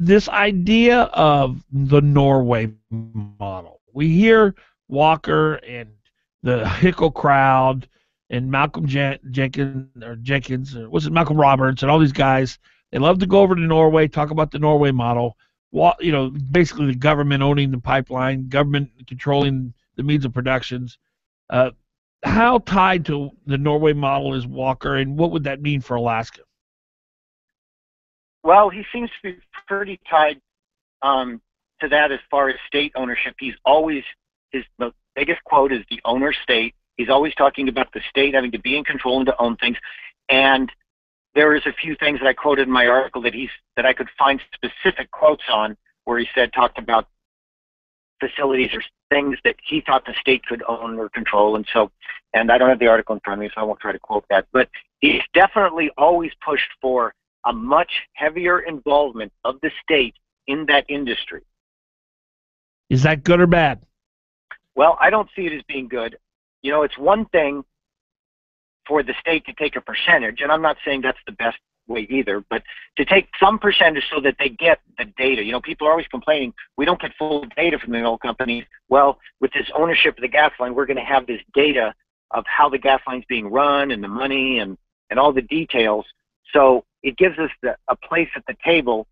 Speaker 2: this idea of the Norway model. We hear Walker and the Hickle crowd and Malcolm Jenkins, or was it Malcolm Roberts, and all these guys. They love to go over to Norway, talk about the Norway model. Basically the government owning the pipeline, government controlling the means of productions. How tied to the Norway model is Walker, and what would that mean for Alaska?
Speaker 13: Well, he seems to be pretty tied to that as far as state ownership. He's always, the biggest quote is the owner state. He's always talking about the state having to be in control and to own things. And there is a few things that I quoted in my article that I could find specific quotes on where he talked about facilities or things that he thought the state could own or control. And I don't have the article in front of me, so I won't try to quote that. But he's definitely always pushed for a much heavier involvement of the state in that industry.
Speaker 2: Is that good or bad?
Speaker 13: Well, I don't see it as being good. It's one thing for the state to take a percentage, and I'm not saying that's the best way either, but to take some percentage so that they get the data. People are always complaining, we don't get full data from the oil companies. Well, with this ownership of the gas line, we're going to have this data of how the gas line's being run and the money and all the details. So it gives us a place at the table.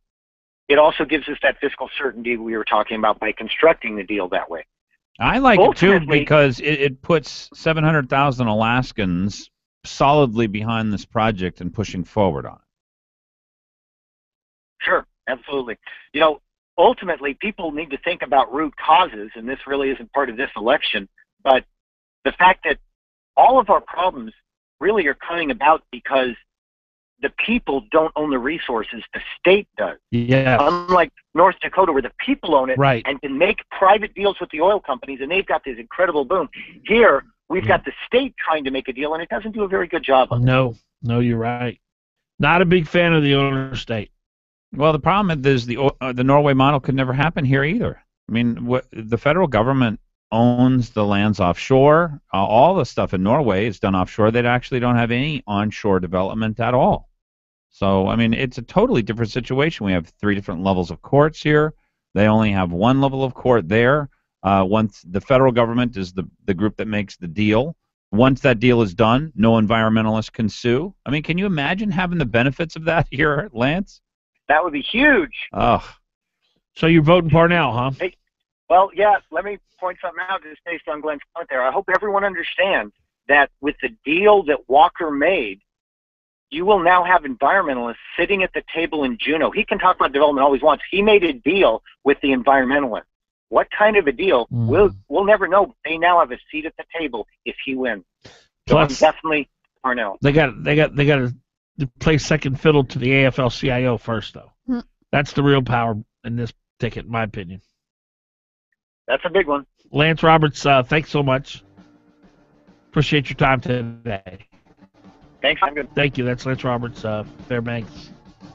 Speaker 13: It also gives us that fiscal certainty we were talking about by constructing the deal that way.
Speaker 3: I like it too because it puts 700,000 Alaskans solidly behind this project and pushing forward on it.
Speaker 13: Sure, absolutely. Ultimately, people need to think about root causes, and this really isn't part of this election, but the fact that all of our problems really are coming about because the people don't own the resources, the state does.
Speaker 2: Yeah.
Speaker 13: Unlike North Dakota, where the people own it
Speaker 2: right.
Speaker 13: and can make private deals with the oil companies, and they've got this incredible boom. Here, we've got the state trying to make a deal, and it doesn't do a very good job of it.
Speaker 2: No, you're right. Not a big fan of the owner state.
Speaker 3: Well, the problem is the Norway model could never happen here either. I mean, the federal government owns the lands offshore. All the stuff in Norway is done offshore. They actually don't have any onshore development at all. So, I mean, it's a totally different situation. We have 3 different levels of courts here. They only have 1 level of court there. Once the federal government is the group that makes the deal. Once that deal is done, no environmentalist can sue. I mean, can you imagine having the benefits of that here, Lance?
Speaker 13: That would be huge.
Speaker 3: Oh.
Speaker 2: So you're voting Parnell, huh?
Speaker 13: Hey, well, yeah, let me point something out just based on Glen's point there. I hope everyone understands that with the deal that Walker made, you will now have environmentalists sitting at the table in Juneau. He can talk about development all he wants. He made a deal with the environmentalists. What kind of a deal? We'll never know. They now have a seat at the table if he wins. So I'm definitely Parnell.
Speaker 2: They got to play second fiddle to the AFL-CIO first, though. That's the real power in this ticket, in my opinion.
Speaker 13: That's a big one.
Speaker 2: Lance Roberts, thanks so much. Appreciate your time today.
Speaker 13: Thanks. I'm good.
Speaker 2: Thank you. That's Lance Roberts, Fairbanks,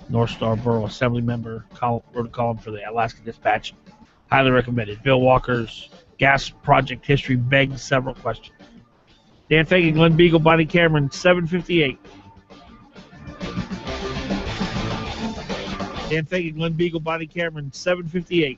Speaker 2: North Star Borough Assembly member, wrote a column for the Alaska Dispatch. Highly recommended. Bill Walker's gas project history begs several questions. Dan Fagan, Glen Biegel, Bonnie Cameron, 7:58. Dan Fagan, Glen Biegel, Bonnie Cameron, 7:58.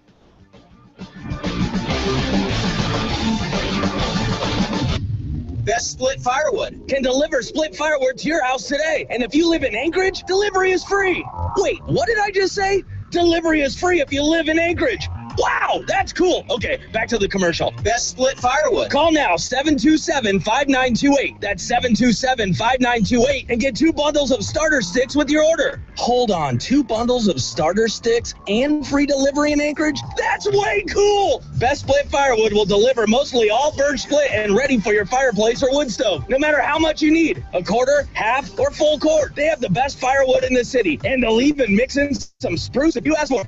Speaker 5: Best Split Firewood can deliver split firewood to your house today. And if you live in Anchorage, delivery is free. Wait, what did I just say? Delivery is free if you live in Anchorage. Wow, that's cool. Okay, back to the commercial. Best Split Firewood. Call now, 727-5928. That's 727-5928 and get 2 bundles of starter sticks with your order. Hold on, 2 bundles of starter sticks and free delivery in Anchorage? That's way cool. Best Split Firewood will deliver mostly all birch split and ready for your fireplace or wood stove, no matter how much you need. A quarter, half, or full cord. They have the best firewood in the city, and they'll even mix in some spruce if you ask for it.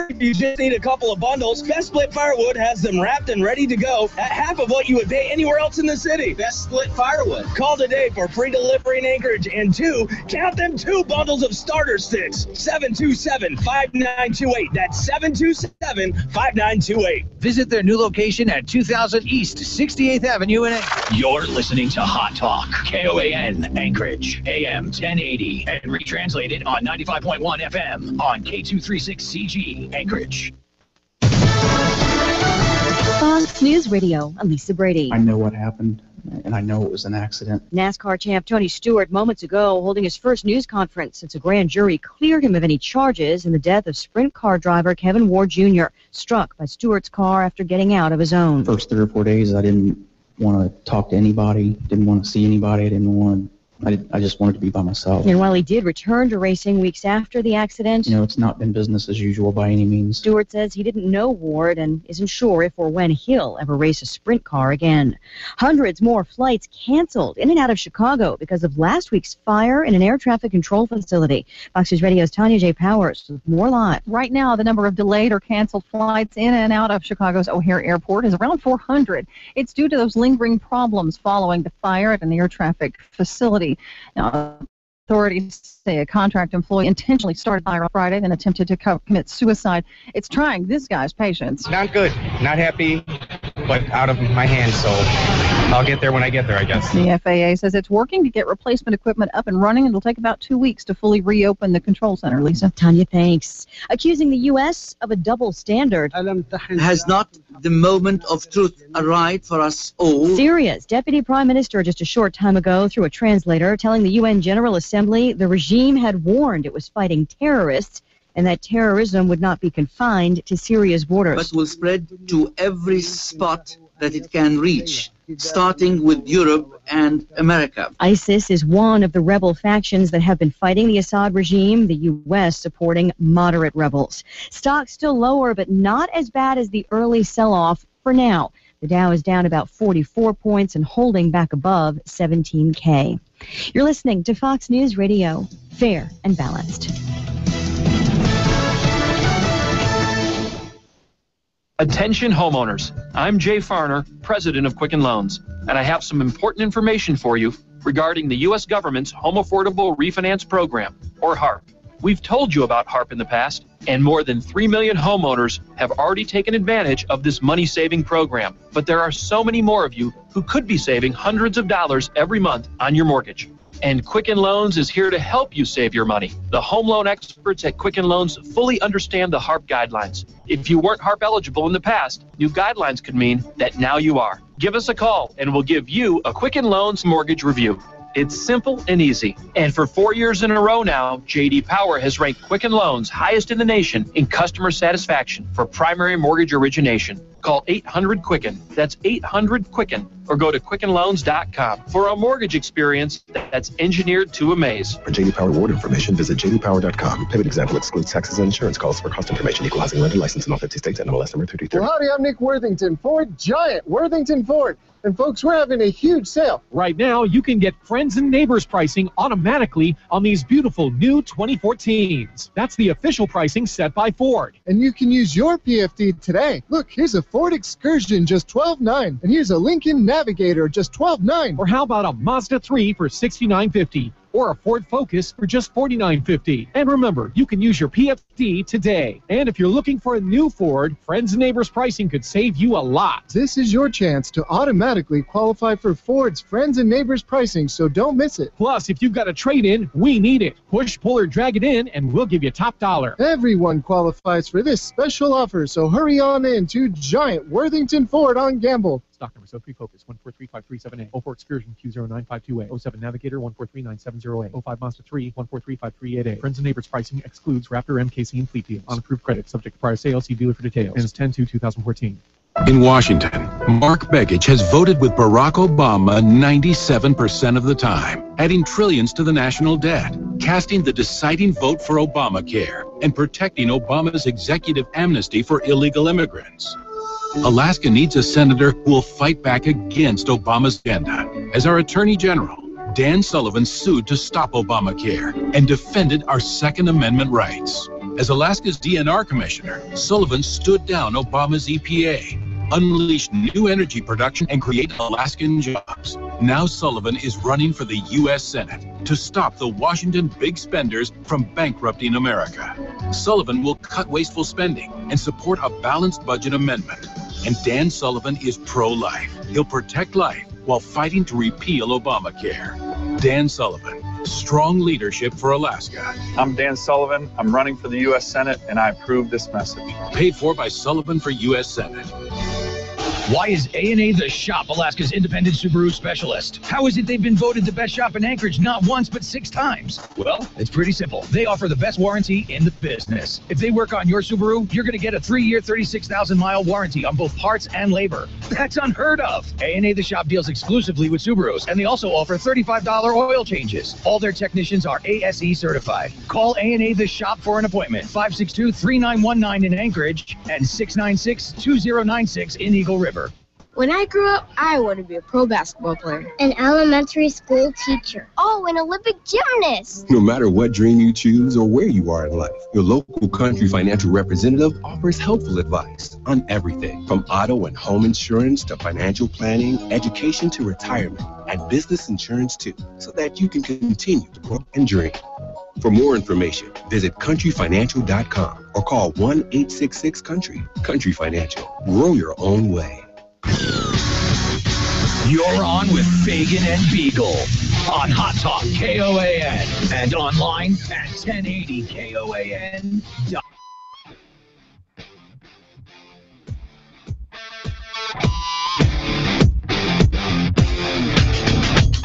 Speaker 5: if you just need a couple of bundles, Best Split Firewood has them wrapped and ready to go at half of what you would pay anywhere else in the city. Best Split Firewood. Call today for free delivery in Anchorage and two bundles of starter sticks. 727-5928. That's 727-5928.
Speaker 1: Visit their new location at 2000 East 68th Avenue in Anchorage. You're listening to Hot Talk, KOAN, Anchorage, AM 1080, and retranslated on 95.1 FM on K236CG, Anchorage.
Speaker 7: Fox News Radio, I'm Lisa Brady.
Speaker 11: I know what happened, and I know it was an accident.
Speaker 7: NASCAR champ Tony Stewart moments ago holding his first news conference since a grand jury cleared him of any charges in the death of sprint car driver Kevin Ward Jr., struck by Stewart's car after getting out of his own.
Speaker 11: First 3 or 4 days, I didn't want to talk to anybody, didn't want to see anybody, I just wanted to be by myself.
Speaker 7: And while he did return to racing weeks after the accident,
Speaker 11: It's not been business as usual by any means.
Speaker 7: Stewart says he didn't know Ward and isn't sure if or when he'll ever race a sprint car again. Hundreds more flights canceled in and out of Chicago because of last week's fire in an air traffic control facility. Fox News Radio's Tanya J. Powers with more live.
Speaker 12: Right now, the number of delayed or canceled flights in and out of Chicago's O'Hare Airport is around 400. It's due to those lingering problems following the fire at an air traffic facility. Now, authorities say a contract employee intentionally started the fire on Friday and attempted to commit suicide. It's trying this guy's patience.
Speaker 15: Not good, not happy, but out of my hands, so I'll get there when I get there, I guess.
Speaker 12: The FAA says it's working to get replacement equipment up and running. It'll take about 2 weeks to fully reopen the control center, Lisa.
Speaker 7: Tanya, thanks. Accusing the U.S. of a double standard.
Speaker 16: Has not the moment of truth arrived for us all?
Speaker 7: Syria's Deputy Prime Minister just a short time ago through a translator telling the UN General Assembly the regime had warned it was fighting terrorists and that terrorism would not be confined to Syria's borders.
Speaker 16: But will spread to every spot that it can reach, starting with Europe and America.
Speaker 7: ISIS is one of the rebel factions that have been fighting the Assad regime, the U.S. supporting moderate rebels. Stocks still lower, but not as bad as the early sell-off for now. The Dow is down about 44 points and holding back above 17K. You're listening to Fox News Radio, fair and balanced.
Speaker 26: Attention homeowners, I'm Jay Farner, president of Quicken Loans, and I have some important information for you regarding the U.S. government's Home Affordable Refinance Program, or HARP. We've told you about HARP in the past, and more than 3 million homeowners have already taken advantage of this money-saving program. But there are so many more of you who could be saving hundreds of dollars every month on your mortgage. And Quicken Loans is here to help you save your money. The home loan experts at Quicken Loans fully understand the HARP guidelines. If you weren't HARP eligible in the past, new guidelines could mean that now you are. Give us a call and we'll give you a Quicken Loans mortgage review. It's simple and easy. And for 4 years in a row now, J.D. Power has ranked Quicken Loans highest in the nation in customer satisfaction for primary mortgage origination. Call 800-QUICKEN. That's 800-QUICKEN. Or go to QuickenLoans.com for a mortgage experience that's engineered to amaze.
Speaker 27: For J.D. Power award information, visit JDPower.com. Payment example excludes taxes and insurance. Calls for cost information. Equal housing lender license in all 50 states. NMLS number 3330.
Speaker 25: Well, howdy, I'm Nick Worthington, Ford Giant, Worthington Ford. And folks, we're having a huge sale.
Speaker 28: Right now, you can get friends and neighbors pricing automatically on these beautiful new 2014s. That's the official pricing set by Ford.
Speaker 25: And you can use your PFD today. Look, here's a Ford Excursion, just $12,900. And here's a Lincoln Navigator, just $12,900.
Speaker 28: Or how about a Mazda 3 for $69,500? Or a Ford Focus for just $49,500. And remember, you can use your PFD today. And if you're looking for a new Ford, Friends and Neighbors pricing could save you a lot.
Speaker 25: This is your chance to automatically qualify for Ford's Friends and Neighbors pricing, so don't miss it.
Speaker 28: Plus, if you've got a trade-in, we need it. Push, pull, or drag it in, and we'll give you top dollar.
Speaker 25: Everyone qualifies for this special offer, so hurry on in to Giant Worthington Ford on Gamble.
Speaker 28: Stock number 03 Focus 1435378, 04 Excursion Q09528, 07 Navigator 1439708, 05 Mazda 3 1435388. Friends and Neighbors pricing excludes Raptor, MKC, and Fleet deals. On approved credit, subject to prior sale. See dealer for details. Ends 10/2/2014.
Speaker 29: In Washington, Mark Begich has voted with Barack Obama 97% of the time, adding trillions to the national debt, casting the deciding vote for Obamacare, and protecting Obama's executive amnesty for illegal immigrants. Alaska needs a senator who will fight back against Obama's agenda. As our Attorney General, Dan Sullivan sued to stop Obamacare and defended our Second Amendment rights. As Alaska's DNR commissioner, Sullivan stood down Obama's EPA, unleashed new energy production, and create Alaskan jobs. Now Sullivan is running for the U.S. Senate to stop the Washington big spenders from bankrupting America. Sullivan will cut wasteful spending and support a balanced budget amendment. And Dan Sullivan is pro-life. He'll protect life while fighting to repeal Obamacare. Dan Sullivan, strong leadership for Alaska.
Speaker 6: I'm Dan Sullivan. I'm running for the U.S. Senate, and I approve this message.
Speaker 29: Paid for by Sullivan for U.S. Senate.
Speaker 1: Why is A&A the shop, Alaska's independent Subaru specialist? How is it they've been voted the best shop in Anchorage not once but 6 times? Well, it's pretty simple. They offer the best warranty in the business. If they work on your Subaru, you're going to get a 3-year, 36,000-mile warranty on both parts and labor. That's unheard of. A&A the shop deals exclusively with Subarus, and they also offer $35 oil changes. All their technicians are ASE certified. Call A&A the shop for an appointment. 562-3919 in Anchorage and 696-2096 in Eagle River.
Speaker 9: When I grew up, I wanted to be a pro basketball player. An elementary school teacher. Oh, an Olympic gymnast.
Speaker 27: No matter what dream you choose or where you are in life, your local Country Financial representative offers helpful advice on everything from auto and home insurance to financial planning, education to retirement, and business insurance too, so that you can continue to grow and dream. For more information, visit countryfinancial.com or call 1-866-COUNTRY. Country Financial. Grow your own way.
Speaker 1: You're on with Fagan and Biegel on Hot Talk KOAN and online at 1080KOAN.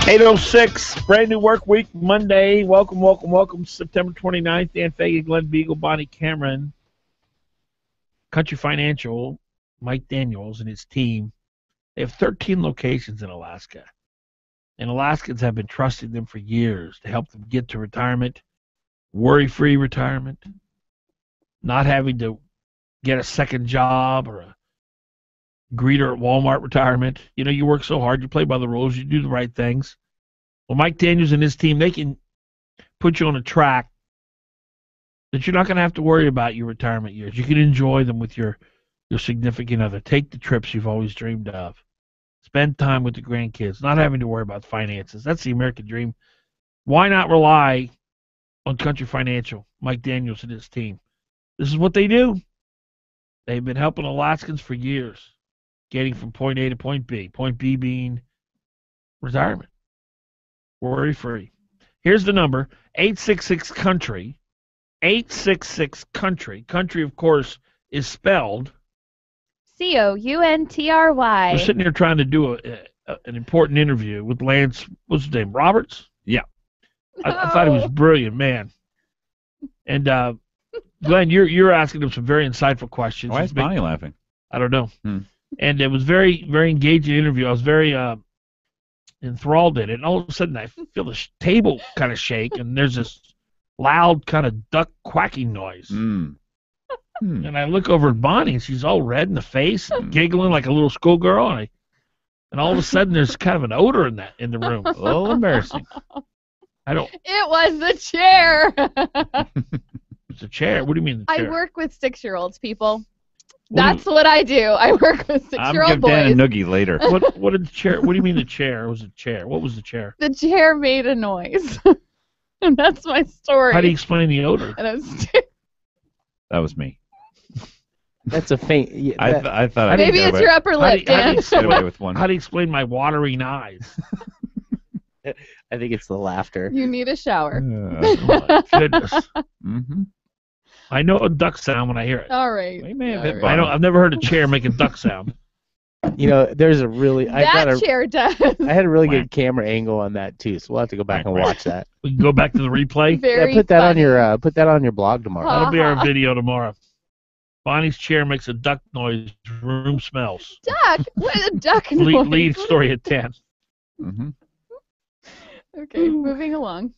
Speaker 2: 8:06, brand new work week, Monday. Welcome. September 29th. Dan Fagan, Glen Biegel, Bonnie Cameron, Country Financial, Mike Daniels and his team. They have 13 locations in Alaska. And Alaskans have been trusting them for years to help them get to retirement, worry-free retirement, not having to get a second job or a greeter at Walmart retirement. You know, you work so hard, you play by the rules, you do the right things. Well, Mike Daniels and his team, they can put you on a track that you're not going to have to worry about your retirement years. You can enjoy them with your significant other. Take the trips you've always dreamed of. Spend time with the grandkids, not having to worry about finances. That's the American dream. Why not rely on Country Financial, Mike Daniels and his team? This is what they do. They've been helping Alaskans for years, getting from point A to point B. Point B being retirement. Worry-free. Here's the number, 866-COUNTRY. 866-COUNTRY. Country, of course, is spelled
Speaker 4: COUNTRY.
Speaker 2: We're sitting here trying to do an important interview with Lance, what's his name, Roberts?
Speaker 3: Yeah.
Speaker 2: I thought he was a brilliant man. And Glenn, you're asking him some very insightful questions.
Speaker 3: Why is Bonnie laughing?
Speaker 2: I don't know. And it was very, very engaging interview. I was very enthralled in it. And all of a sudden I feel the table kind of shake, and there's this loud kind of duck quacking noise. And I look over at Bonnie, and she's all red in the face, and giggling like a little schoolgirl. And all of a sudden, there's kind of an odor in the room. A little embarrassing.
Speaker 4: It was the chair.
Speaker 2: It's a chair. What do you mean the chair?
Speaker 4: I work with 6-year-olds, people. That's what I do. I work with 6-year-old boys.
Speaker 3: I'm going to give Dan a noogie later.
Speaker 2: What did the chair? What do you mean the chair? It was a chair. What was the chair?
Speaker 4: The chair made a noise. And that's my story.
Speaker 2: How do you explain the odor?
Speaker 4: And
Speaker 3: that was me.
Speaker 10: That's a faint.
Speaker 3: Yeah, I thought
Speaker 4: maybe it's your upper lip, Dan.
Speaker 2: How do you explain my watering eyes?
Speaker 10: I think it's the laughter.
Speaker 4: You need a shower.
Speaker 2: Oh my goodness. I know a duck sound when I hear it.
Speaker 4: All right.
Speaker 2: I've never heard a chair make a duck sound.
Speaker 10: You know, there's a really
Speaker 4: chair does.
Speaker 10: I had a really good camera angle on that too, so we'll have to go back and watch that.
Speaker 2: We can go back to the replay.
Speaker 10: Put that on your blog tomorrow.
Speaker 2: That'll be our video tomorrow. Bonnie's chair makes a duck noise. Room smells.
Speaker 4: Duck? What is a duck noise?
Speaker 2: Lead story at 10.
Speaker 4: Okay, moving along.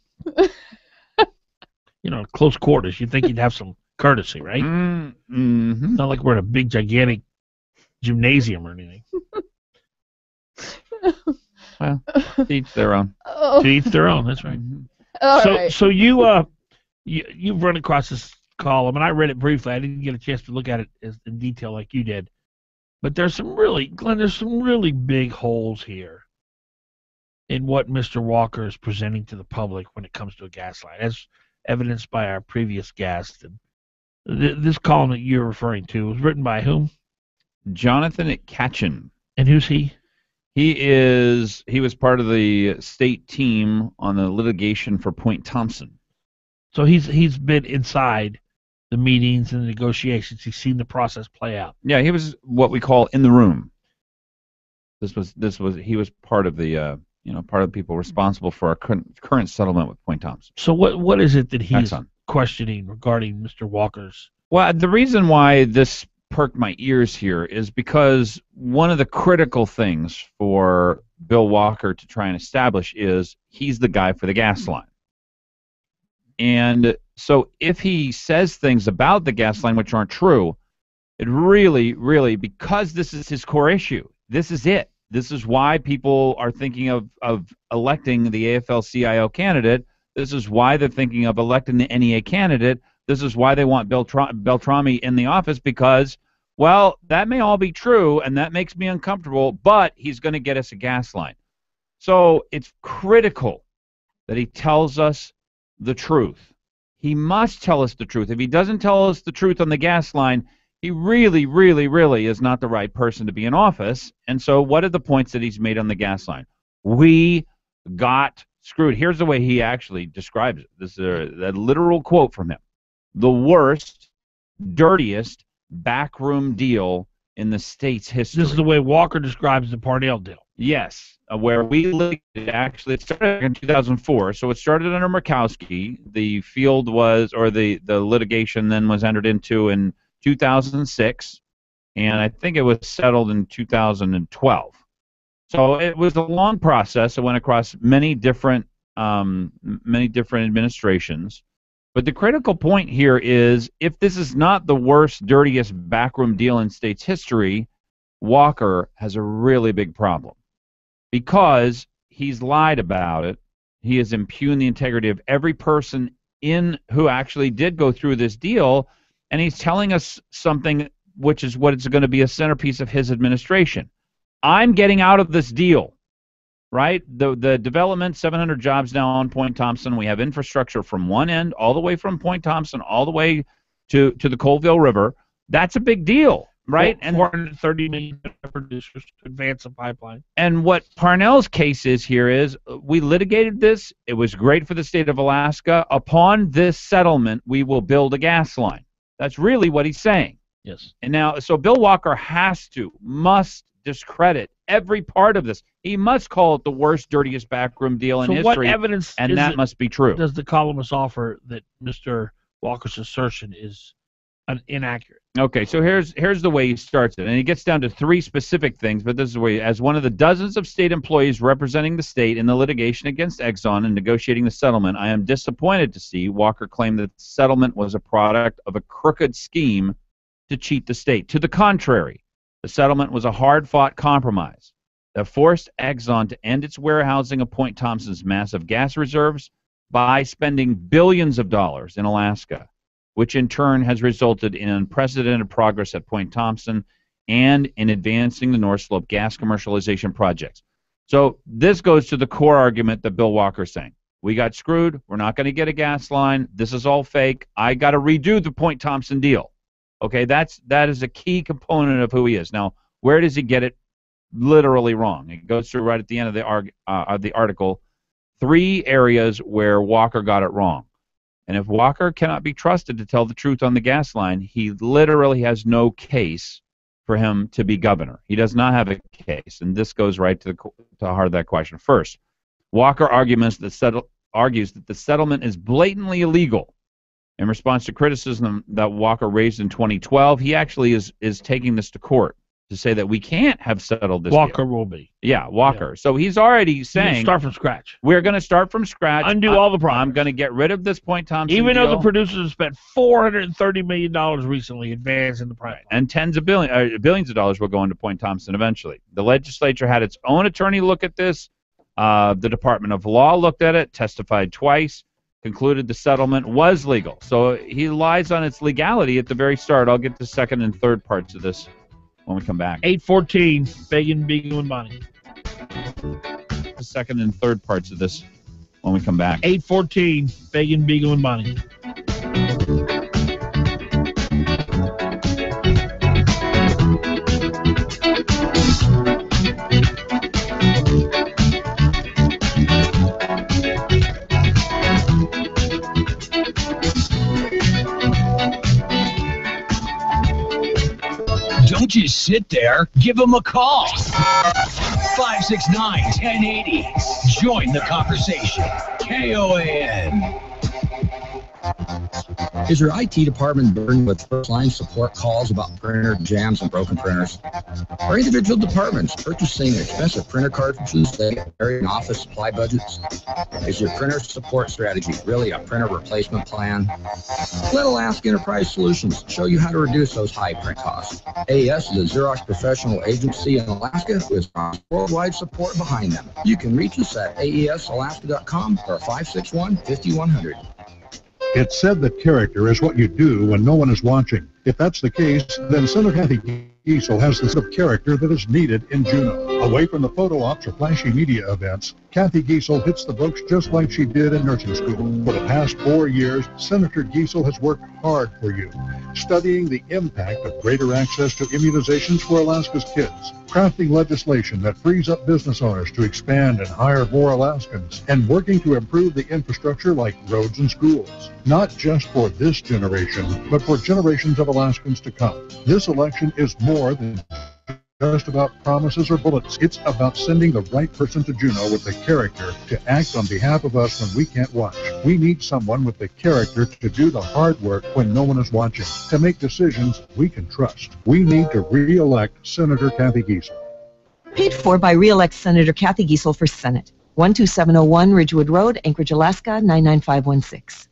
Speaker 2: You know, close quarters. You'd think you'd have some courtesy, right? It's not like we're in a big, gigantic gymnasium or anything.
Speaker 3: Well, to each their own.
Speaker 2: To each their own. That's right.
Speaker 4: All right.
Speaker 2: So you've run across this column, and I read it briefly. I didn't get a chance to look at it in detail like you did. But there's some really big holes here in what Mr. Walker is presenting to the public when it comes to a gas line, as evidenced by our previous guest. And this column that you're referring to was written by whom?
Speaker 3: Jonathan Katchen.
Speaker 2: And who's he?
Speaker 3: He was part of the state team on the litigation for Point Thompson.
Speaker 2: So he's been inside the meetings and the negotiations. He's seen the process play out.
Speaker 3: Yeah, he was what we call in the room. He was part of the part of the people responsible for our current settlement with Point Thompson.
Speaker 2: So what is it that he's
Speaker 3: Exxon.
Speaker 2: questioning regarding Mr. Walker's?
Speaker 3: Well, the reason why this perked my ears here is because one of the critical things for Bill Walker to try and establish is he's the guy for the gas line. And so if he says things about the gas line which aren't true, it really, because this is his core issue, this is it. This is why people are thinking of electing the AFL-CIO candidate. This is why they're thinking of electing the NEA candidate. This is why they want Beltrami in the office, because, well, that may all be true, and that makes me uncomfortable, but he's going to get us a gas line. So it's critical that he tells us the truth. He must tell us the truth. If he doesn't tell us the truth on the gas line, he really is not the right person to be in office. And so what are the points that he's made on the gas line? We got screwed. Here's the way he actually describes it. This is a literal quote from him. The worst, dirtiest backroom deal in the state's history.
Speaker 2: This is the way Walker describes the Parnell deal.
Speaker 3: Yes, where we litigated, actually, it started in 2004, so it started under Murkowski. The field was, or the litigation then was entered into in 2006, and I think it was settled in 2012. So it was a long process. It went across many different administrations. But the critical point here is, if this is not the worst, dirtiest backroom deal in state's history, Walker has a really big problem. Because he's lied about it, he has impugned the integrity of every person who actually did go through this deal, and he's telling us something which is what is going to be a centerpiece of his administration. I'm getting out of this deal, right? The development, 700 jobs now on Point Thompson. We have infrastructure from one end all the way from Point Thompson all the way to the Colville River. That's a big deal. Right,
Speaker 2: and 430 million producers to advance a pipeline.
Speaker 3: And what Parnell's case is here is, we litigated this. It was great for the state of Alaska. Upon this settlement, we will build a gas line. That's really what he's saying.
Speaker 2: Yes.
Speaker 3: And now, so Bill Walker must discredit every part of this. He must call it the worst, dirtiest backroom deal in history.
Speaker 2: So what evidence
Speaker 3: must be true.
Speaker 2: Does the columnist offer that Mr. Walker's assertion is inaccurate?
Speaker 3: Okay, so here's the way he starts it, and he gets down to three specific things, but this is the way, as one of the dozens of state employees representing the state in the litigation against Exxon and negotiating the settlement, I am disappointed to see Walker claim that the settlement was a product of a crooked scheme to cheat the state. To the contrary, the settlement was a hard-fought compromise that forced Exxon to end its warehousing of Point Thompson's massive gas reserves by spending billions of dollars in Alaska, which in turn has resulted in unprecedented progress at Point Thompson and in advancing the North Slope gas commercialization projects. So this goes to the core argument that Bill Walker's saying. We got screwed. We're not going to get a gas line. This is all fake. I got to redo the Point Thompson deal. Okay, that is a key component of who he is. Now, where does he get it literally wrong? It goes through right at the end of the article, 3 areas where Walker got it wrong. And if Walker cannot be trusted to tell the truth on the gas line, he literally has no case for him to be governor. He does not have a case, and this goes right to the heart of that question. First, Walker argues that the settlement is blatantly illegal. In response to criticism that Walker raised in 2012, he actually is taking this to court to say that we can't have settled this
Speaker 2: Walker
Speaker 3: deal.
Speaker 2: will be.
Speaker 3: Yeah, Walker. Yeah. So he's already saying,
Speaker 2: start from scratch.
Speaker 3: We're going to start from scratch.
Speaker 2: Undo all the problems.
Speaker 3: I'm going to get rid of this Point Thompson
Speaker 2: Even
Speaker 3: deal.
Speaker 2: though the producers have spent $430 million recently advancing the project.
Speaker 3: And billions of dollars will go into Point Thompson eventually. The legislature had its own attorney look at this. The Department of Law looked at it, testified twice. concluded the settlement was legal. So he lies on its legality at the very start. I'll get the second and third parts of this when we come back.
Speaker 2: 8:14, Fagan, Biegel, and Bonnie.
Speaker 3: The second and third parts of this when we come back.
Speaker 2: 8:14, Fagan, Biegel, and Bonnie.
Speaker 1: Don't just sit there. Give them a call. 569-1080. Join the conversation. KOAN.
Speaker 8: Is your IT department burdened with first-line support calls about printer jams and broken printers? Are individual departments purchasing expensive printer cartridges that vary in office supply budgets? Is your printer support strategy really a printer replacement plan? Let Alaska Enterprise Solutions show you how to reduce those high print costs. AES is a Xerox professional agency in Alaska with worldwide support behind them. You can reach us at aesalaska.com or 561-5100.
Speaker 14: It's said that character is what you do when no one is watching. If that's the case, then Senator Kathy Giesel has the sort of character that is needed in Juneau. Away from the photo ops or flashy media events, Kathy Giesel hits the books just like she did in nursing school. For the past 4 years, Senator Giesel has worked hard for you, studying the impact of greater access to immunizations for Alaska's kids, crafting legislation that frees up business owners to expand and hire more Alaskans, and working to improve the infrastructure like roads and schools. Not just for this generation, but for generations of Alaskans to come. This election is more than just about promises or bullets. It's about sending the right person to Juneau with the character to act on behalf of us when we can't watch. We need someone with the character to do the hard work when no one is watching, to make decisions we can trust. We need to re-elect Senator Kathy Giesel.
Speaker 17: Paid for by re-elect Senator Kathy Giesel for Senate. 12701 Ridgewood Road, Anchorage, Alaska, 99516.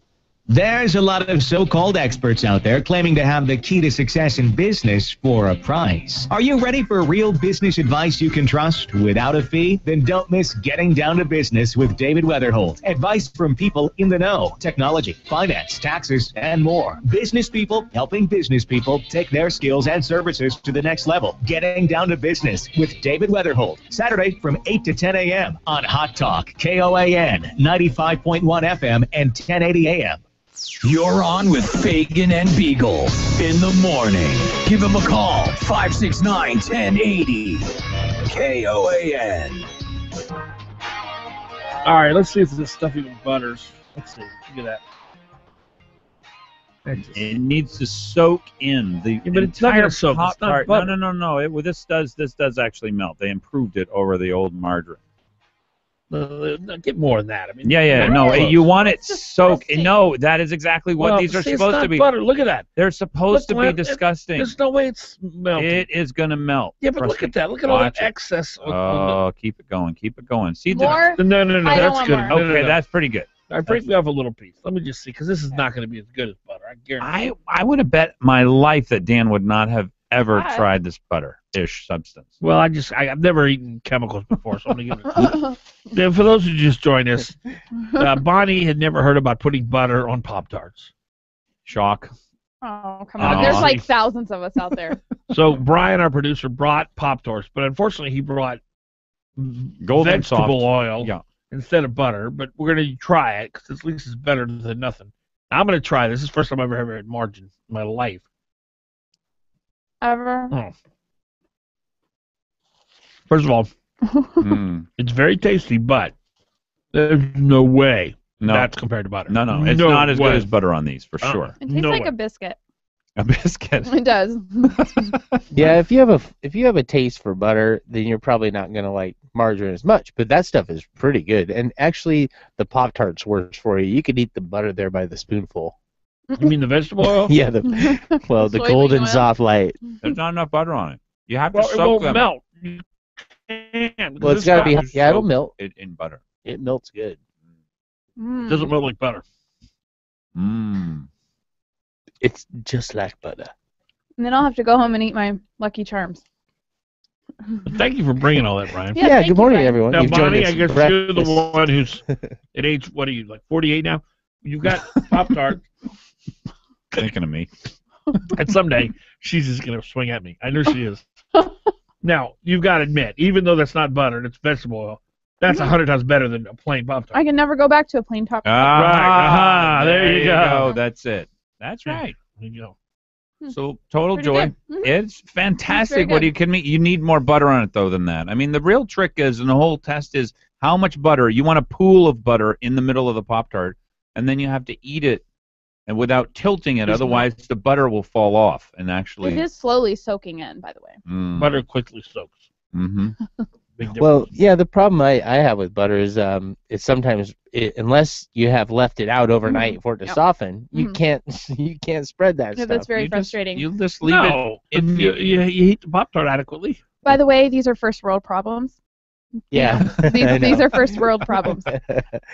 Speaker 18: There's a lot of so-called experts out there claiming to have the key to success in business for a price. Are you ready for real business advice you can trust without a fee? Then don't miss Getting Down to Business with David Weatherholt. Advice from people in the know. Technology, finance, taxes, and more. Business people helping business people take their skills and services to the next level. Getting Down to Business with David Weatherholt. Saturday from 8 to 10 a.m. on Hot Talk, KOAN, 95.1 FM and 1080 a.m.
Speaker 1: You're on with Fagan and Biegel in the morning. Give them a call, 569-1080. KOAN.
Speaker 2: All right, let's see if this stuff even butters. Let's see. Look at that.
Speaker 3: It needs to soak in the
Speaker 2: but it's not going to soak.
Speaker 3: Pop
Speaker 2: It's not
Speaker 3: tart.
Speaker 2: butter.
Speaker 3: No. This does actually melt. They improved it over the old margarine.
Speaker 2: Get more than that. I mean,
Speaker 3: No, you want it soaked. No, that is exactly what these are
Speaker 2: see,
Speaker 3: supposed
Speaker 2: it's not
Speaker 3: to be.
Speaker 2: Butter. Look at that.
Speaker 3: They're supposed to be
Speaker 2: Glenn,
Speaker 3: disgusting.
Speaker 2: There's no way it's melting.
Speaker 3: It is going to melt.
Speaker 2: Yeah, but look at that. Look at all that excess.
Speaker 3: Oh, keep it going. Keep it going. See,
Speaker 4: More?
Speaker 2: No,
Speaker 4: I don't
Speaker 2: that's
Speaker 4: want
Speaker 2: good.
Speaker 4: more.
Speaker 2: No,
Speaker 3: Okay, that's pretty good.
Speaker 2: All right, break me off a little piece. Let me just see, because this is not going to be as good as butter. I guarantee.
Speaker 3: I would have bet my life that Dan would not have ever tried this butter-ish substance.
Speaker 2: Well, I've never eaten chemicals before, so I'm going to give it. Yeah, for those who just joined us, Bonnie had never heard about putting butter on Pop-Tarts.
Speaker 3: Shock.
Speaker 4: Oh, come on. There's like thousands of us out there.
Speaker 2: So Brian, our producer, brought Pop-Tarts, but unfortunately he brought
Speaker 3: Golden
Speaker 2: vegetable
Speaker 3: soft.
Speaker 2: oil instead of butter, but we're going to try it because at least it's better than nothing. I'm going to try this. This is the first time I've ever had margarine in my life.
Speaker 4: Ever?
Speaker 2: Oh. First of all, it's very tasty, but there's no way that's compared to butter.
Speaker 3: No, it's not as good as butter on these, for sure.
Speaker 4: It tastes like a biscuit.
Speaker 3: A biscuit.
Speaker 4: It does.
Speaker 10: Yeah, if you have a taste for butter, then you're probably not gonna like margarine as much. But that stuff is pretty good, and actually, the Pop-Tarts works for you. You could eat the butter there by the spoonful.
Speaker 2: You mean the vegetable oil?
Speaker 10: Yeah, the
Speaker 4: Soybean
Speaker 10: golden
Speaker 4: oil?
Speaker 10: soft light.
Speaker 3: There's not enough butter on it. You have to
Speaker 2: Well, it
Speaker 3: soak
Speaker 2: won't
Speaker 3: them.
Speaker 2: melt.
Speaker 10: Well, it's got to be. Yeah, it'll melt.
Speaker 3: It in butter.
Speaker 10: It melts good.
Speaker 2: It doesn't melt like butter.
Speaker 10: It's just like butter.
Speaker 4: And then I'll have to go home and eat my Lucky Charms.
Speaker 2: Thank you for bringing all that, Brian.
Speaker 4: Yeah, thank
Speaker 10: good morning,
Speaker 4: you, Brian.
Speaker 10: everyone.
Speaker 2: Now,
Speaker 10: You've joined
Speaker 2: Bonnie,
Speaker 10: us
Speaker 2: I guess
Speaker 10: for
Speaker 2: you're the
Speaker 10: breakfast.
Speaker 2: one who's at age, what are you, like 48 now? you've got Pop-Tarts.
Speaker 3: Thinking of me.
Speaker 2: And someday she's just going to swing at me. I know she is. Now, you've got to admit, even though that's not butter, it's vegetable oil, that's 100 times better than a plain Pop-Tart.
Speaker 4: I can never go back to a plain Pop-Tart.
Speaker 2: Right. There you go.
Speaker 3: That's it. That's right.
Speaker 2: There you go.
Speaker 3: So total
Speaker 4: Pretty
Speaker 3: joy.
Speaker 4: good. Mhm.
Speaker 3: It's fantastic.
Speaker 4: good.
Speaker 3: What are you kidding me? You need more butter on it though than that. I mean, the real trick is, and the whole test is, how much butter. You want a pool of butter in the middle of the Pop-Tart, and then you have to eat it, and without tilting it, otherwise the butter will fall off. And actually,
Speaker 4: It is slowly soaking in, by the way.
Speaker 2: Butter quickly soaks.
Speaker 3: Mm-hmm.
Speaker 2: Big difference.
Speaker 10: Well, yeah, the problem I have with butter is it's sometimes unless you have left it out overnight for it to soften, you can't spread that
Speaker 4: Yeah,
Speaker 10: stuff.
Speaker 4: that's very frustrating.
Speaker 3: You just leave
Speaker 2: No,
Speaker 3: it.
Speaker 2: if you eat the Pop-Tart adequately.
Speaker 4: By the way, these are first world problems.
Speaker 10: Yeah.
Speaker 4: These are first world problems.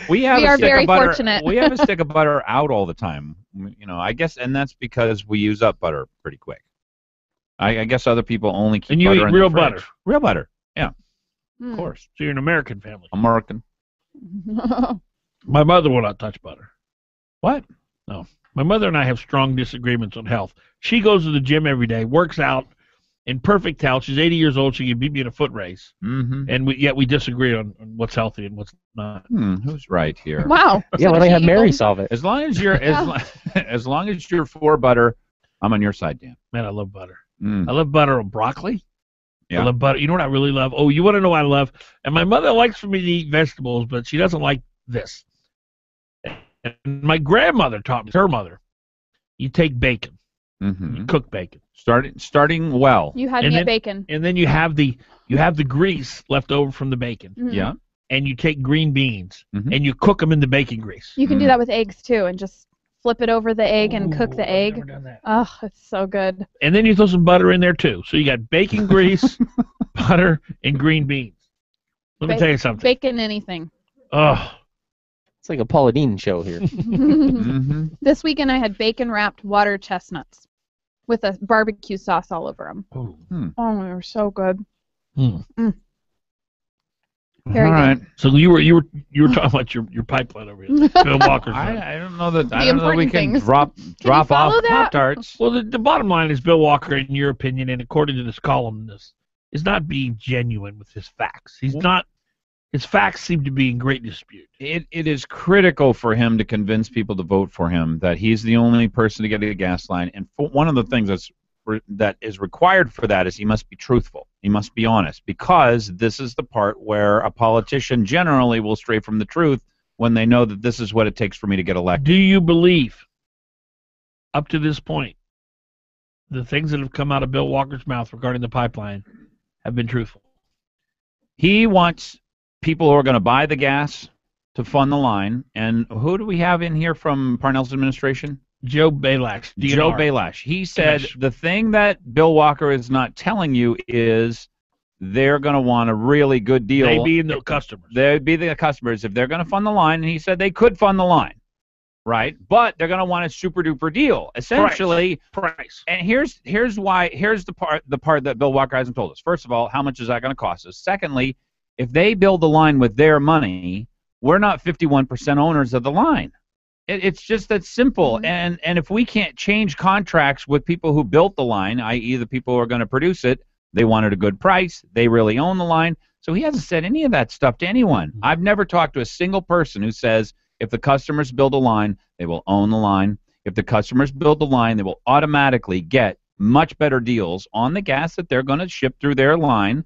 Speaker 3: We
Speaker 4: We are
Speaker 3: a stick
Speaker 4: very
Speaker 3: of butter,
Speaker 4: fortunate.
Speaker 3: We have a stick of butter out all the time. You know, I guess, and that's because we use up butter pretty quick. I guess other people only keep
Speaker 2: And you
Speaker 3: butter
Speaker 2: eat
Speaker 3: in the
Speaker 2: real
Speaker 3: fridge.
Speaker 2: butter.
Speaker 3: Real butter. Yeah,
Speaker 4: Mm.
Speaker 3: of course.
Speaker 2: So you're an American family.
Speaker 3: American.
Speaker 2: My mother will not touch butter.
Speaker 3: What?
Speaker 2: No. My mother and I have strong disagreements on health. She goes to the gym every day, works out in perfect health. She's 80 years old. She can beat me in a foot race.
Speaker 3: Mm-hmm.
Speaker 2: And yet we disagree on what's healthy and what's not.
Speaker 3: Who's right here?
Speaker 4: Wow.
Speaker 10: Yeah, why don't you have Mary solve it?
Speaker 3: As long as you're as long as you're for butter, I'm on your side, Dan.
Speaker 2: Man, I love butter.
Speaker 3: Mm.
Speaker 2: I love butter on broccoli.
Speaker 3: Yeah.
Speaker 2: I love butter. You know what I really love? Oh, you want to know what I love? And my mother likes for me to eat vegetables, but she doesn't like this. And my grandmother taught me, her mother, you take bacon, you cook bacon.
Speaker 3: Starting well.
Speaker 4: You had
Speaker 2: And
Speaker 4: me
Speaker 2: then-
Speaker 4: at bacon.
Speaker 2: And then you have the grease left over from the bacon.
Speaker 4: Mhm.
Speaker 3: Yeah.
Speaker 2: And you take green beans
Speaker 3: Mhm.
Speaker 2: and you cook them in the bacon grease.
Speaker 4: You can do that with eggs too, and just flip it over the egg and cook the egg.
Speaker 2: never done that.
Speaker 4: Oh, it's so good.
Speaker 2: And then you throw some butter in there too. So you got bacon grease, butter, and green beans. Let me tell you something.
Speaker 4: Bacon anything.
Speaker 2: Oh,
Speaker 10: It's like a Paula Deen show here.
Speaker 4: This weekend I had bacon wrapped water chestnuts with a barbecue sauce all over them. Oh, they were so good.
Speaker 2: Mm.
Speaker 4: Very
Speaker 3: All right.
Speaker 2: So you were talking about your pipeline over here. Bill Walker's right.
Speaker 3: I don't know that.
Speaker 4: The
Speaker 3: I don't know that we
Speaker 4: important
Speaker 3: can
Speaker 4: things.
Speaker 3: drop
Speaker 4: follow
Speaker 3: off
Speaker 4: that?
Speaker 3: Pop-Tarts.
Speaker 2: Well, the bottom line is Bill Walker, in your opinion, and according to this columnist, is not being genuine with his facts. He's not. His facts seem to be in great dispute.
Speaker 3: It is critical for him to convince people to vote for him that he's the only person to get a gas line. And one of the things that is required for that is he must be truthful. He must be honest, because this is the part where a politician generally will stray from the truth when they know that this is what it takes for me to get elected.
Speaker 2: Do you believe, up to this point, the things that have come out of Bill Walker's mouth regarding the pipeline have been truthful?
Speaker 3: He wants people who are going to buy the gas to fund the line. And who do we have in here from Parnell's administration?
Speaker 2: Joe Balash.
Speaker 3: Joe
Speaker 2: DNR.
Speaker 3: Balash. He said
Speaker 2: Commission.
Speaker 3: the thing that Bill Walker is not telling you is they're going to want a really good deal.
Speaker 2: They being the customers.
Speaker 3: They'd be the customers if they're going to fund the line. And he said they could fund the line, right? But they're going to want a super duper deal, essentially.
Speaker 2: Price.
Speaker 3: And here's the part that Bill Walker hasn't told us. First of all, how much is that going to cost us? Secondly, if they build the line with their money, we're not 51% owners of the line. It's just that simple. And if we can't change contracts with people who built the line, i.e. the people who are going to produce it, they wanted a good price, they really own the line. So he hasn't said any of that stuff to anyone. I've never talked to a single person who says if the customers build a line, they will own the line. If the customers build the line, they will automatically get much better deals on the gas that they're going to ship through their line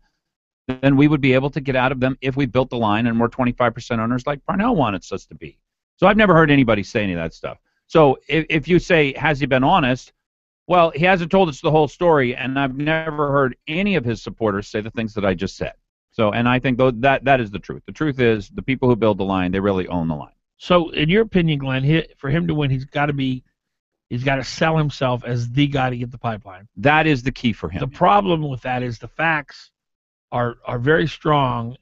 Speaker 3: than we would be able to get out of them if we built the line and we're 25% owners like Parnell wanted us to be. So I've never heard anybody say any of that stuff. So if you say, has he been honest? Well, he hasn't told us the whole story, and I've never heard any of his supporters say the things that I just said. So, and I think that is the truth. The truth is the people who build the line, they really own the line.
Speaker 2: So, in your opinion, Glenn, for him to win, he's got to sell himself as the guy to get the pipeline.
Speaker 3: That is the key for him.
Speaker 2: The problem with that is the facts are very strong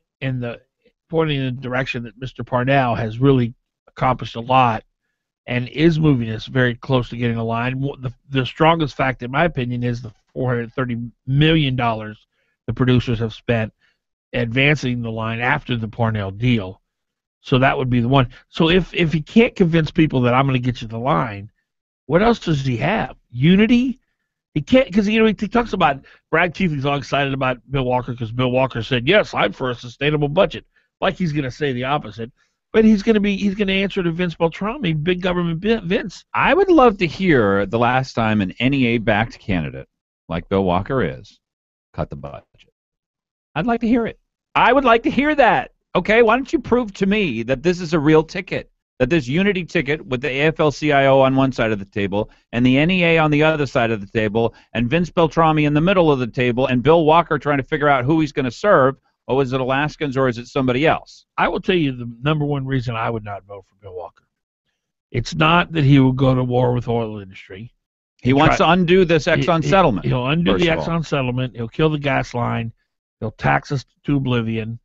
Speaker 2: pointing in the direction that Mr. Parnell has really accomplished a lot and is moving us very close to getting a line. The strongest fact, in my opinion, is the $430 million the producers have spent advancing the line after the Parnell deal. So that would be the one. So if he can't convince people that I'm going to get you the line, what else does he have? Unity? He can't, because he talks about Brad Keithley's all excited about Bill Walker because Bill Walker said, yes, I'm for a sustainable budget. Like he's going to say the opposite. But he's going to answer to Vince Beltrami, big government Vince.
Speaker 3: I would love to hear the last time an NEA-backed candidate, like Bill Walker is, cut the budget. I'd like to hear it. I would like to hear that. Okay, why don't you prove to me that this is a real ticket, that this unity ticket with the AFL-CIO on one side of the table and the NEA on the other side of the table and Vince Beltrami in the middle of the table and Bill Walker trying to figure out who he's going to serve. Oh, is it Alaskans or is it somebody else?
Speaker 2: I will tell you the number one reason I would not vote for Bill Walker. It's not that he will go to war with oil industry.
Speaker 3: He wants to undo this Exxon settlement.
Speaker 2: He'll undo the Exxon settlement. He'll kill the gas line. He'll tax us to oblivion.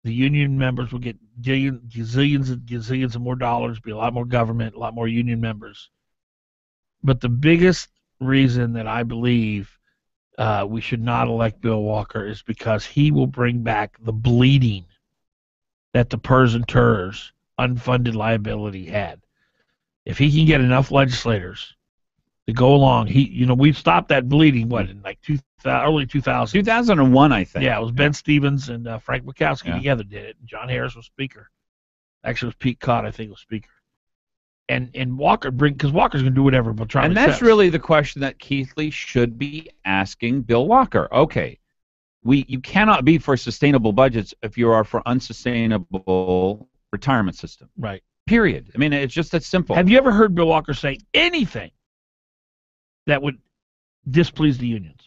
Speaker 2: The union members will get gazillions and gazillions of more dollars, be a lot more government, a lot more union members. But the biggest reason that I believe we should not elect Bill Walker is because he will bring back the bleeding that the PERS and TERS unfunded liability had. If he can get enough legislators to go along, we've stopped that bleeding, in like early 2000s?
Speaker 3: 2001, I think.
Speaker 2: Yeah, it was Ben Stevens and Frank Murkowski together did it. And John Harris was speaker. Actually, it was Pete Cott, I think, was speaker. And Walker because Walker's going to do whatever Beltrami
Speaker 3: And that's
Speaker 2: says.
Speaker 3: really the question that Keithley should be asking Bill Walker. Okay, you cannot be for sustainable budgets if you are for unsustainable retirement system.
Speaker 2: Right.
Speaker 3: Period. I mean, it's just that simple.
Speaker 2: Have you ever heard Bill Walker say anything that would displease the unions?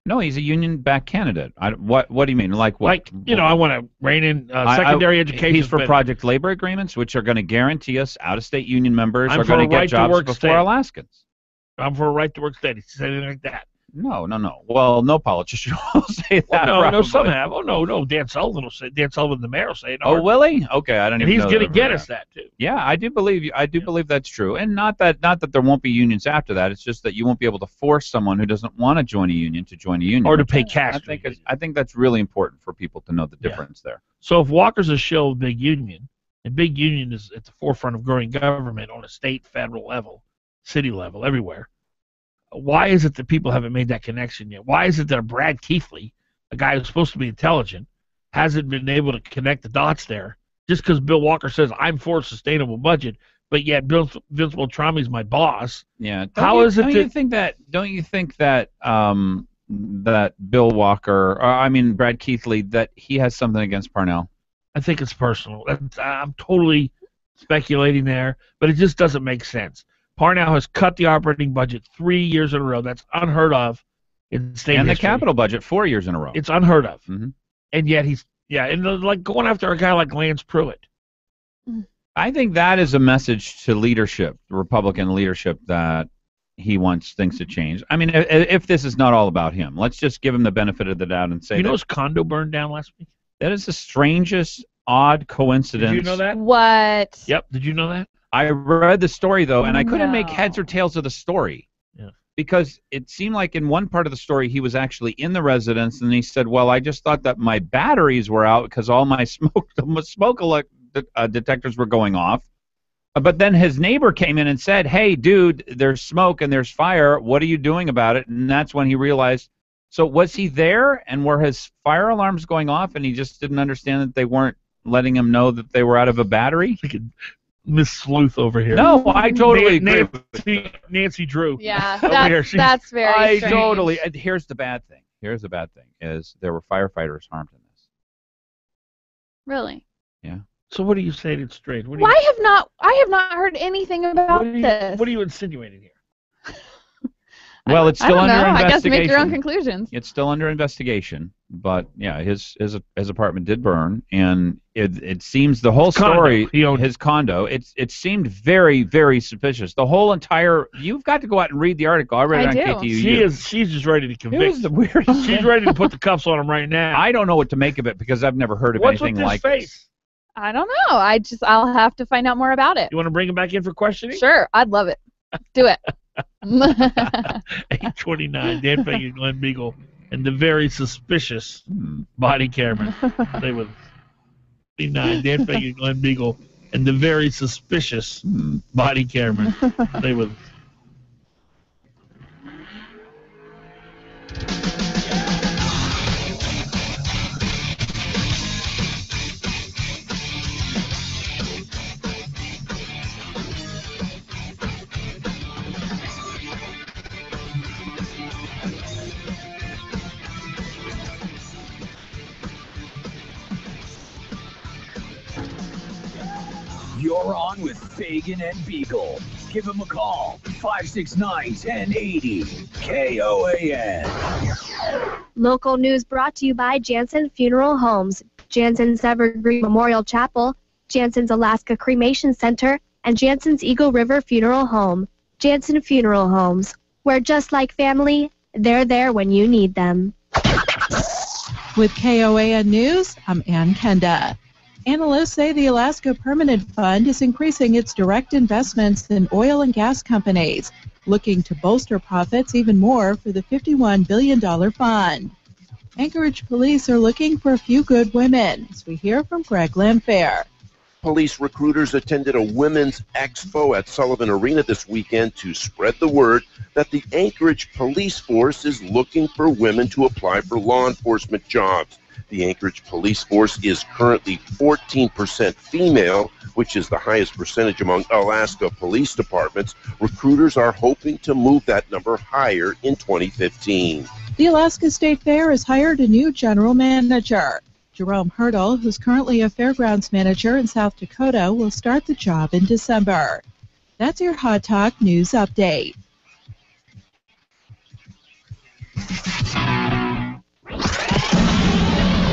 Speaker 3: No, he's a union-backed candidate. What do you mean? Like what?
Speaker 2: Like, I want to rein in secondary education.
Speaker 3: He's for project labor agreements, which are going to guarantee us out-of-state union members are going to get jobs before
Speaker 2: state.
Speaker 3: Alaskans.
Speaker 2: I'm for a right-to-work state. He said anything like that.
Speaker 3: No. Well, no politician will say that.
Speaker 2: No, some have. Oh, no. Dan Sullivan, the mayor, will say it.
Speaker 3: Oh, will he? Okay, I don't even know.
Speaker 2: And he's going to get us that, too.
Speaker 3: Yeah, I do believe that's true. And not that there won't be unions after that. It's just that you won't be able to force someone who doesn't want to join a union to join a union.
Speaker 2: Or to pay cash.
Speaker 3: I think that's really important for people to know the difference there.
Speaker 2: So if Walker's a shill of big union, and big union is at the forefront of growing government on a state, federal level, city level, everywhere, why is it that people haven't made that connection yet? Why is it that Brad Keithley, a guy who's supposed to be intelligent, hasn't been able to connect the dots there? Just because Bill Walker says, I'm for a sustainable budget, but yet Vince Beltrami's my boss.
Speaker 3: Yeah.
Speaker 2: Don't you
Speaker 3: think that Bill Walker, Brad Keithley, that he has something against Parnell?
Speaker 2: I think it's personal. I'm totally speculating there, but it just doesn't make sense. Parnell has cut the operating budget 3 years in a row. That's unheard of in state
Speaker 3: and
Speaker 2: history.
Speaker 3: The capital budget 4 years in a row.
Speaker 2: It's unheard of.
Speaker 3: Mm-hmm.
Speaker 2: And yet like going after a guy like Lance Pruitt.
Speaker 3: I think that is a message to leadership, Republican leadership, that he wants things to change. I mean, if this is not all about him, let's just give him the benefit of the doubt and say,
Speaker 2: you know, his condo burned down last week.
Speaker 3: That is the strangest, odd coincidence.
Speaker 2: Did you know that?
Speaker 4: What?
Speaker 2: Yep. Did you know that?
Speaker 3: I read the story, though, and I couldn't make heads or tails of the story.
Speaker 2: Yeah.
Speaker 3: Because it seemed like in one part of the story he was actually in the residence, and he said, well, I just thought that my batteries were out because all my smoke detectors were going off. But then his neighbor came in and said, hey, dude, there's smoke and there's fire. What are you doing about it? And that's when he realized. So was he there, and were his fire alarms going off, and he just didn't understand that they weren't letting him know that they were out of a battery?
Speaker 2: Miss Sleuth over here.
Speaker 3: No, I totally agree.
Speaker 2: Nancy Drew.
Speaker 4: Yeah, that's very strange.
Speaker 3: Totally. Here's the bad thing. Is there were firefighters harmed in this.
Speaker 4: Really?
Speaker 3: Yeah.
Speaker 2: So what are you saying? It's strange.
Speaker 4: I have not heard anything about this.
Speaker 2: What are you insinuating here?
Speaker 3: Well, it's still under investigation.
Speaker 4: I guess make your own conclusions.
Speaker 3: It's still under investigation, but yeah, his apartment did burn, and it seems the whole story.
Speaker 2: He owned
Speaker 3: his condo. It seemed very, very suspicious. The whole entire. You've got to go out and read the article. I read it on KTU.
Speaker 2: She's just ready to convict.
Speaker 3: It was the weirdest.
Speaker 2: She's ready to put the cuffs on him right now.
Speaker 3: I don't know what to make of it because I've never heard of anything like this.
Speaker 4: I don't know. I'll have to find out more about it.
Speaker 2: You want to bring him back in for questioning?
Speaker 4: Sure, I'd love it. Do it.
Speaker 2: 829, Dan Fagan, Glen Biegel, and the very suspicious body camera. Stay with us. Dan Fagan, Glen Biegel, and the very suspicious body cameraman. Stay with us.
Speaker 1: You're on with Fagan and Biegel. Give them a call. 569-1080. KOAN.
Speaker 5: Local news brought to you by Jansen Funeral Homes, Jansen's Evergreen Memorial Chapel, Jansen's Alaska Cremation Center, and Jansen's Eagle River Funeral Home. Jansen Funeral Homes, where just like family, they're there when you need them.
Speaker 11: With KOAN News, I'm Ann Kenda. Analysts say the Alaska Permanent Fund is increasing its direct investments in oil and gas companies, looking to bolster profits even more for the $51 billion fund. Anchorage police are looking for a few good women, as we hear from Greg Lamphere.
Speaker 13: Police recruiters attended a women's expo at Sullivan Arena this weekend to spread the word that the Anchorage police force is looking for women to apply for law enforcement jobs. The Anchorage police force is currently 14% female, which is the highest percentage among Alaska police departments. Recruiters are hoping to move that number higher in 2015.
Speaker 11: The Alaska State Fair has hired a new general manager. Jerome Hurdle, who's currently a fairgrounds manager in South Dakota, will start the job in December. That's your Hot Talk News Update.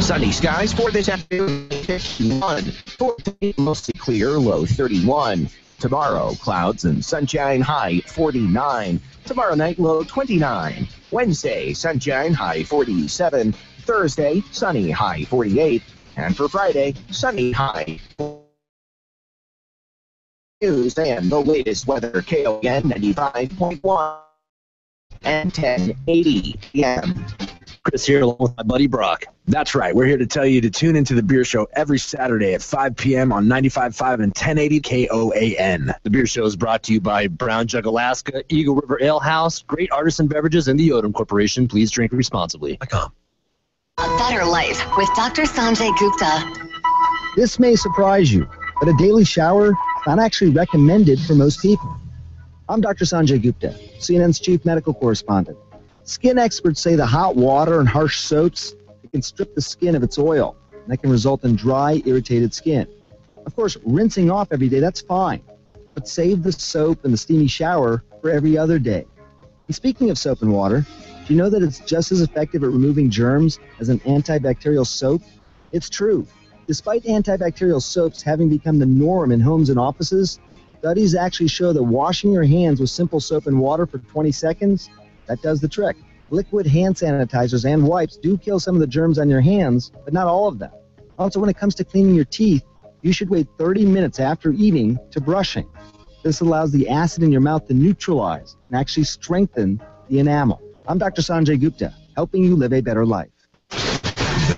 Speaker 19: Sunny skies for this afternoon, 51. For today, mostly clear, low 31. Tomorrow, clouds and sunshine, high 49. Tomorrow night, low 29. Wednesday, sunshine, high 47. Thursday, sunny, high 48. And for Friday, sunny, high. News and the latest weather, KOAN 95.1 and 1080 PM.
Speaker 20: Chris here along with my buddy Brock. That's right, we're here to tell you to tune into the Beer Show every Saturday at 5 p.m. on 95.5 and 1080 KOAN. The Beer Show is brought to you by Brown Jug Alaska, Eagle River Ale House, Great Artisan Beverages, and the Odom Corporation. Please drink responsibly.
Speaker 21: A better life with Dr. Sanjay Gupta.
Speaker 22: This may surprise you, but a daily shower is not actually recommended for most people. I'm Dr. Sanjay Gupta, CNN's chief medical correspondent. Skin experts say the hot water and harsh soaps can strip the skin of its oil, and that can result in dry, irritated skin. Of course, rinsing off every day, that's fine, but save the soap and the steamy shower for every other day. And speaking of soap and water, do you know that it's just as effective at removing germs as an antibacterial soap? It's true. Despite antibacterial soaps having become the norm in homes and offices, studies actually show that washing your hands with simple soap and water for 20 seconds, that does the trick. Liquid hand sanitizers and wipes do kill some of the germs on your hands, but not all of them. Also, when it comes to cleaning your teeth, you should wait 30 minutes after eating to brushing. This allows the acid in your mouth to neutralize and actually strengthen the enamel. I'm Dr. Sanjay Gupta, helping you live a better life.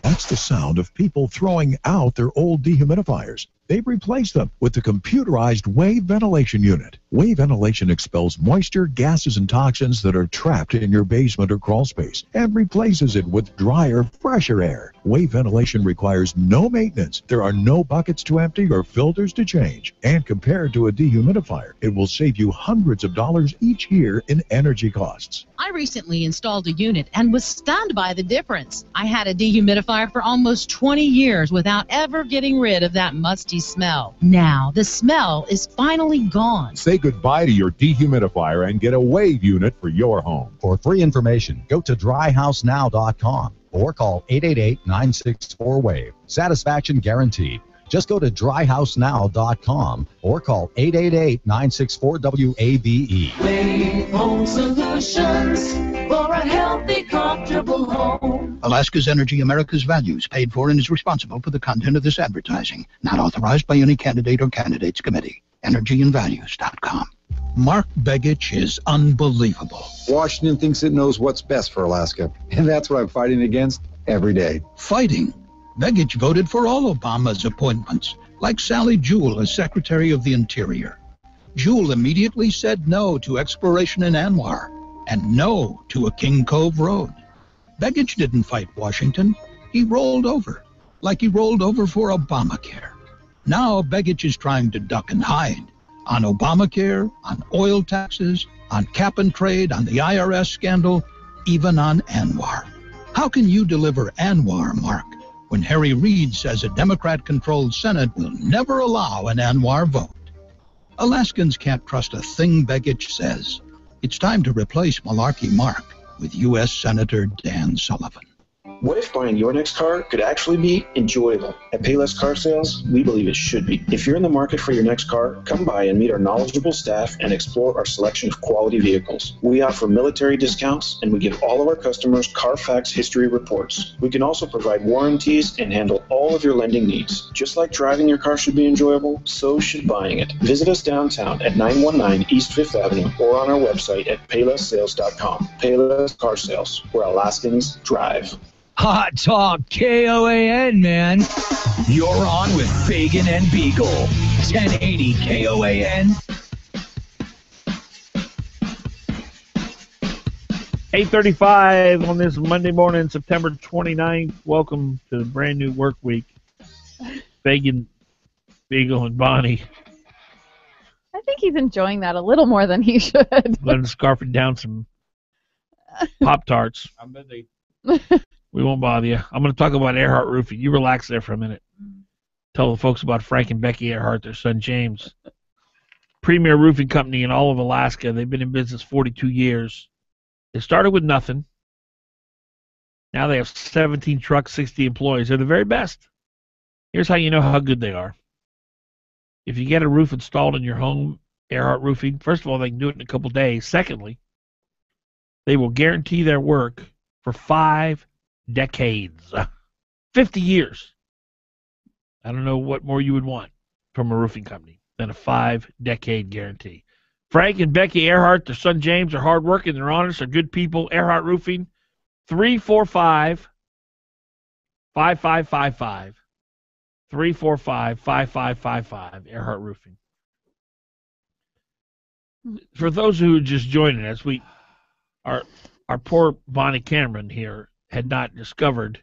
Speaker 23: That's the sound of people throwing out their old dehumidifiers. They've replaced them with the computerized wave ventilation unit. Wave ventilation expels moisture, gases, and toxins that are trapped in your basement or crawl space and replaces it with drier, fresher air. Wave ventilation requires no maintenance. There are no buckets to empty or filters to change. And compared to a dehumidifier, it will save you hundreds of dollars each year in energy costs.
Speaker 24: I recently installed a unit and was stunned by the difference. I had a dehumidifier for almost 20 years without ever getting rid of that musty smell. Now, the smell is finally gone.
Speaker 23: Say goodbye to your dehumidifier and get a wave unit for your home.
Speaker 30: For free information, go to dryhousenow.com or call 888-964-WAVE. Satisfaction guaranteed. Just go to dryhousenow.com or call 888-964-WAVE.
Speaker 31: Wave Home Solutions for a healthy, comfortable home.
Speaker 32: Alaska's Energy, America's Values, paid for and is responsible for the content of this advertising. Not authorized by any candidate or candidates committee. EnergyandValues.com.
Speaker 23: Mark Begich is unbelievable.
Speaker 33: Washington thinks it knows what's best for Alaska, and that's what I'm fighting against every day.
Speaker 23: Fighting?
Speaker 32: Begich voted for all Obama's appointments, like Sally Jewell as Secretary of the Interior. Jewell immediately said no to exploration in Anwar and no to a King Cove road. Begich didn't fight Washington. He rolled over, like he rolled over for Obamacare. Now Begich is trying to duck and hide on Obamacare, on oil taxes, on cap and trade, on the IRS scandal, even on Anwar. How can you deliver Anwar, Mark, when Harry Reid says a Democrat-controlled Senate will never allow an Anwar vote? Alaskans can't trust a thing Begich says. It's time to replace Malarkey Mark with U.S. Senator Dan Sullivan.
Speaker 6: What if buying your next car could actually be enjoyable? At Payless Car Sales, we believe it should be. If you're in the market for your next car, come by and meet our knowledgeable staff and explore our selection of quality vehicles. We offer military discounts, and we give all of our customers Carfax history reports. We can also provide warranties and handle all of your lending needs. Just like driving your car should be enjoyable, so should buying it. Visit us downtown at 919 East 5th Avenue or on our website at paylesssales.com. Payless Car Sales, where Alaskans drive.
Speaker 1: Hot Talk KOAN, man. You're on with Fagan and Biegel. 1080 KOAN.
Speaker 2: 8:35 on this Monday morning, September 29th. Welcome to the brand new work week. Fagan, Biegel, and Bonnie.
Speaker 4: I think he's enjoying that a little more than he should.
Speaker 2: Letting scarfing down some Pop-Tarts.
Speaker 3: I'm busy.
Speaker 2: We won't bother you. I'm going to talk about Earhart Roofing. You relax there for a minute. Tell the folks about Frank and Becky Earhart, their son James. Premier roofing company in all of Alaska. They've been in business 42 years. They started with nothing. Now they have 17 trucks, 60 employees. They're the very best. Here's how you know how good they are. If you get a roof installed in your home, Earhart Roofing, first of all, they can do it in a couple days. Secondly, they will guarantee their work for 5 decades. 50 years. I don't know what more you would want from a roofing company than a 5-decade guarantee. Frank and Becky Earhart, their son James, are hardworking, they're honest, they're good people. Earhart Roofing, 345-5555. 345-5555. Earhart Roofing. For those who are just joining us, our poor Bonnie Cameron here had not discovered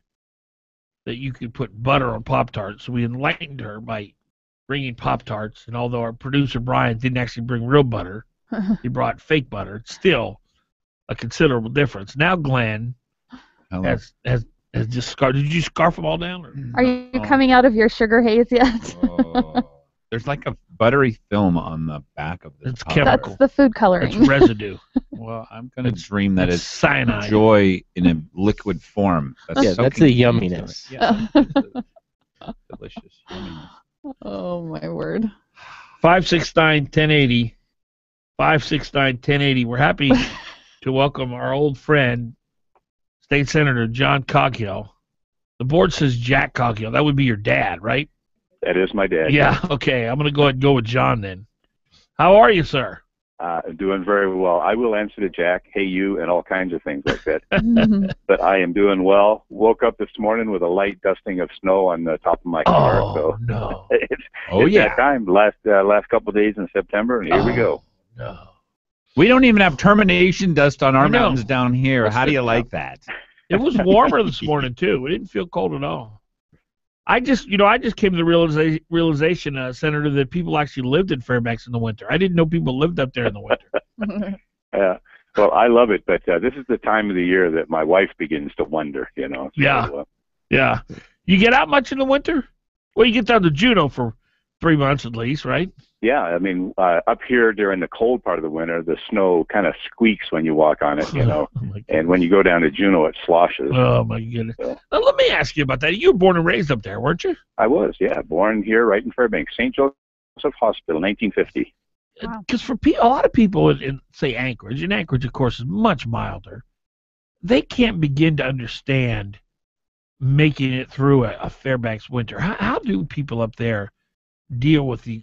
Speaker 2: that you could put butter on Pop-Tarts, so we enlightened her by bringing Pop-Tarts, and although our producer Brian didn't actually bring real butter, he brought fake butter. It's still a considerable difference. Now Glenn has just scarfed. Did you scarf them all down? Or?
Speaker 4: Are you coming out of your sugar haze yet?
Speaker 3: There's like a buttery film on the back of this.
Speaker 2: It's chemical.
Speaker 4: That's the food coloring.
Speaker 2: It's residue.
Speaker 3: Well, I'm going to dream that it's
Speaker 2: cyanide.
Speaker 3: Joy in a liquid form.
Speaker 10: That's the yumminess.
Speaker 3: Yeah, delicious yumminess.
Speaker 4: Oh, my word.
Speaker 2: 569-1080. 569-1080. We're happy to welcome our old friend, State Senator John Coghill. The board says Jack Coghill. That would be your dad, right?
Speaker 7: That is my dad.
Speaker 2: Yeah, okay. I'm going to go ahead and go with John then. How are you, sir?
Speaker 7: Doing very well. I will answer to Jack, hey, you, and all kinds of things like that. But I am doing well. Woke up this morning with a light dusting of snow on the top of my car.
Speaker 2: Oh, no.
Speaker 7: It's that time. Last couple of days in September, and here we go.
Speaker 2: No.
Speaker 3: We don't even have termination dust on our mountains down here. How do you like that?
Speaker 2: It was warmer this morning, too. We didn't feel cold at all. I just came to the realization, Senator, that people actually lived in Fairbanks in the winter. I didn't know people lived up there in the winter.
Speaker 7: Yeah. Well, I love it, but this is the time of the year that my wife begins to wonder, So,
Speaker 2: yeah. You get out much in the winter? Well, you get down to Juneau for 3 months at least, right?
Speaker 7: Yeah, I mean, up here during the cold part of the winter, the snow kind of squeaks when you walk on it, and when you go down to Juneau, it sloshes.
Speaker 2: Oh, my goodness. Now, let me ask you about that. You were born and raised up there, weren't you?
Speaker 7: I was, yeah. Born here right in Fairbanks, St. Joseph Hospital, 1950.
Speaker 2: Because for a lot of people in, say, Anchorage, and Anchorage, of course, is much milder, they can't begin to understand making it through a Fairbanks winter. How do people up there deal with the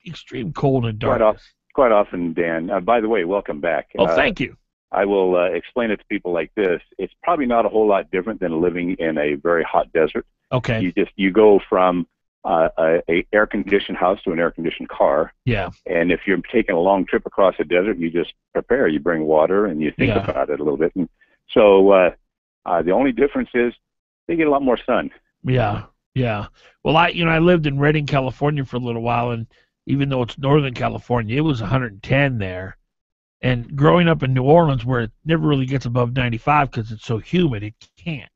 Speaker 2: extreme cold and darkness?
Speaker 7: Quite often, Dan. By the way, welcome back.
Speaker 2: Oh, thank you.
Speaker 7: I will explain it to people like this. It's probably not a whole lot different than living in a very hot desert.
Speaker 2: Okay.
Speaker 7: You go from a air-conditioned house to an air-conditioned car.
Speaker 2: Yeah.
Speaker 7: And if you're taking a long trip across the desert, you just prepare. You bring water and you think about it a little bit. And so the only difference is they get a lot more sun.
Speaker 2: Yeah. Yeah. Well, I lived in Redding, California for a little while, and even though it's Northern California, it was 110 there. And growing up in New Orleans, where it never really gets above 95 because it's so humid, it can't.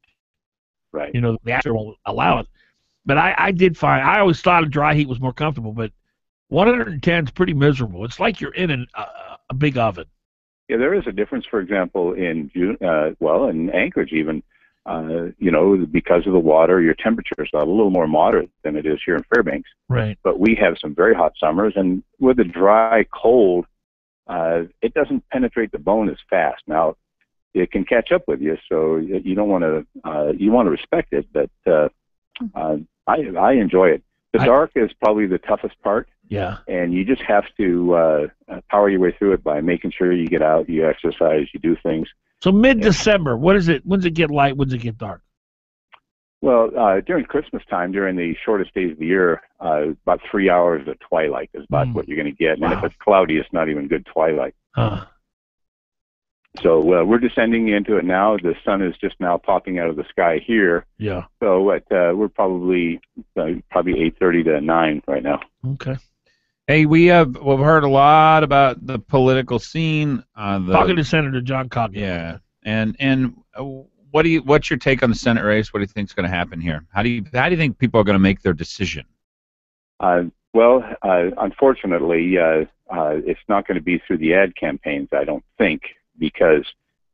Speaker 7: Right.
Speaker 2: The atmosphere won't allow it. But I did find, I always thought a dry heat was more comfortable, but 110 is pretty miserable. It's like you're in a big oven.
Speaker 7: Yeah, there is a difference, for example, in Anchorage even, because of the water, your temperature is a little more moderate than it is here in Fairbanks.
Speaker 2: Right.
Speaker 7: But we have some very hot summers, and with the dry cold, it doesn't penetrate the bone as fast. Now, it can catch up with you, so you don't want to. You want to respect it, but I enjoy it. The dark is probably the toughest part.
Speaker 2: Yeah.
Speaker 7: And you just have to power your way through it by making sure you get out, you exercise, you do things.
Speaker 2: So mid-December, what is it? When's it get light? When's it get dark?
Speaker 7: Well, during Christmas time, during the shortest days of the year, about 3 hours of twilight is about what you're going to get. And if it's cloudy, it's not even good twilight. So we're descending into it now. The sun is just now popping out of the sky here.
Speaker 2: Yeah.
Speaker 7: So we're probably 8:30 to 9 right now.
Speaker 2: Okay.
Speaker 3: Hey, we've heard a lot about the political scene.
Speaker 2: Talking to Senator John Cogman.
Speaker 3: Yeah. And what's your take on the Senate race? What do you think is going to happen here? How do you think people are going to make their decision?
Speaker 7: Unfortunately, it's not going to be through the ad campaigns, I don't think, because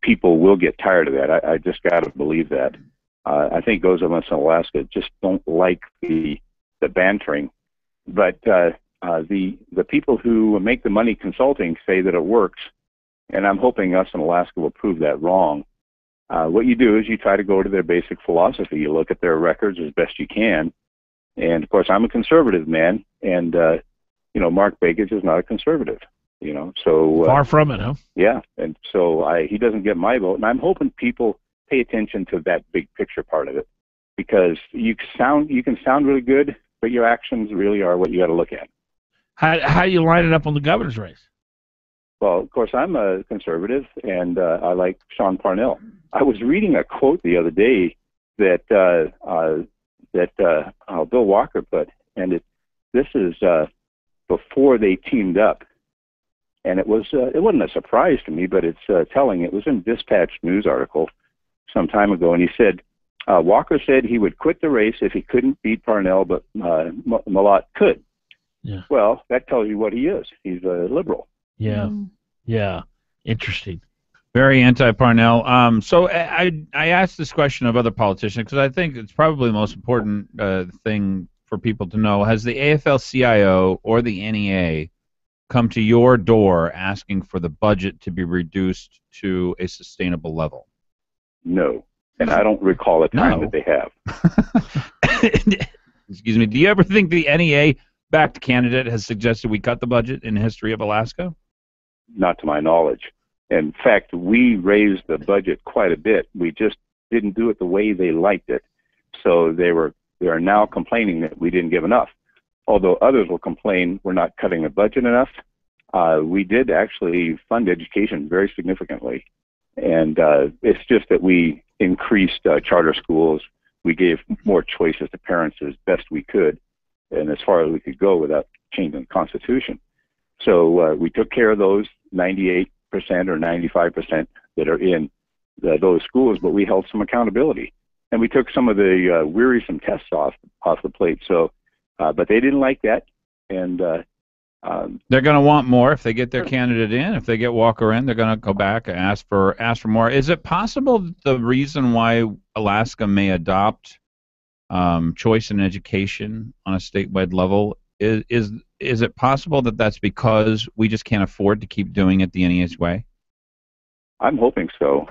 Speaker 7: people will get tired of that. I just got to believe that. I think those of us in Alaska just don't like the bantering. But the people who make the money consulting say that it works, and I'm hoping us in Alaska will prove that wrong. What you do is you try to go to their basic philosophy. You look at their records as best you can. And, of course, I'm a conservative man, and, Mark Begich is not a conservative, so...
Speaker 2: Far from it, huh?
Speaker 7: Yeah, and so he doesn't get my vote, and I'm hoping people pay attention to that big picture part of it, because you can sound really good, but your actions really are what you got to look at.
Speaker 2: How do you line it up on the governor's race?
Speaker 7: Well, of course, I'm a conservative, and I like Sean Parnell. I was reading a quote the other day that Bill Walker put, and this is before they teamed up, and it wasn't a surprise to me, but it's telling. It was in Dispatch news article some time ago, and he said Walker said he would quit the race if he couldn't beat Parnell, but Malott could.
Speaker 2: Yeah.
Speaker 7: Well, that tells you what he is. He's a liberal.
Speaker 2: Yeah. Yeah. Interesting.
Speaker 3: Very anti-Parnell. So I asked this question of other politicians because I think it's probably the most important thing for people to know. Has the AFL-CIO or the NEA come to your door asking for the budget to be reduced to a sustainable level?
Speaker 7: No. And I don't recall a time that they have.
Speaker 3: Excuse me. Do you ever think the NEA-backed candidate has suggested we cut the budget in the history of Alaska?
Speaker 7: Not to my knowledge. In fact, we raised the budget quite a bit. We just didn't do it the way they liked it. So they are now complaining that we didn't give enough. Although others will complain we're not cutting the budget enough, we did actually fund education very significantly. And it's just that we increased charter schools. We gave more choices to parents as best we could, and as far as we could go without changing the Constitution. So we took care of those 98% or 95% that are in those schools, but we held some accountability. And we took some of the wearisome tests off the plate. So, but they didn't like that, and
Speaker 3: they're going to want more if they get their candidate in. If they get Walker in, they're going to go back and ask for more. Is it possible that the reason why Alaska may adopt choice in education on a statewide level is it possible that that's because we just can't afford to keep doing it the NEA's way?
Speaker 7: I'm hoping so.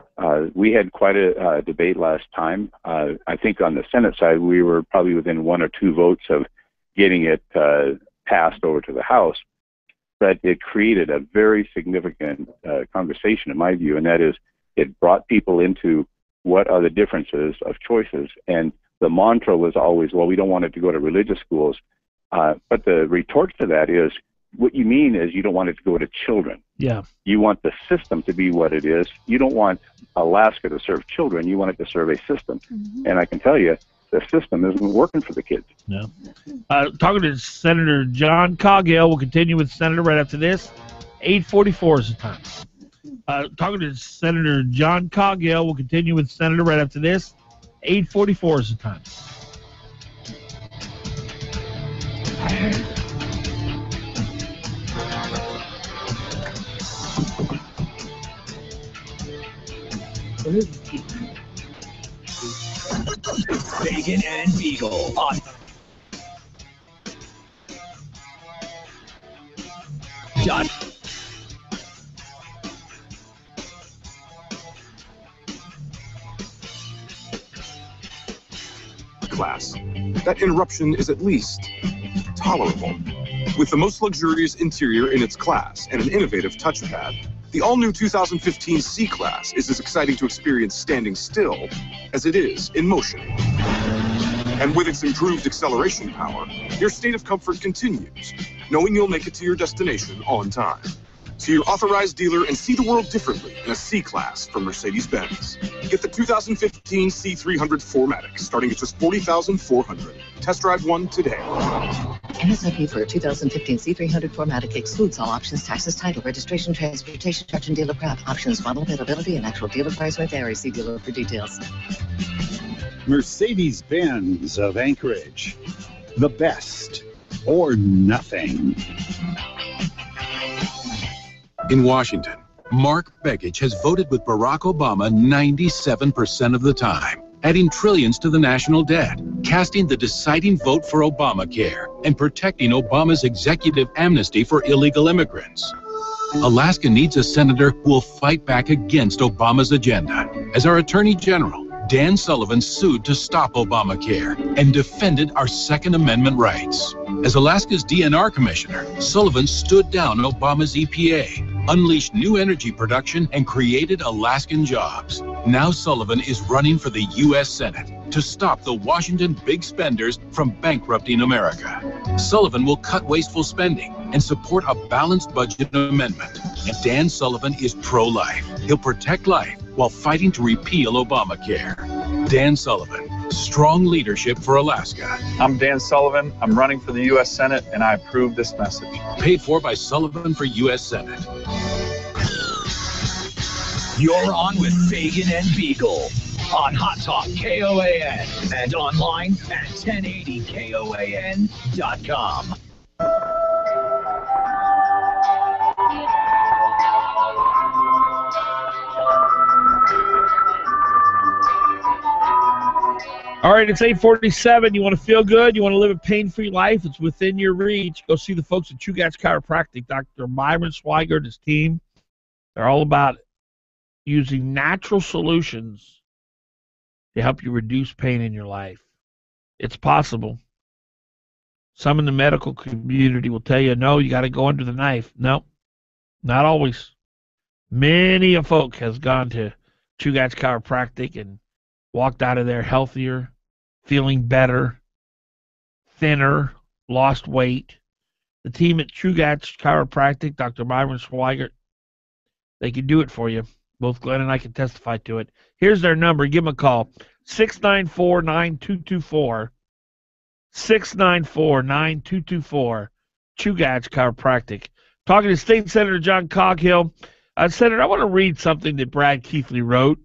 Speaker 7: We had quite a debate last time. I think on the Senate side, we were probably within 1 or 2 votes of getting it passed over to the House. but it created a very significant conversation, in my view, and that is it brought people into what are the differences of choices. And the mantra was always, well, we don't want it to go to religious schools. But the retort to that is, what you mean is you don't want it to go to children.
Speaker 2: Yeah.
Speaker 7: You want the system to be what it is. You don't want Alaska to serve children. You want it to serve a system. And I can tell you, the system isn't working for the kids.
Speaker 2: No. Talking to Senator John Coghill. We'll continue with Senator right after this. 8:44 is the time. Talking to Senator John Coghill. We'll continue with Senator right after this. 8:44 is the time.
Speaker 1: Fagan and Biegel on John.
Speaker 8: Class. That interruption is at least tolerable. With the most luxurious interior in its class and an innovative touchpad, the all-new 2015 C-Class is as exciting to experience standing still as it is in motion. And with its improved acceleration power, your state of comfort continues, knowing you'll make it to your destination on time. See your authorized dealer and see the world differently in a C-Class from Mercedes-Benz. Get the 2015 C300 4MATIC starting at just $40,400. Test drive one today.
Speaker 9: MSRP for a 2015 C300 4MATIC excludes all options, taxes, title, registration, transportation, charge, and dealer prep. Options, model availability, and actual dealer price may vary. See dealer for details.
Speaker 12: Mercedes-Benz of Anchorage. The best or nothing.
Speaker 14: In Washington, Mark Begich has voted with Barack Obama 97% of the time, adding trillions to the national debt, casting the deciding vote for Obamacare, and protecting Obama's executive amnesty for illegal immigrants. Alaska needs a senator who will fight back against Obama's agenda. As our Attorney General, Dan Sullivan sued to stop Obamacare and defended our Second Amendment rights. As Alaska's DNR Commissioner, Sullivan stood down Obama's EPA, unleashed new energy production, and created Alaskan jobs. Now Sullivan is running for the U.S. Senate to stop the Washington big spenders from bankrupting America. Sullivan will cut wasteful spending and support a balanced budget amendment. And Dan Sullivan is pro-life. He'll protect life while fighting to repeal Obamacare. Dan Sullivan, strong leadership for Alaska.
Speaker 15: I'm Dan Sullivan. I'm running for the U.S. Senate, and I approve this message.
Speaker 14: Paid for by Sullivan for U.S. Senate.
Speaker 1: You're on with Fagan and Biegel on Hot Talk KOAN and online at 1080KOAN.com.
Speaker 2: All right, it's 8:47. You want to feel good? You want to live a pain-free life? It's within your reach. Go see the folks at Chugach Chiropractic. Dr. Myron Swigert and his team. They're all about using natural solutions to help you reduce pain in your life. It's possible. Some in the medical community will tell you, no, you got to go under the knife. No, not always. Many a folk has gone to Chugach Chiropractic and walked out of there healthier, feeling better, thinner, lost weight. The team at Chugach Chiropractic, Dr. Myron Swigert, they can do it for you. Both Glenn and I can testify to it. Here's their number. Give them a call. 694-9224. 694-9224. Chugach Chiropractic. Talking to State Senator John Coghill. Senator, I want to read something that Brad Keithley wrote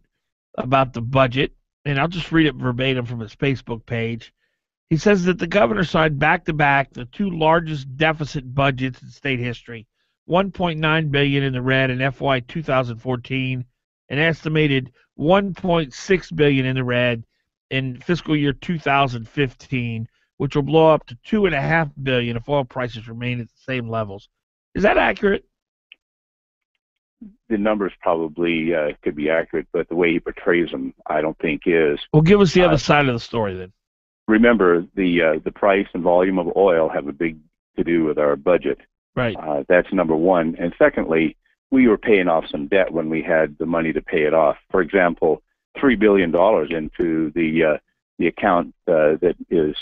Speaker 2: about the budget, and I'll just read it verbatim from his Facebook page. He says that the governor signed back-to-back the two largest deficit budgets in state history. $1.9 billion in the red in FY 2014, an estimated $1.6 billion in the red in fiscal year 2015, which will blow up to $2.5 billion if oil prices remain at the same levels. Is that accurate?
Speaker 7: The numbers probably could be accurate, but the way he portrays them, I don't think is.
Speaker 2: Well, give us the other side of the story then.
Speaker 7: Remember, the price and volume of oil have a big to do with our budget.
Speaker 2: Right.
Speaker 7: That's number one. And secondly, we were paying off some debt when we had the money to pay it off. For example, $3 billion into the account that is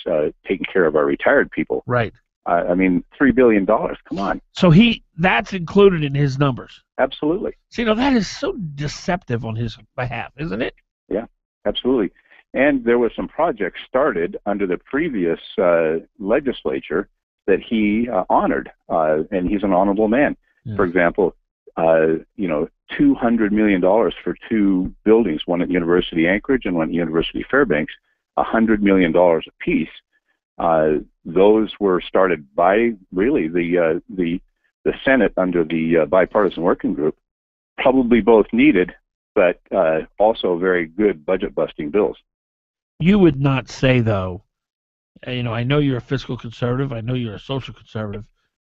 Speaker 7: taking care of our retired people.
Speaker 2: Right.
Speaker 7: I mean, $3 billion. Come on.
Speaker 2: So that's included in his numbers.
Speaker 7: Absolutely.
Speaker 2: See, that is so deceptive on his behalf, isn't it?
Speaker 7: Yeah, absolutely. And there were some projects started under the previous legislature that he honored, and he's an honorable man. Yeah. For example, $200 million for 2 buildings, one at University Anchorage and one at University Fairbanks, $100 million apiece. Those were started by really the Senate under the bipartisan working group, probably both needed, but also very good budget-busting bills.
Speaker 2: You would not say, though, I know you're a fiscal conservative, I know you're a social conservative,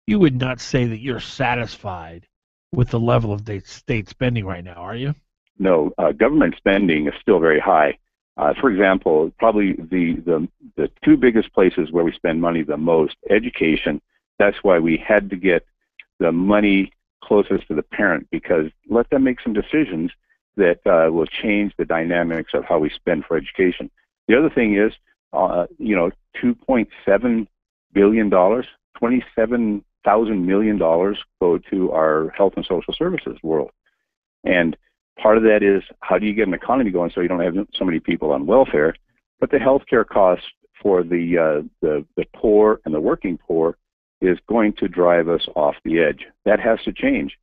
Speaker 2: you would not say that you're satisfied with the level of state spending right now, are you?
Speaker 7: No, government spending is still very high. For example, probably the 2 biggest places where we spend money the most, education. That's why we had to get the money closest to the parent, because let them make some decisions that will change the dynamics of how we spend for education. The other thing is, $2.7 billion, $27,000 million go to our health and social services world. And part of that is, how do you get an economy going so you don't have so many people on welfare? But the healthcare costs for the poor and the working poor is going to drive us off the edge. That has to change.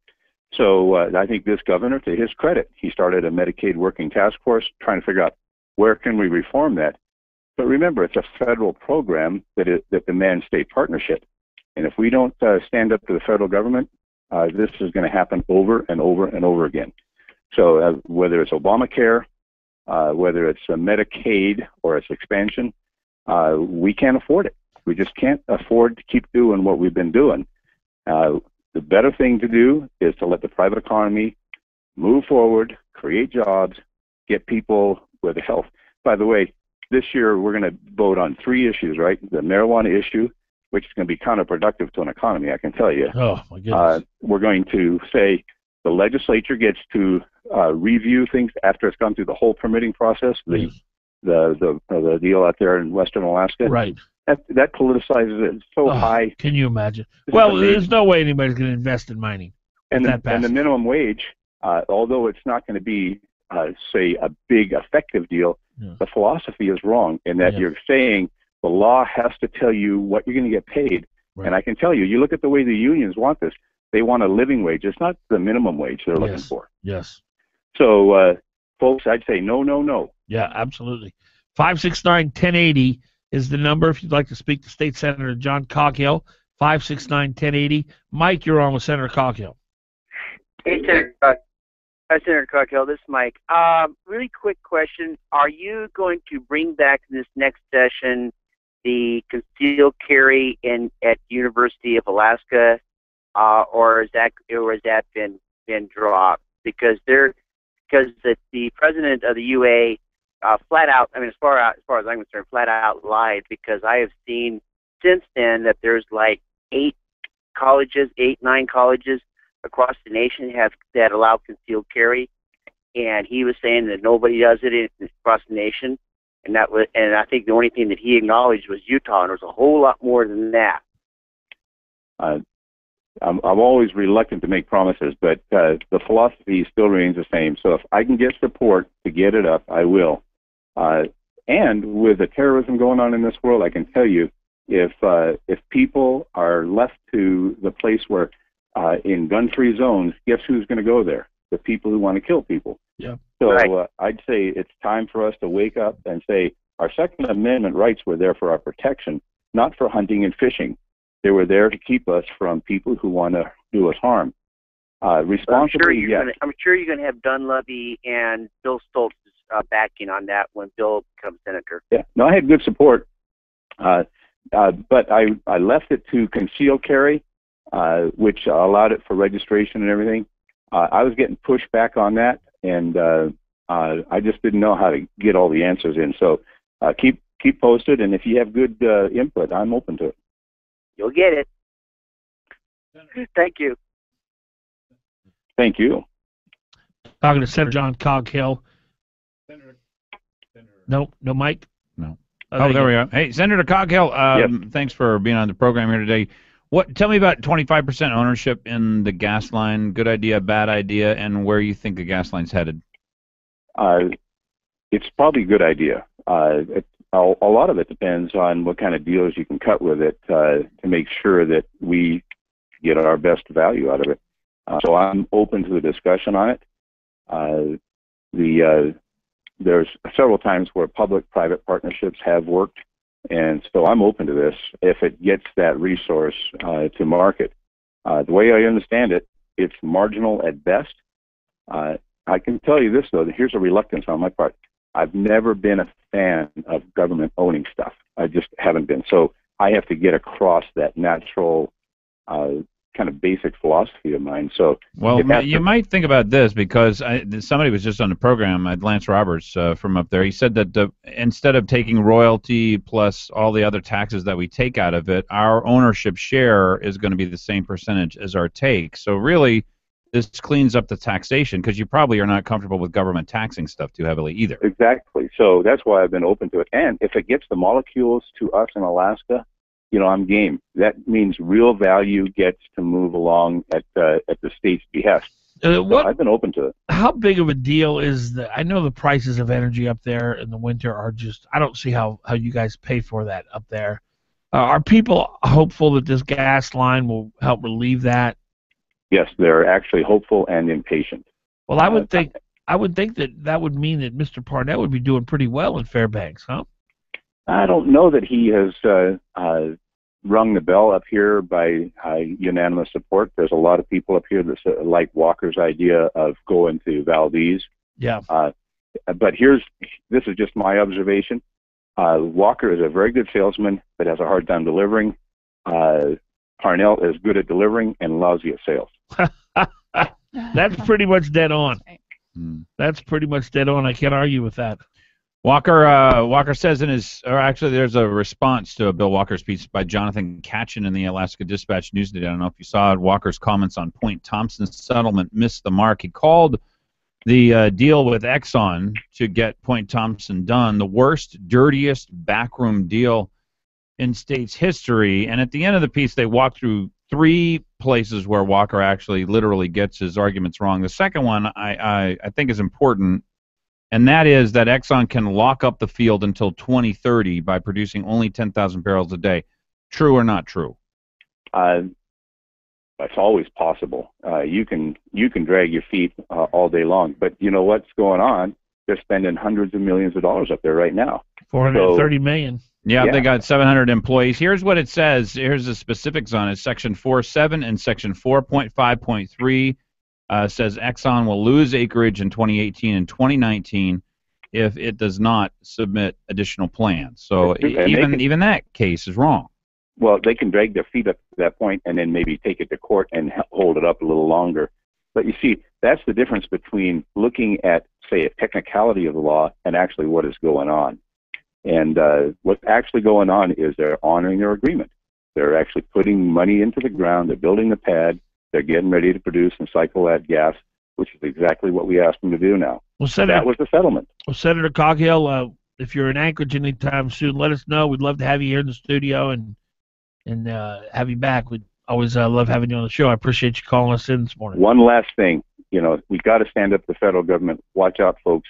Speaker 7: So I think this governor, to his credit, he started a Medicaid working task force trying to figure out where can we reform that. But remember, it's a federal program that demands state partnership. And if we don't stand up to the federal government, this is going to happen over and over and over again. So whether it's Obamacare, whether it's Medicaid or its expansion, we can't afford it. We just can't afford to keep doing what we've been doing. The better thing to do is to let the private economy move forward, create jobs, get people with health. By the way, this year we're going to vote on 3 issues, right? The marijuana issue, which is going to be counterproductive to an economy, I can tell you.
Speaker 2: Oh, my goodness.
Speaker 7: We're going to say the legislature gets to review things after it's gone through the whole permitting process, the deal out there in western Alaska.
Speaker 2: Right.
Speaker 7: That politicizes it so high.
Speaker 2: Can you imagine? Well, there's no way anybody's going to invest in mining.
Speaker 7: And the minimum wage, although it's not going to be, say, a big effective deal, the philosophy is wrong in that you're saying the law has to tell you what you're going to get paid. Right. And I can tell you, you look at the way the unions want this, they want a living wage. It's not the minimum wage they're looking for.
Speaker 2: Yes.
Speaker 7: So, folks, I'd say no, no, no.
Speaker 2: Yeah, absolutely. 569-1080 is the number if you'd like to speak to State Senator John Coghill. 569-1080. Mike, you're on with Senator Coghill.
Speaker 5: Hey, Senator Coghill, this is Mike. Really quick question. Are you going to bring back in this next session the concealed carry at University of Alaska, or has that been dropped? Because the president of the UA flat out, I mean, as far as I'm concerned, flat out lied, because I have seen since then that there's like 9 colleges across the nation that allow concealed carry, and he was saying that nobody does it across the nation, and I think the only thing that he acknowledged was Utah, and there's a whole lot more than that.
Speaker 7: I'm always reluctant to make promises, but the philosophy still remains the same. So if I can get support to get it up, I will. And with the terrorism going on in this world, I can tell you, if people are left to the place where in gun-free zones, guess who's going to go there? The people who want to kill people.
Speaker 2: Yeah.
Speaker 7: So right. I'd say it's time for us to wake up and say our Second Amendment rights were there for our protection, not for hunting and fishing. They were there to keep us from people who want to do us harm. Responsibly,
Speaker 5: I'm sure you're going to have Dunleavy and Bill Stoltz backing on that when Bill becomes senator.
Speaker 7: Yeah. No, I had good support, but I left it to concealed carry, which allowed it for registration and everything. I was getting pushed back on that, and I just didn't know how to get all the answers in. So keep posted, and if you have good input, I'm open to it.
Speaker 5: You'll get it. Thank you.
Speaker 7: Thank you.
Speaker 2: Talking to Senator John Coghill. No Mike?
Speaker 3: No.
Speaker 2: Oh,
Speaker 3: There we go. Hey, Senator Coghill, thanks for being on the program here today. Tell me about 25% ownership in the gas line. Good idea, bad idea, and where you think the gas line's headed.
Speaker 7: It's probably a good idea. A lot of it depends on what kind of deals you can cut with it to make sure that we get our best value out of it. So I'm open to the discussion on it. There's several times where public-private partnerships have worked, and so I'm open to this if it gets that resource to market. The way I understand it, it's marginal at best. I can tell you this, though, that here's a reluctance on my part. I've never been a fan of government owning stuff. I just haven't been. So I have to get across that natural kind of basic philosophy of mine. So,
Speaker 3: well, you might think about this because somebody was just on the program, Lance Roberts from up there. He said that instead of taking royalty plus all the other taxes that we take out of it, our ownership share is going to be the same percentage as our take. So really, this cleans up the taxation because you probably are not comfortable with government taxing stuff too heavily either.
Speaker 7: Exactly. So that's why I've been open to it. And if it gets the molecules to us in Alaska, I'm game. That means real value gets to move along at the state's behest. So I've been open to it.
Speaker 2: How big of a deal is I know the prices of energy up there in the winter are just, I don't see how you guys pay for that up there. Are people hopeful that this gas line will help relieve that?
Speaker 7: Yes, they're actually hopeful and impatient.
Speaker 2: Well, I would think that would mean that Mr. Parnell would be doing pretty well in Fairbanks, huh?
Speaker 7: I don't know that he has rung the bell up here by unanimous support. There's a lot of people up here that like Walker's idea of going to Valdez.
Speaker 2: Yeah.
Speaker 7: But this is just my observation. Walker is a very good salesman, but has a hard time delivering. Parnell is good at delivering and lousy at sales.
Speaker 2: That's pretty much dead on. That's pretty much dead on. I can't argue with that.
Speaker 3: Walker says there's a response to Bill Walker's piece by Jonathan Katchen in the Alaska Dispatch News today. I don't know if you saw it. Walker's comments on Point Thompson's settlement missed the mark. He called the deal with Exxon to get Point Thompson done the worst, dirtiest backroom deal in state's history. And at the end of the piece, they walk through 3 places where Walker actually literally gets his arguments wrong. The second one I think is important. And that is that Exxon can lock up the field until 2030 by producing only 10,000 barrels a day. True or not true?
Speaker 7: That's always possible. You can drag your feet all day long, but you know what's going on? They're spending hundreds of millions of dollars up there right now.
Speaker 2: $430 million.
Speaker 3: Yeah, they got 700 employees. Here's what it says. Here's the specifics on it. Section 4.7 and Section 4.5.3. Says Exxon will lose acreage in 2018 and 2019 if it does not submit additional plans. So even that case is wrong.
Speaker 7: Well, they can drag their feet up to that point and then maybe take it to court and hold it up a little longer. But you see, that's the difference between looking at, say, a technicality of the law and actually what is going on. And what's actually going on is they're honoring their agreement. They're actually putting money into the ground. They're building the pad. They're getting ready to produce and cycle that gas, which is exactly what we asked them to do now.
Speaker 2: Well,
Speaker 7: that was the settlement.
Speaker 2: Well, Senator Coghill, if you're in Anchorage anytime soon, let us know. We'd love to have you here in the studio and have you back. We'd always love having you on the show. I appreciate you calling us in this morning.
Speaker 7: One last thing. We got to stand up to the federal government. Watch out, folks.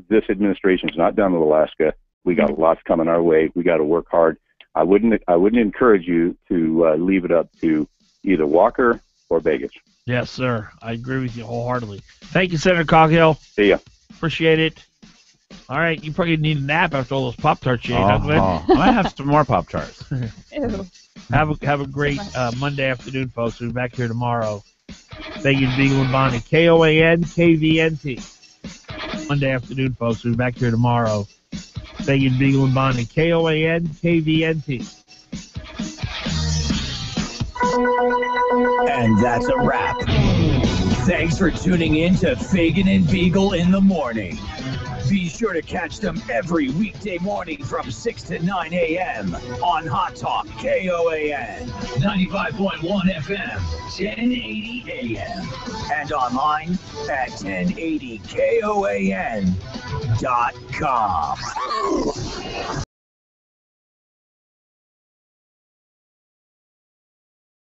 Speaker 7: This administration is not done with Alaska. We got lots coming our way. We got to work hard. I wouldn't encourage you to leave it up to either Walker or Vegas.
Speaker 2: Yes, sir. I agree with you wholeheartedly. Thank you, Senator Coghill.
Speaker 7: See ya.
Speaker 2: Appreciate it. All right, you probably need a nap after all those Pop-Tarts you ate.
Speaker 3: I might have some more Pop-Tarts.
Speaker 2: Have a great Monday afternoon, folks. We'll be back here tomorrow. Fagan, Biegel, and Bonnie. KOAN, KVNT. Monday afternoon, folks. We'll be back here tomorrow. Fagan, Biegel, and Bonnie. KOAN, KVNT.
Speaker 1: And that's a wrap. Thanks for tuning in to Fagan and Biegel in the Morning. Be sure to catch them every weekday morning from 6 to 9 a.m. on Hot Talk KOAN 95.1 FM, 1080 a.m. and online at 1080KOAN.com.